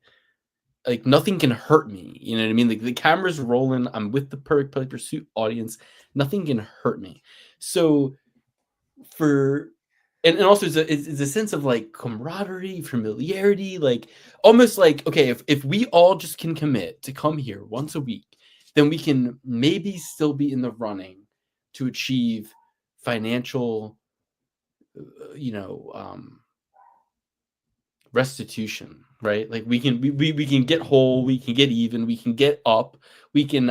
nothing can hurt me. You know what I mean? Like the camera's rolling. I'm with the Perfect Parley Pursuit audience. Nothing can hurt me. So and also it's a sense of like camaraderie, familiarity, like almost like, okay, if we all just can commit to come here once a week then we can maybe still be in the running to achieve financial, restitution, right? Like we can get whole, we can get even, we can get up, we can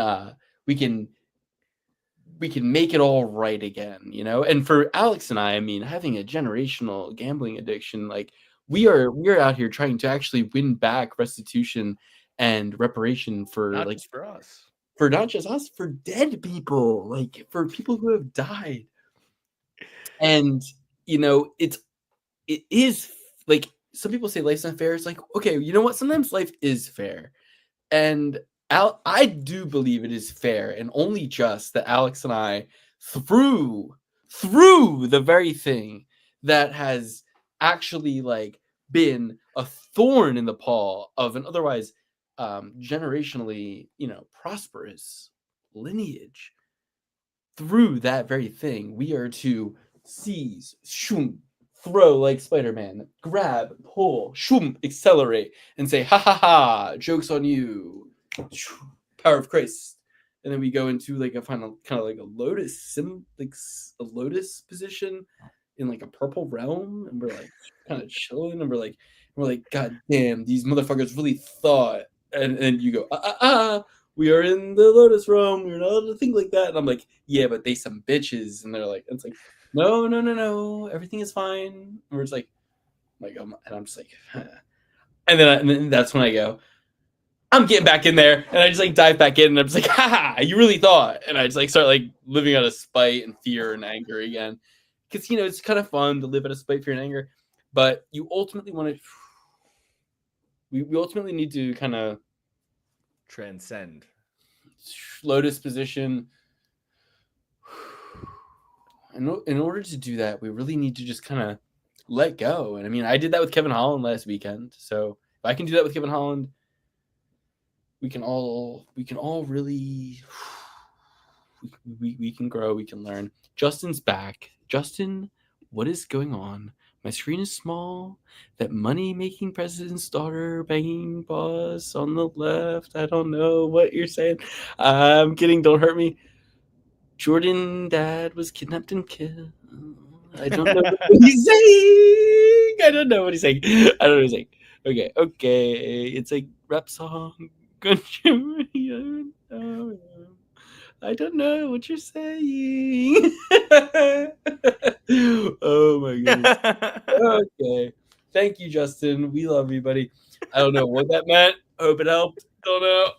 make it all right again, And for Alex and I mean, having a generational gambling addiction, like we are out here trying to actually win back restitution and reparation for Not like just for us. for not just us, for dead people, like for people who have died. And it is like some people say life's not fair. It's like, okay, you know what? Sometimes life is fair. And I do believe it is fair and only just that Alex and I, through the very thing that has actually like been a thorn in the paw of an otherwise generationally, prosperous lineage, through that very thing, we are to seize, shoom, throw like Spider-Man, grab, pull, shoom, accelerate, and say, ha ha ha, joke's on you, power of Christ. And then we go into like a final kind of like a lotus a lotus position in like a purple realm, and we're like kind of chilling, and we're like, God damn, these motherfuckers really thought. And you go, we are in the lotus realm, we're not allowed to think like that. And I'm like, yeah, but they some bitches. And they're like, it's like, no, everything is fine. And we're just like and I'm just like, and then that's when I go, I'm getting back in there, and I just like dive back in, and I'm just like, haha, you really thought. And I just like start like living out of spite and fear and anger again, because it's kind of fun to live out of spite, fear, and anger, but you ultimately want to. We ultimately need to kind of transcend lotus position. In order to do that, we really need to just kind of let go. And I mean, I did that with Kevin Holland last weekend. So if I can do that with Kevin Holland, we can all really we can grow, we can learn. Justin's back. Justin, what is going on? My screen is small. That money-making president's daughter banging boss on the left. I don't know what you're saying. I'm kidding. Don't hurt me. Jordan dad was kidnapped and killed. I don't know what he's saying. I don't know what he's saying. Okay. It's a rap song. I don't know what you're saying. Oh my goodness. Okay. Thank you, Justin. We love you, buddy. I don't know what that meant. Hope it helped. Don't know.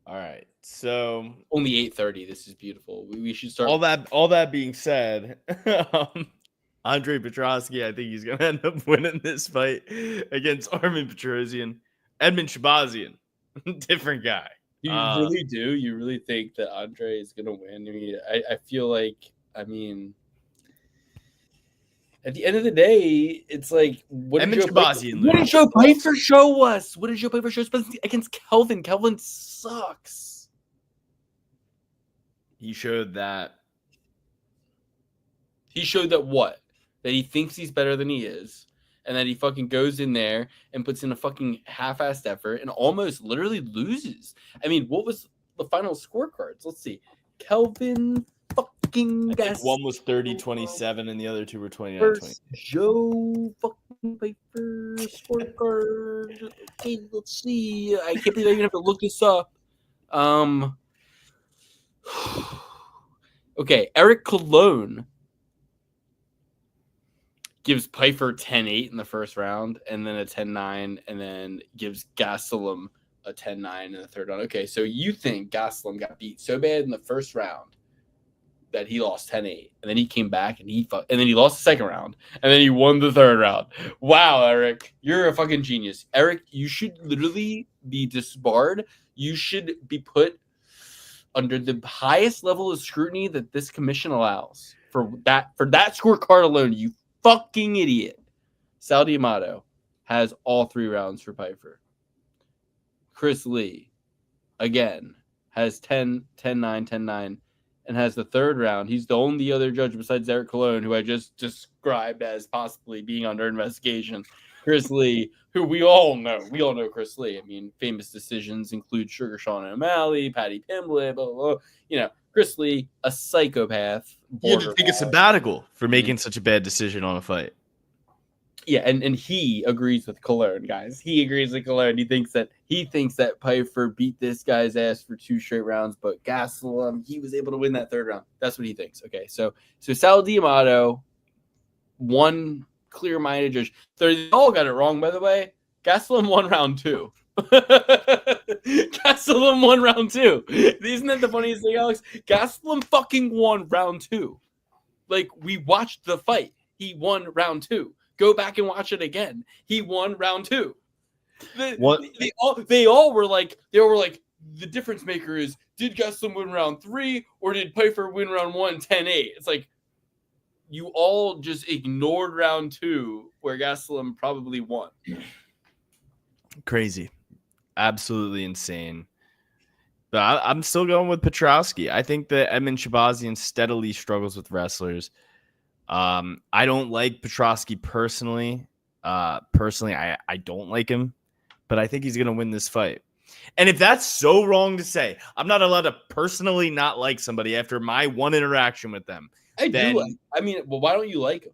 All right. So only 8:30. This is beautiful. We should start. All that being said, Andre Petrosky, I think he's gonna end up winning this fight against Armin Petrosian. Edmund Shabazian, different guy. You really do? You really think that Andre is gonna win? I mean, I feel like, I mean, at the end of the day, it's like, what did Joe Pfeiffer show us? What did Joe Pfeiffer show us against Kelvin? Kelvin sucks. He showed that. He showed that what? That he thinks he's better than he is, and that he fucking goes in there and puts in a fucking half-assed effort and almost literally loses. I mean, what was the final scorecards? Let's see. Kelvin fucking one was 30-27 and the other two were 29-20. Joe fucking Pfeiffer scorecard. Okay, let's see. I can't believe I even have to look this up. Okay, Eric Colon gives Pfeiffer 10-8 in the first round, and then a 10-9, and then gives Gastelum a 10-9 in the third round. Okay, so you think Gastelum got beat so bad in the first round that he lost 10-8, and then he came back and then he lost the second round, and then he won the third round. Wow, Eric, you're a fucking genius. Eric, you should literally be disbarred. You should be put under the highest level of scrutiny that this commission allows for that scorecard alone. You fucking idiot. Sal D'Amato has all 3 rounds for Pfeiffer. Chris Lee, again, has 10-9, 10-9, and has the third round. He's the only other judge besides Eric Colon, who I just described as possibly being under investigation. Chris Lee, who we all know Chris Lee. I mean, famous decisions include Sugar Sean O'Malley, Patty Pimblett, blah, blah, blah. You know, Chris Lee, a psychopath. He had to take a sabbatical for making such a bad decision on a fight. Yeah, and he agrees with Cologne, guys. He agrees with Cologne. He thinks that Pfeiffer beat this guy's ass for 2 straight rounds, but Gastelum, he was able to win that 3rd round. That's what he thinks. Okay, so Sal D'Amato, one clear-minded judge. They all got it wrong, by the way. Gastelum won round 2. Gastelum won round 2. Isn't that the funniest thing, Alex? Gastelum fucking won round 2. Like, we watched the fight. He won round 2. Go back and watch it again. He won round 2. They all were like, the difference maker is, did Gastelum win round 3 or did Pfeiffer win round 1 10-8? It's like, you all just ignored round 2 where Gastelum probably won. Crazy. Absolutely insane. But I'm still going with Petrosky. I think that Edmund Shabazian steadily struggles with wrestlers. I don't like Petrosky personally. I don't like him, but I think he's going to win this fight. And if that's so wrong to say, I'm not allowed to personally not like somebody after my one interaction with them. Why don't you like him?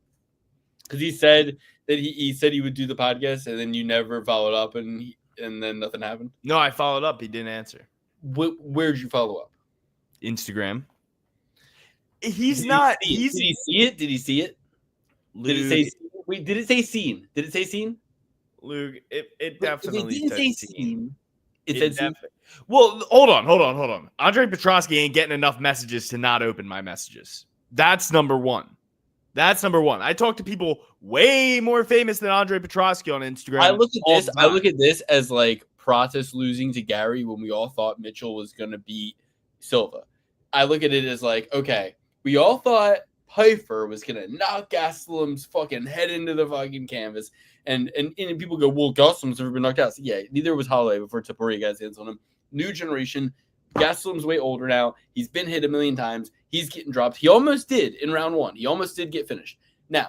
Because he said that he said he would do the podcast, and then you never followed up, and then nothing happened. No, I followed up. He didn't answer. Where'd you follow up? Instagram. Did he see it? Did he see it? Luke, did it say? Wait, did it say scene? Did it say scene? Luke, it definitely didn't say scene. It said scene. Well, hold on. Andre Petrosky ain't getting enough messages to not open my messages. That's number one. I talk to people way more famous than Andre Petrosky on Instagram. I look at this as like Pratis losing to Gary when we all thought Mitchell was going to beat Silva. I look at it as like, okay, we all thought Pfeiffer was going to knock Gastelum's fucking head into the fucking canvas. And people go, well, Gastelum's never been knocked out. So yeah, neither was Holloway before Topuria got his hands on him. New generation. Gastelum's way older now. He's been hit a million times. He's getting dropped. He almost did in round 1. He almost did get finished. Now,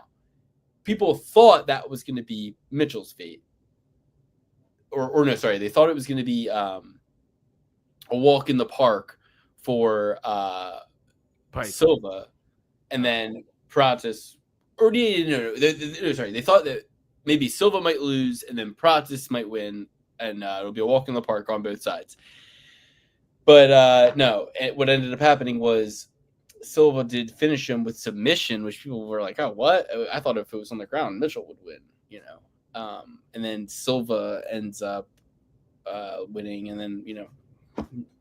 people thought that was going to be Mitchell's fate. They thought it was going to be a walk in the park for Silva. And then Pratis, they thought that maybe Silva might lose and then Pratis might win, and it'll be a walk in the park on both sides. But no, what ended up happening was Silva did finish him with submission, which people were like, oh, what? I thought if it was on the ground, Mitchell would win, and then Silva ends up winning, and then,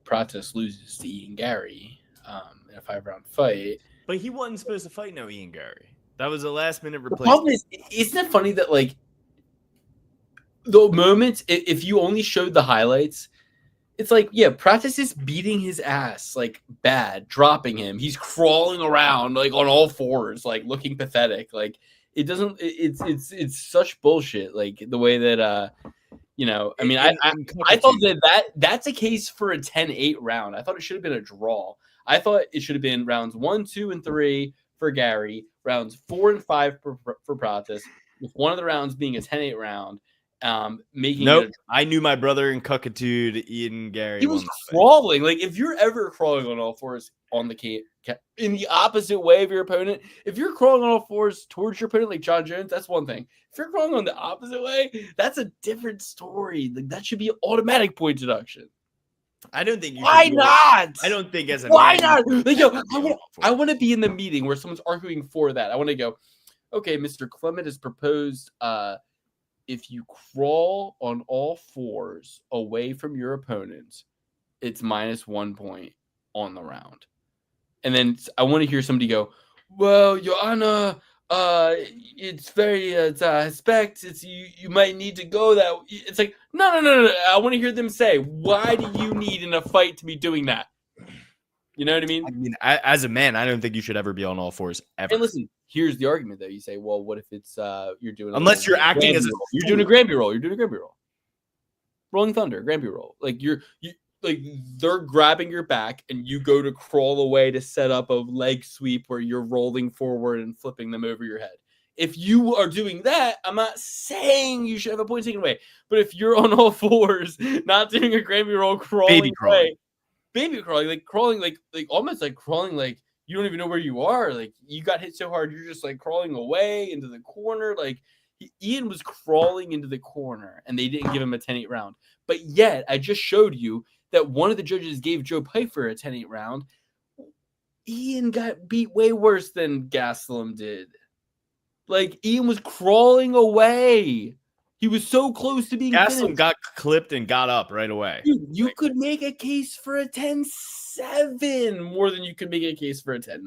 Pratis loses to Ian Gary in a 5-round fight. But he wasn't supposed to fight Ian Gary. That was a last-minute replacement. The problem is, isn't it funny that, like, the moments, if you only showed the highlights, it's like, yeah, Pratis is beating his ass, like, bad, dropping him. He's crawling around, like, on all fours, like, looking pathetic. Like, it doesn't, it's such bullshit, like, the way that, I thought that's a case for a 10-8 round. I thought it should have been a draw. I thought it should have been rounds 1, 2, and 3 for Gary, rounds 4 and 5 for Pratis, with one of the rounds being a 10-8 round. I knew my brother in Cuckatude, Ian Gary. He was crawling. Like, if you're ever crawling on all fours on the in the opposite way of your opponent, if you're crawling on all fours towards your opponent like John Jones, that's one thing. If you're crawling on the opposite way, that's a different story. Like, that should be automatic point deduction. I don't think you Why not? I don't think as a Why not? Like, I want to be in the meeting where someone's arguing for that. I want to go, okay, Mr. Clement has proposed if you crawl on all fours away from your opponent, it's -1 point on the round. And then I want to hear somebody go, well, Your Honor, it's very suspect. It's you might need to go that. It's like, no. I want to hear them say, why do you need in a fight to be doing that? You know what I mean? I mean, as a man, I don't think you should ever be on all fours ever. And listen, here's the argument though. You say, well, what if it's you're doing unless you're acting as you're doing a Granby roll. You're doing a Granby roll. Rolling Thunder, Granby roll. Like like they're grabbing your back and you go to crawl away to set up a leg sweep where you're rolling forward and flipping them over your head. if you are doing that, I'm not saying you should have a point taken away. But if you're on all fours, not doing a Grammy roll, crawling away, baby crawling, like almost like crawling, like you don't even know where you are. Like you got hit so hard, you're just like crawling away into the corner. Like Ian was crawling into the corner, and they didn't give him a 10-8 round. But yet, I just showed you that one of the judges gave Joe Pyfer a 10-8 round. Ian got beat way worse than Gastelum did. Like, Ian was crawling away. He was so close to being Gastelum finished. got clipped and got up right away. Dude, you could make a case for a 10-7 more than you could make a case for a 10-9.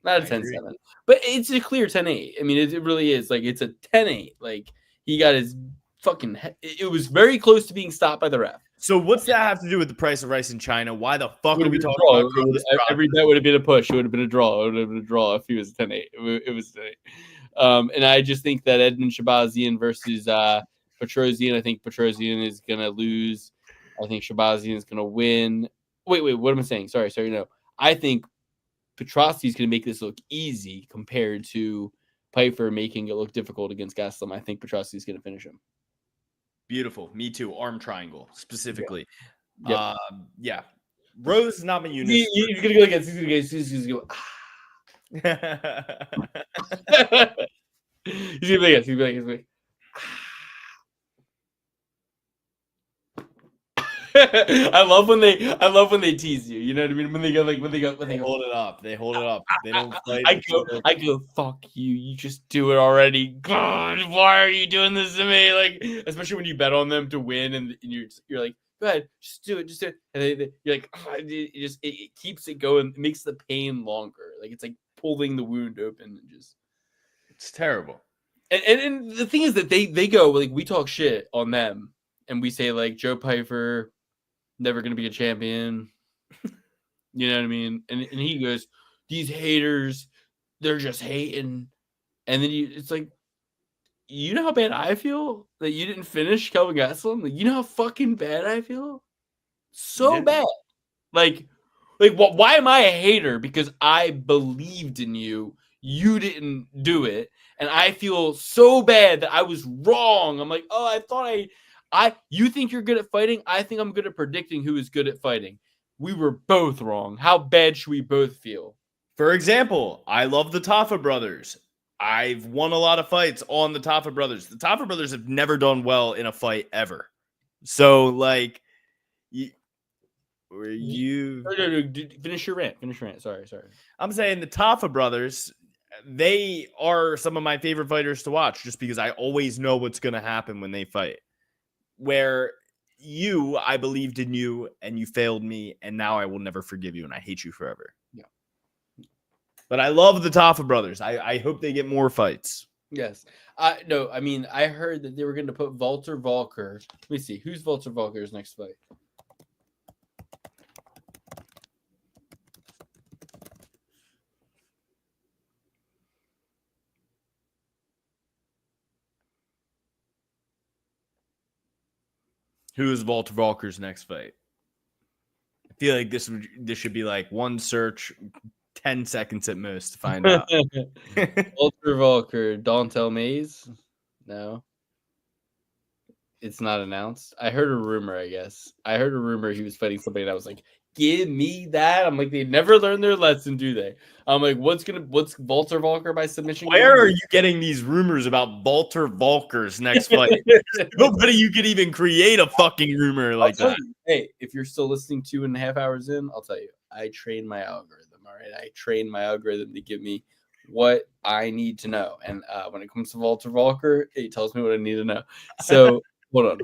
Not a 10-7. But it's a clear 10-8. I mean, it really is. Like, it's a 10-8. Like, he got his fucking... It was very close to being stopped by the ref. So what's that have to do with the price of rice in China? Why the fuck are we talking about this? Every bet would have been a push. It would have been a draw. It would have been a draw if he was 10-8. It was 10-8. And I just think that Edmund Shabazian versus Petrosian, I think Petrosian is going to lose. I think Shabazian is going to win. Wait, what am I saying? Sorry, no. I think Petrosky is going to make this look easy compared to Pyfer making it look difficult against Gastelum. I think Petrosky is going to finish him. Beautiful. Me too. Arm triangle specifically. Yeah. Yeah. Rose Namajunas. He's going to go against. He's going to go. He's going to be against. He's going to be. I love when they tease you. You know what I mean? When they go hold it up. They hold it up. They don't fight. I go, fuck you. You just do it already. God, why are you doing this to me? Like, especially when you bet on them to win, and you're like, go ahead, just do it. And you're like, oh, it keeps it going. It makes the pain longer. Like it's like pulling the wound open. And just, it's terrible. And the thing is that they go like we talk shit on them, and we say like Joe Pyfer never going to be a champion. You know what I mean? And he goes, these haters, they're just hating. And then it's like, you know how bad I feel that you didn't finish Kelvin Gastelum? Like, you know how fucking bad I feel? So bad. Like, why am I a hater? Because I believed in you. You didn't do it. And I feel so bad that I was wrong. I'm like, oh, I thought you think you're good at fighting? I think I'm good at predicting who is good at fighting. We were both wrong. How bad should we both feel? For example, I love the Taffa brothers. I've won a lot of fights on the Taffa brothers. The Taffa brothers have never done well in a fight ever. So, like, No, finish your rant. Sorry. I'm saying the Taffa brothers, they are some of my favorite fighters to watch just because I always know what's going to happen when they fight. Where I believed in you and you failed me, and now I will never forgive you and I hate you forever. Yeah. But I love the Taffa brothers. I hope they get more fights. Yes. No, I mean, I heard that they were going to put Walter Volker. Let me see. Who's Walter Volker's next fight? Who is Walter Volker's next fight? I feel like this should be like one search, 10 seconds at most to find out. Walter Volker, Dontel Mays? No. It's not announced. I heard a rumor, I guess. I heard a rumor he was fighting somebody, and I was like, give me that. I'm like, they never learn their lesson, do they? I'm like, what's Walter Volker by submission? Where are you getting these rumors about Walter Volker's next fight? Nobody you could even create a fucking rumor like that. Hey, if you're still listening 2.5 hours in, I'll tell you, I train my algorithm. All right, I train my algorithm to give me what I need to know. And when it comes to Walter Volker, it tells me what I need to know. So hold on.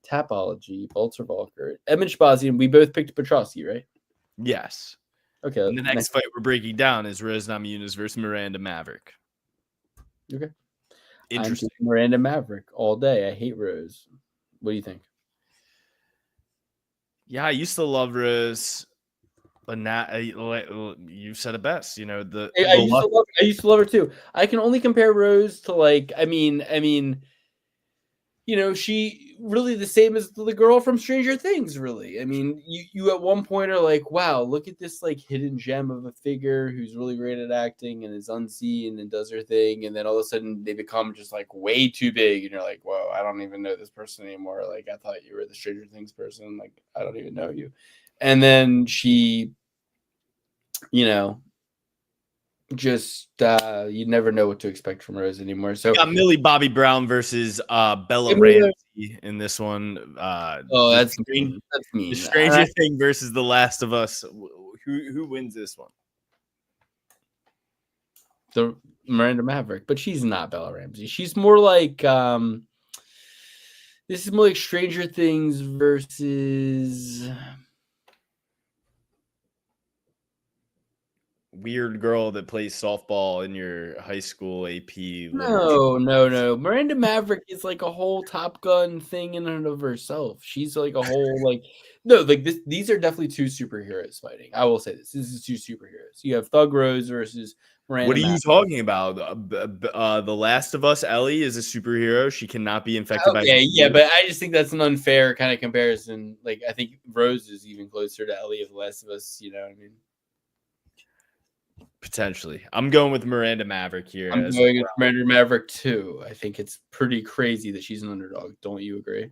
Tapology, Walter Volker, Edmund Shabazian. We both picked Petrosky, right? Yes. Okay. And the next fight we're breaking down is Rose Namajunas versus Miranda Maverick. Okay. Interesting. I'm Miranda Maverick all day. I hate Rose. What do you think? Yeah, I used to love Rose, but now you said it best. You know, I used to love her too. I can only compare Rose to I mean, she really the same as the girl from Stranger Things, really. I mean, you at one point are like, wow, look at this like hidden gem of a figure who's really great at acting and is unseen and does her thing. And then all of a sudden they become just like way too big. And you're like, whoa, I don't even know this person anymore. Like, I thought you were the Stranger Things person. Like, I don't even know you. And then she, just you never know what to expect from Rose anymore. So We got Millie Bobby Brown versus Bella Millie- Ramsey in this one. that's mean. The Stranger Thing versus The Last of Us. Who wins this one? The Miranda Maverick, but she's not Bella Ramsey. She's more like this is more like Stranger Things versus Weird girl that plays softball in your high school AP. no. Miranda Maverick is like a whole Top Gun thing in and of herself. She's like a whole like this. These are definitely two superheroes fighting. I will say this. This is two superheroes. You have Thug Rose versus Miranda. What are you Maverick. talking about? The Last of Us Ellie is a superhero. She cannot be infected by. Yeah, but I just think that's an unfair kind of comparison. Like, I think Rose is even closer to Ellie of The Last of Us. You know what I mean? Potentially. I'm going with Miranda Maverick here. I'm going with Miranda Maverick too. I think it's pretty crazy that she's an underdog. Don't you agree?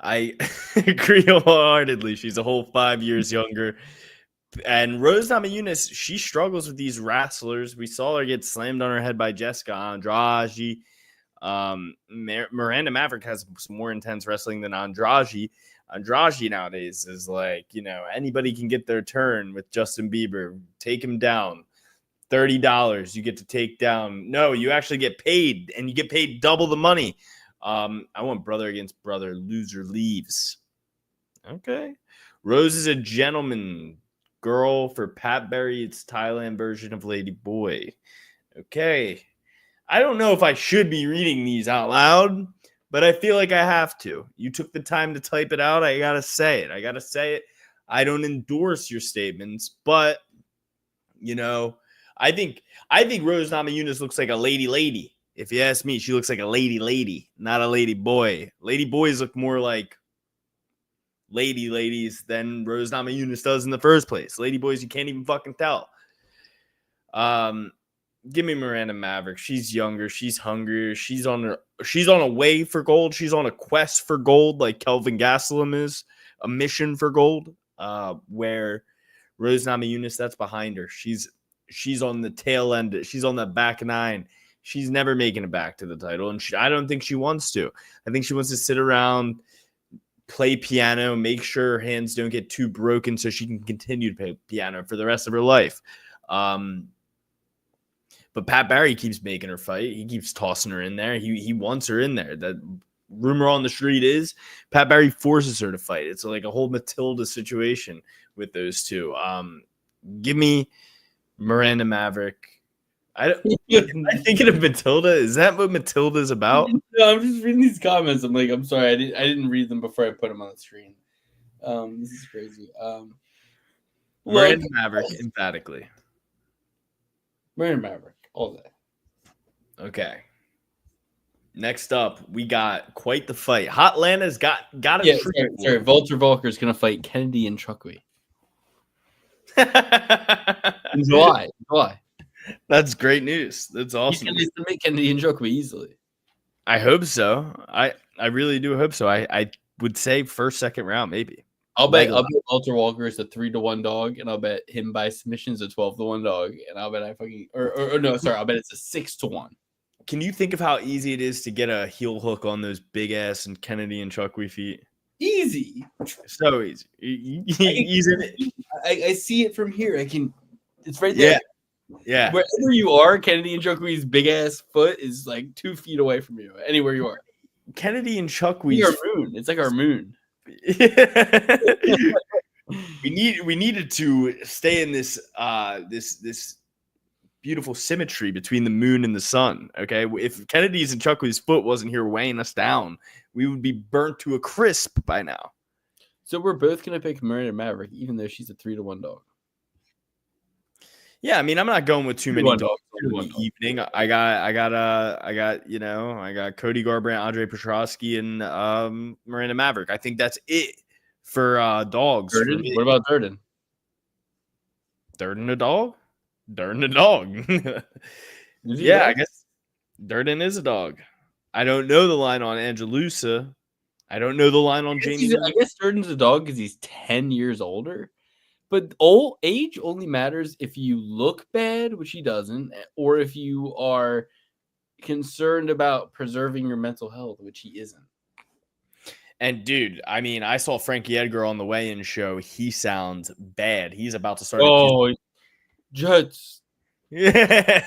I agree wholeheartedly. She's a whole 5 years younger. And Rose Namajunas, she struggles with these wrestlers. We saw her get slammed on her head by Jessica Andrade. Miranda Maverick has some more intense wrestling than Andrade. Andrade nowadays is like, anybody can get their turn with Justin Bieber. Take him down. $30 you get to take down. No, you actually get paid, and you get paid double the money. I want brother against brother. Loser leaves. Okay. Rose is a gentleman. Girl for Pat Berry. It's Thailand version of Lady Boy. Okay. I don't know if I should be reading these out loud, but I feel like I have to. You took the time to type it out. I got to say it. I don't endorse your statements, but, I think Rose Namajunas looks like a lady. If you ask me, she looks like a lady, not a lady boy. Lady boys look more like ladies than Rose Namajunas does in the first place. Lady boys, you can't even fucking tell. Give me Miranda Maverick. She's younger. She's hungrier. She's on a way for gold. She's on a quest for gold, like Kelvin Gastelum is, a mission for gold. Where Rose Namajunas, that's behind her. She's on the tail end. She's on the back nine. She's never making it back to the title, and I don't think she wants to. I think she wants to sit around, play piano, make sure her hands don't get too broken so she can continue to play piano for the rest of her life. But Pat Barry keeps making her fight. He keeps tossing her in there. He wants her in there. The rumor on the street is Pat Barry forces her to fight. It's like a whole Matilda situation with those two. Give me Miranda Maverick. I thinking of Matilda. Is that what Matilda is about? No, I'm just reading these comments. I'm like, I'm sorry, I didn't read them before I put them on the screen. This is crazy. Miranda Maverick, emphatically. Miranda Maverick, all day. Okay. Next up, we got quite the fight. Hot Lana's got a Sorry. Vulture Volker is gonna fight Kennedy and Chuckwe. In July. That's great news. That's awesome. He's gonna make Kennedy and Chuckwe easily. I hope so. I really do hope so. I would say first, second round, maybe. I'll bet Walter Walker is a 3-1 dog, and I'll bet him by submission is a 12-1 dog, and I'll bet I'll bet it's a 6-1. Can you think of how easy it is to get a heel hook on those big ass and Kennedy and Chuckwe feet? Easy. So easy. I see it from here. It's right there. Yeah. Wherever you are, Kennedy and Chuckwe's big ass foot is like 2 feet away from you. Anywhere you are. Kennedy and Chuckwe's moon. It's like our moon. we needed to stay in this this beautiful symmetry between the moon and the sun. Okay, if Kennedy's and Chuckwe's foot wasn't here weighing us down, we would be burnt to a crisp by now. So we're both gonna pick Miranda Maverick, even though she's a 3-1 dog. Yeah, I mean, I'm not going with too many 2-1 dogs dogs, in 2-1 the dogs. evening. I got Cody Garbrandt, Andre Petrosky, and Miranda Maverick. I think that's it for dogs for Durden? me. What about Durden? Durden a dog? Durden a dog. Is he a Yeah, dog? I guess Durden is a dog. I don't know the line on Angelusa. I don't know the line on Jamie. I guess Durden's a dog because he's 10 years older. But old age only matters if you look bad, which he doesn't, or if you are concerned about preserving your mental health, which he isn't. And dude, I mean, I saw Frankie Edgar on the weigh-in show. He sounds bad. He's about to start. Oh, Jets. Yeah.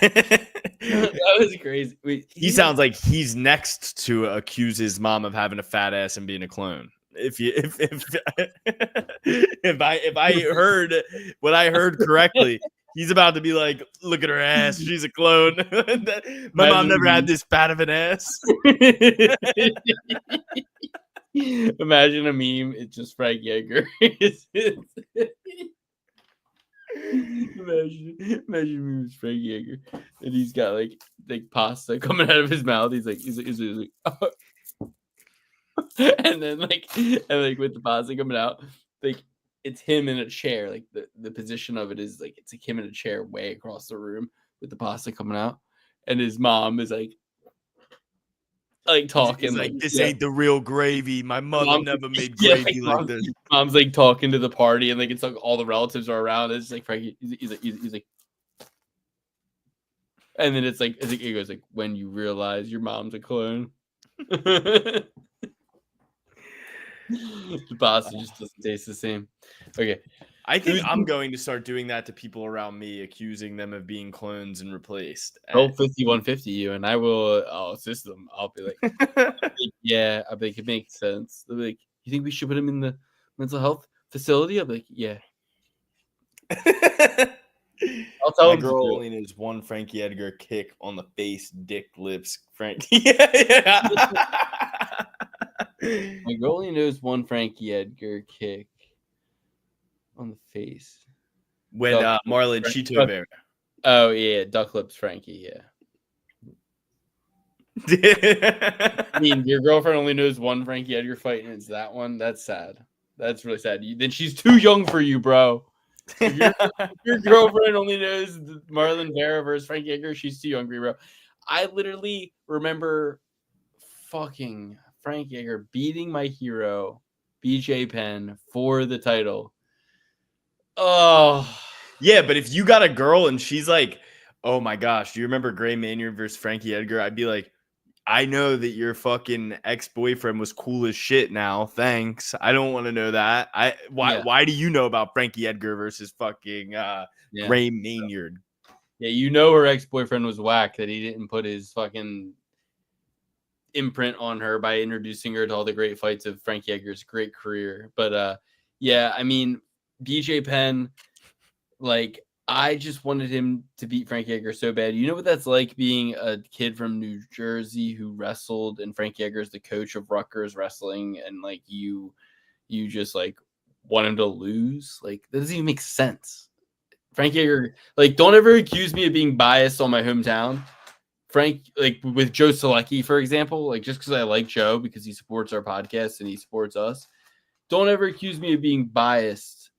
That was crazy. Wait, He sounds like he's next to accuse his mom of having a fat ass and being a clone. If I heard what I heard correctly, he's about to be like, look at her ass, she's a clone. My mom never had this fat of an ass. Imagine a meme. It's just Frank Yeager. Imagine me with Frank Yeager, and he's got like pasta coming out of his mouth. He's like and then with the pasta coming out, like it's him in a chair. Like the position of it is like it's like him in a chair way across the room with the pasta coming out, and his mom is like talking he's like this ain't the real gravy. My mother never made gravy like this. Mom's like talking to the party, and like it's like all the relatives are around. It's like Frankie. He's like, and then it's like he goes like, when you realize your mom's a clone. The pasta just doesn't taste the same. Okay. I think I'm going to start doing that to people around me, accusing them of being clones and replaced. Roll 50-150 you, and I will assist them. I'll be like, yeah, I'll be like, it makes sense. They'll be like, you think we should put him in the mental health facility? I'll be like, yeah. I'll tell My him girl only knows one Frankie Edgar kick on the face, dick, lips, Frank. Yeah. My girl only knows one Frankie Edgar kick on the face. When Marlon Cheeto Bear. Oh yeah, duck lips Frankie, yeah. I mean, your girlfriend only knows one Frankie Edgar fight, and it's that one. That's sad. That's really sad. Then she's too young for you, bro. Your girlfriend only knows Marlon Vera versus Frankie Edgar. She's too young for you, bro. I literally remember fucking Frank Yeager beating my hero, BJ Penn, for the title. Oh. Yeah, but if you got a girl and she's like, oh my gosh, do you remember Gray Maynard versus Frankie Edgar? I'd be like, I know that your fucking ex-boyfriend was cool as shit now. Thanks. I don't want to know that. Why do you know about Frankie Edgar versus fucking Gray Maynard? Yeah, you know her ex-boyfriend was whack, that he didn't put his fucking imprint on her by introducing her to all the great fights of Frankie Edgar's great career. But yeah, I mean, BJ Penn, like, I just wanted him to beat Frankie Edgar so bad. You know what that's like, being a kid from New Jersey who wrestled, and Frankie Edgar is the coach of Rutgers wrestling, and like you just like want him to lose? Like, that doesn't even make sense. Frankie Edgar, like, don't ever accuse me of being biased on my hometown. Frank, like with Joe Selecki, for example, like just because I like Joe because he supports our podcast and he supports us, don't ever accuse me of being biased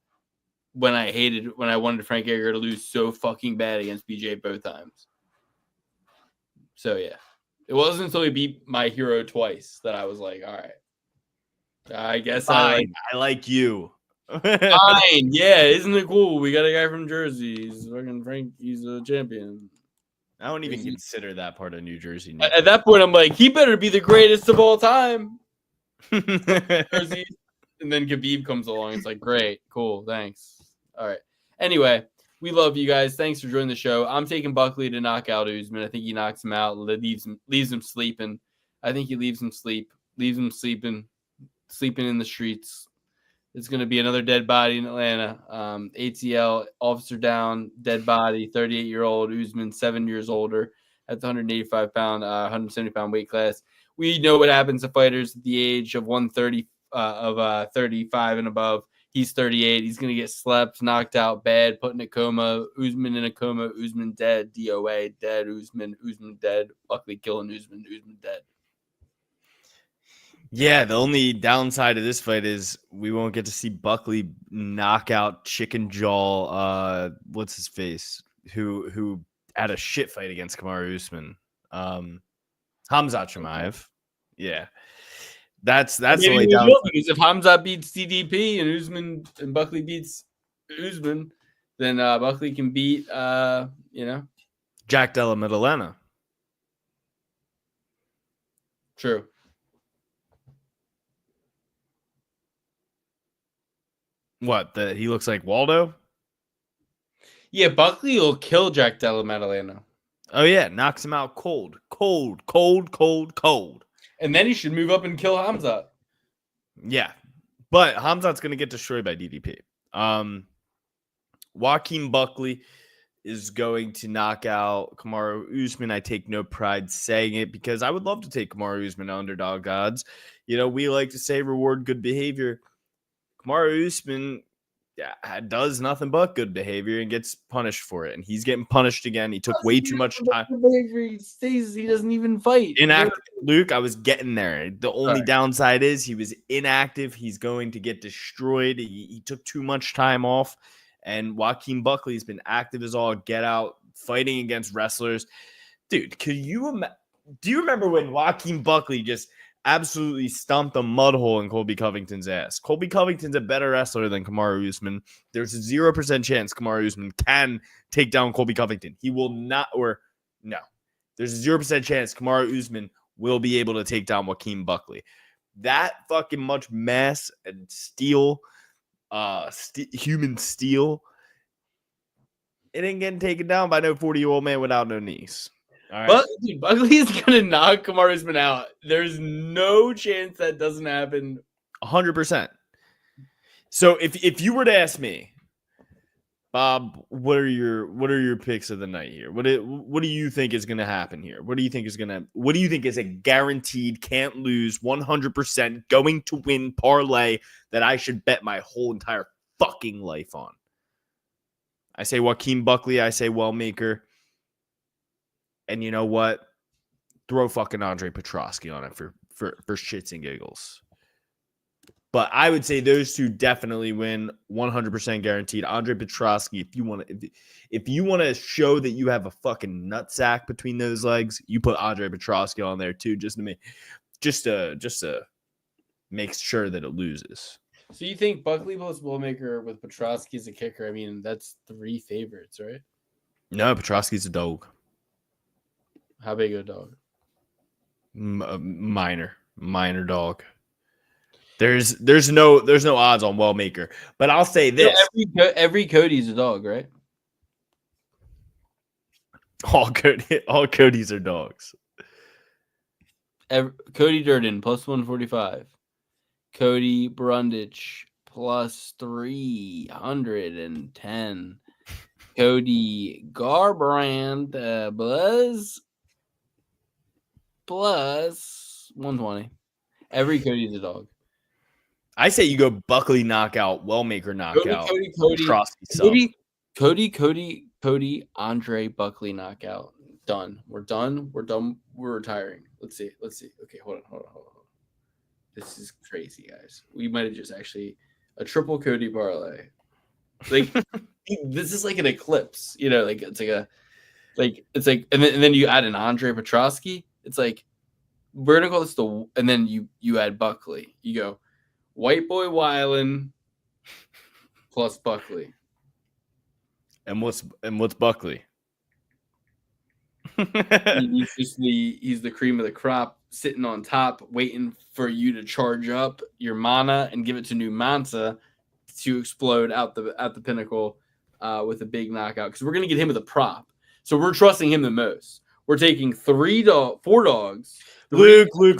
when I wanted Frank Edgar to lose so fucking bad against BJ both times. So yeah, it wasn't until he beat my hero twice that I was like, all right, I guess Fine. I like you. Fine, yeah, isn't it cool? We got a guy from Jersey. He's fucking Frank. He's a champion. I don't even consider that part of New Jersey. At that point, I'm like, he better be the greatest of all time. Jersey. And then Khabib comes along. It's like, great, cool, thanks. All right. Anyway, we love you guys. Thanks for joining the show. I'm taking Buckley to knock out Usman. I think he knocks him out, leaves him sleeping. I think he leaves him sleeping in the streets. It's going to be another dead body in Atlanta. ATL, officer down, dead body, 38-year-old Usman, 7 years older, at the 185-pound, 170-pound weight class. We know what happens to fighters at the age of 35 and above. He's 38. He's going to get slept, knocked out bad, put in a coma. Usman in a coma. Usman dead. DOA dead. Usman dead. Buckley killing Usman dead. Yeah, the only downside of this fight is we won't get to see Buckley knock out Chicken Jaw. What's his face? Who had a shit fight against Kamaru Usman. Hamzat Chimaev. Yeah, that's the only downside. Because if Hamzat beats DDP and Usman and Buckley beats Usman, then Buckley can beat Jack Della Maddalena. True. What? He looks like Waldo? Yeah, Buckley will kill Jack Della Maddalena. Oh yeah, knocks him out cold. And then he should move up and kill Hamzat. Yeah, but Hamzat's gonna get destroyed by DDP. Joaquin Buckley is going to knock out Kamaru Usman. I take no pride saying it because I would love to take Kamaru Usman underdog odds. You know, we like to say reward good behavior. Kamaru Usman does nothing but good behavior and gets punished for it. And he's getting punished again. He took way too much time. He doesn't even fight. Inactive. Luke, I was getting there. The only downside is he was inactive. He's going to get destroyed. He took too much time off. And Joaquin Buckley's been active as all get out, fighting against wrestlers. Dude, do you remember when Joaquin Buckley just absolutely stumped a mud hole in Colby Covington's ass? Colby Covington's a better wrestler than Kamaru Usman. There's a 0% chance Kamaru Usman can take down Colby Covington. He will not, or no. There's a 0% chance Kamaru Usman will be able to take down Joaquin Buckley. That fucking much mass and steel, human steel, it ain't getting taken down by no 40-year-old man without no knees. All right. But dude, Buckley is gonna knock Kamaru Usman out. There's no chance that doesn't happen. 100%. So if you were to ask me, Bob, what are your picks of the night here? What do you think is going to happen here? What do you think is a guaranteed, can't lose, 100% going to win parlay that I should bet my whole entire fucking life on? I say Joaquin Buckley. I say Wellmaker. And you know what? Throw fucking Andre Petrosky on it for shits and giggles. But I would say those two definitely win, 100% guaranteed. Andre Petrosky, if you want to show that you have a fucking nutsack between those legs, you put Andre Petrosky on there too, just to make sure that it loses. So you think Buckley plus Wellmaker with Petrosky as a kicker? I mean, that's 3 favorites, right? No, Petrosky's a dog. How big a dog? Minor dog. There's no odds on Wellmaker, but I'll say this: every Cody's a dog, right? All Codys are dogs. Cody Durden plus 145. Cody Brundage plus 310. Cody Garbrandt plus 120. Every Cody's a dog. I say you go Buckley knockout, Wellmaker knockout, Cody, Andre Buckley knockout. Done. We're done. We're retiring. Let's see. Okay, hold on. This is crazy, guys. We might have just actually a triple Cody parlay. Like this is like an eclipse, you know, like it's like and then you add an Andre Petrosky. It's like we're gonna call this and then you add Buckley. You go White Boy Weiland plus Buckley. And what's Buckley? He's the cream of the crop, sitting on top, waiting for you to charge up your mana and give it to New Mansa to explode at the pinnacle with a big knockout. Because we're gonna get him with a prop, so we're trusting him the most. We're taking 4 dogs. Luke. Wait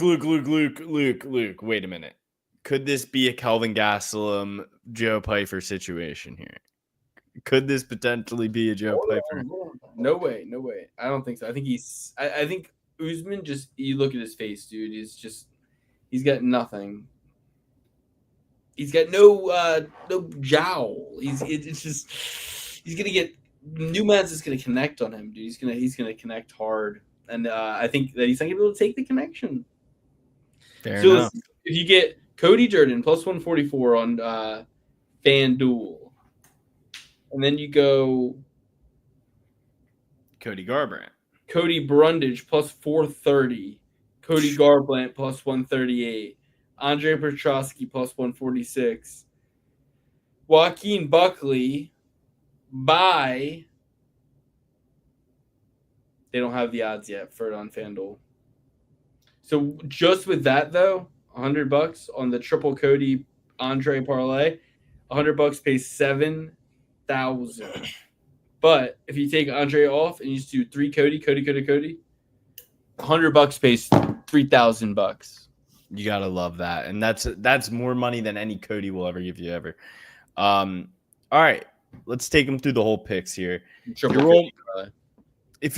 a minute. Could this be a Kelvin Gastelum, Joe Pyfer situation here? Could this potentially be a Joe Pyfer? No way. I don't think so. I think Usman you look at his face, dude. He's got nothing. He's got no jowl. It's just he's gonna get Newman's is gonna connect on him, dude. He's gonna connect hard, and I think that he's not gonna be able to take the connection. Fair So enough. if you get Cody Durden plus 144 on FanDuel, and then you go Cody Garbrandt. Cody Brundage plus 430, Cody Garbrandt plus 138, Andre Petrosky plus 146, Joaquin Buckley by. They don't have the odds yet for it on FanDuel. So just with that though, $100 on the triple Cody Andre parlay, $100 pays 7,000. But if you take Andre off and you just do 3 Cody, $100 pays $3,000. You gotta love that, and that's more money than any Cody will ever give you ever. All right, let's take them through the whole picks here. If you're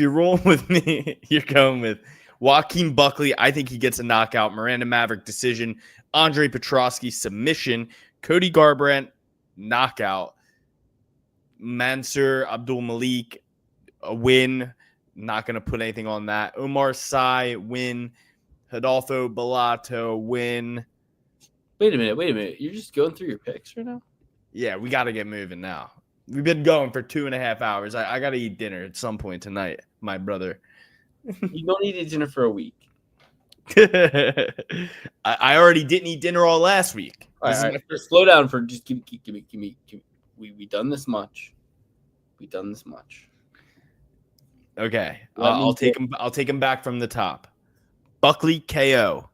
rolling with me, you're going with Joaquin Buckley. I think he gets a knockout. Miranda Maverick decision. Andre Petrosky submission. Cody Garbrandt knockout. Mansour Abdul Malik a win. Not going to put anything on that. Omar Sy win. Rodolfo Bellato win. Wait a minute. You're just going through your picks right now? Yeah, we got to get moving now. We've been going for 2.5 hours. I got to eat dinner at some point tonight, my brother. You don't eat dinner for a week. I already didn't eat dinner all last week. All right. Slow down for just give me. We done this much. Okay, I'll take him back from the top. Buckley KO,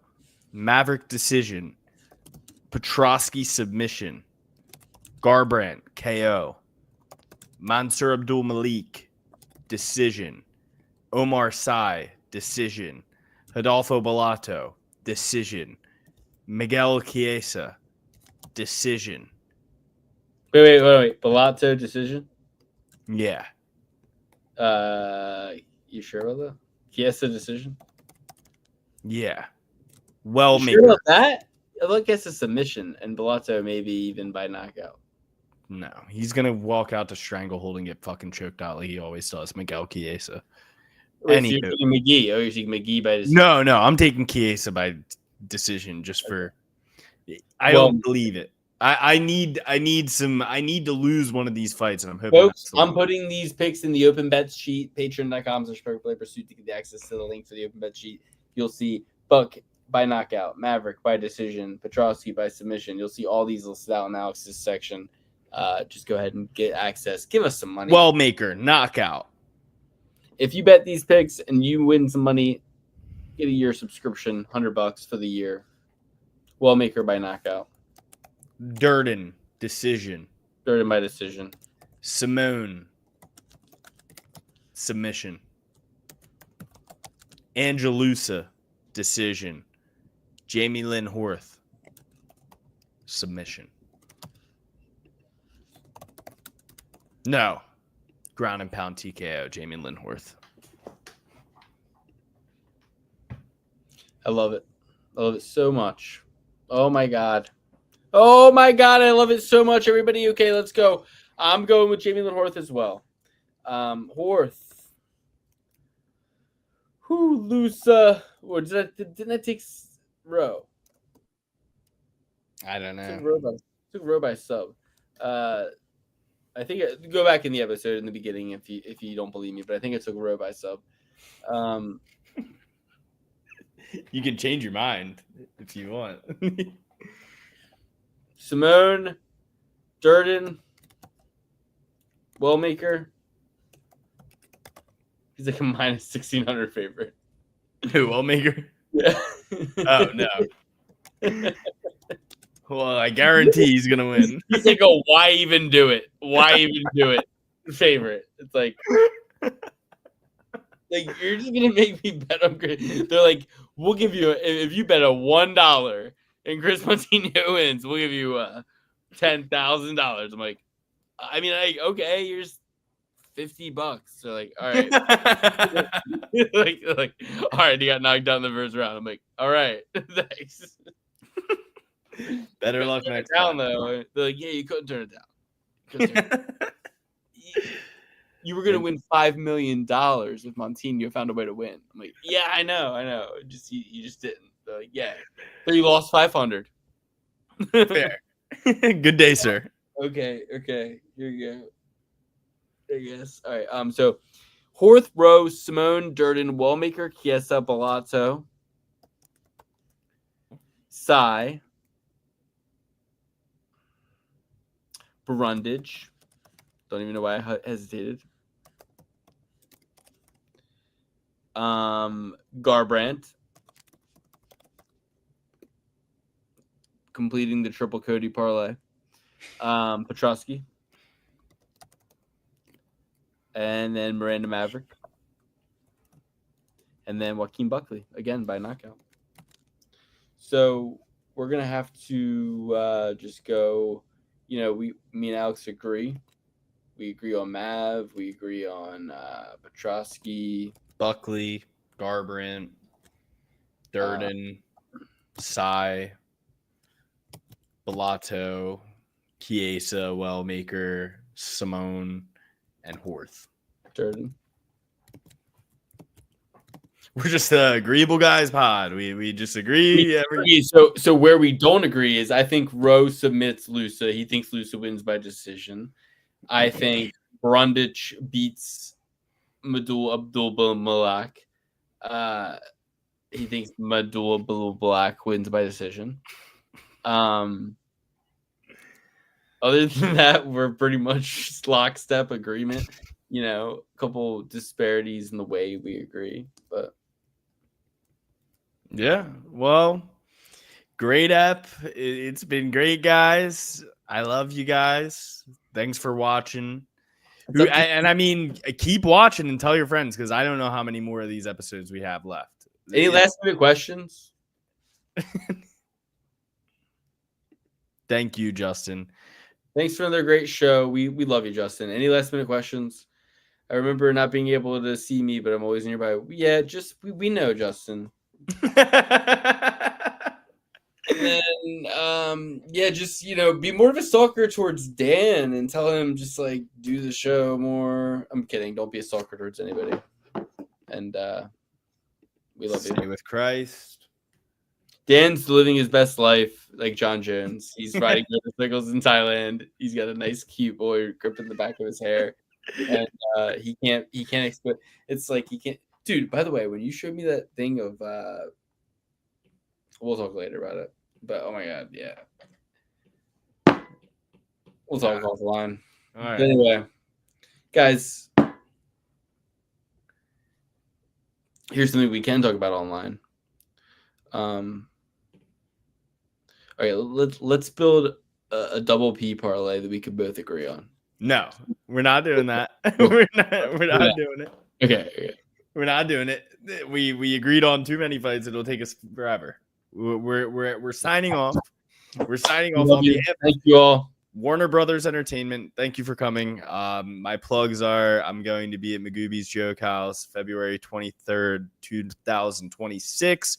Maverick decision, Petrosky submission, Garbrandt KO, Mansour Abdul Malik decision, Omar Sy decision, Rodolfo Bellato decision, Miguel Chiesa decision. Wait. Bellato decision? Yeah. You sure about that? Chiesa decision? Yeah. Well, you maybe. Sure about that? I look at a submission, and Bellato maybe even by knockout. No, he's gonna walk out to stranglehold and get fucking choked out like he always does. Miguel Chiesa. Wait, so you're taking McGee? Oh, you're taking McGee by decision? No, I'm taking Chiesa by decision just for. I don't believe it. I need to lose one of these fights, and I'm hoping. Folks, I'm putting these picks in the open bets sheet. Patreon.com/PurplePlayPursuit to get the access to the link for the open bet sheet. You'll see Buck by knockout, Maverick by decision, Petrosky by submission. You'll see all these listed out in Alex's section. Just go ahead and get access. Give us some money. Wellmaker knockout. If you bet these picks and you win some money, get a year subscription, $100 for the year. Wellmaker by knockout. Durden decision. Durden by decision. Simone submission. Angelusa decision. Jamie Lynn Horth submission. No. Ground and pound TKO, Jamie Lynn Horth. I love it. I love it so much. Oh my God. I love it so much. Everybody, okay, let's go. I'm going with Jamie Lynn Horth as well. Horth. Lusa. Or didn't that take Rowe? I don't know. Took Rowe by sub. I think go back in the episode in the beginning if you don't believe me, but I think it took Rowe by sub. You can change your mind if you want. Simone, Durden, Wellmaker. He's like a minus 1,600 favorite. Who, Wellmaker? Yeah. Oh, no. Well, I guarantee he's going to win. He's like, why even do it? Why even do it? Favorite. It's like you're just going to make me bet on Chris. They're like, we'll give you, if you bet a $1 and Chris Montino wins, we'll give you $10,000. I'm like, okay, here's $50. So like, all right. like, all right, he got knocked down in the first round. I'm like, all right, thanks. Better luck Turn it next down time. though. They're like, yeah, you couldn't turn it down. Couldn't turn it down. You were gonna win $5 million if Montinho found a way to win. I'm like, yeah, I know. Just you just didn't. They're like, yeah. So you lost 500. Fair. Good day, sir. Okay. Here you go. I guess. All right. So Horth, Rowe, Simone, Durden, Wellmaker, Chiesa, Bellato, Sai, Brundage. Don't even know why I hesitated. Garbrandt. Completing the triple Cody parlay. Petrosky. And then Miranda Maverick. And then Joaquin Buckley, again, by knockout. So we're going to have to just go, me and Alex agree. We agree on Mav. We agree on Petrosky. Buckley, Garbrandt, Durden, Sai, Bellato, Chiesa, Wellmaker, Simone, and Horth. Durden. We're just agreeable guys pod. We just agree. So where we don't agree is I think Rowe submits Lusa. He thinks Lusa wins by decision. I think Brundage beats Madul Abdul Malak. He thinks Madul Abdul Black wins by decision. Other than that, we're pretty much lockstep agreement. A couple disparities in the way we agree, but yeah. Well, great ep. It's been great, guys. I love you guys. Thanks for watching. I mean, keep watching and tell your friends because I don't know how many more of these episodes we have left. Any last minute questions? Thank you, Justin. Thanks for another great show. We love you, Justin. Any last minute questions? I remember not being able to see me, but I'm always nearby. Yeah, just we know, Justin. And then, just be more of a stalker towards Dan and tell him just like do the show more. I'm kidding. Don't be a stalker towards anybody. And we love you. Stay with Christ. Dan's living his best life like John Jones. He's riding motorcycles in Thailand. He's got a nice, cute boy gripping the back of his hair, and he can't explain. It's like he can't. Dude, by the way, when you showed me that thing of, we'll talk later about it. But oh my god, yeah, we'll talk offline. All right. But anyway, guys, here's something we can talk about online. Okay, let's build a double P parlay that we could both agree on. No, we're not doing that. we're not doing it. Okay. We're not doing it. We agreed on too many fights. It'll take us forever. We're signing off. We're signing off on behalf. Thank you all. Warner Brothers Entertainment. Thank you for coming. My plugs are: I'm going to be at Magooby's Joke House February 23rd, 2026,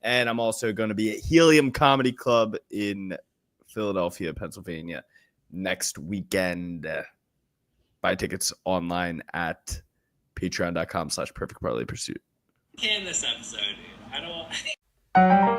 and I'm also going to be at Helium Comedy Club in Philadelphia, Pennsylvania next weekend. Buy tickets online at patreon.com/perfectparlaypursuit. In this episode, dude. I don't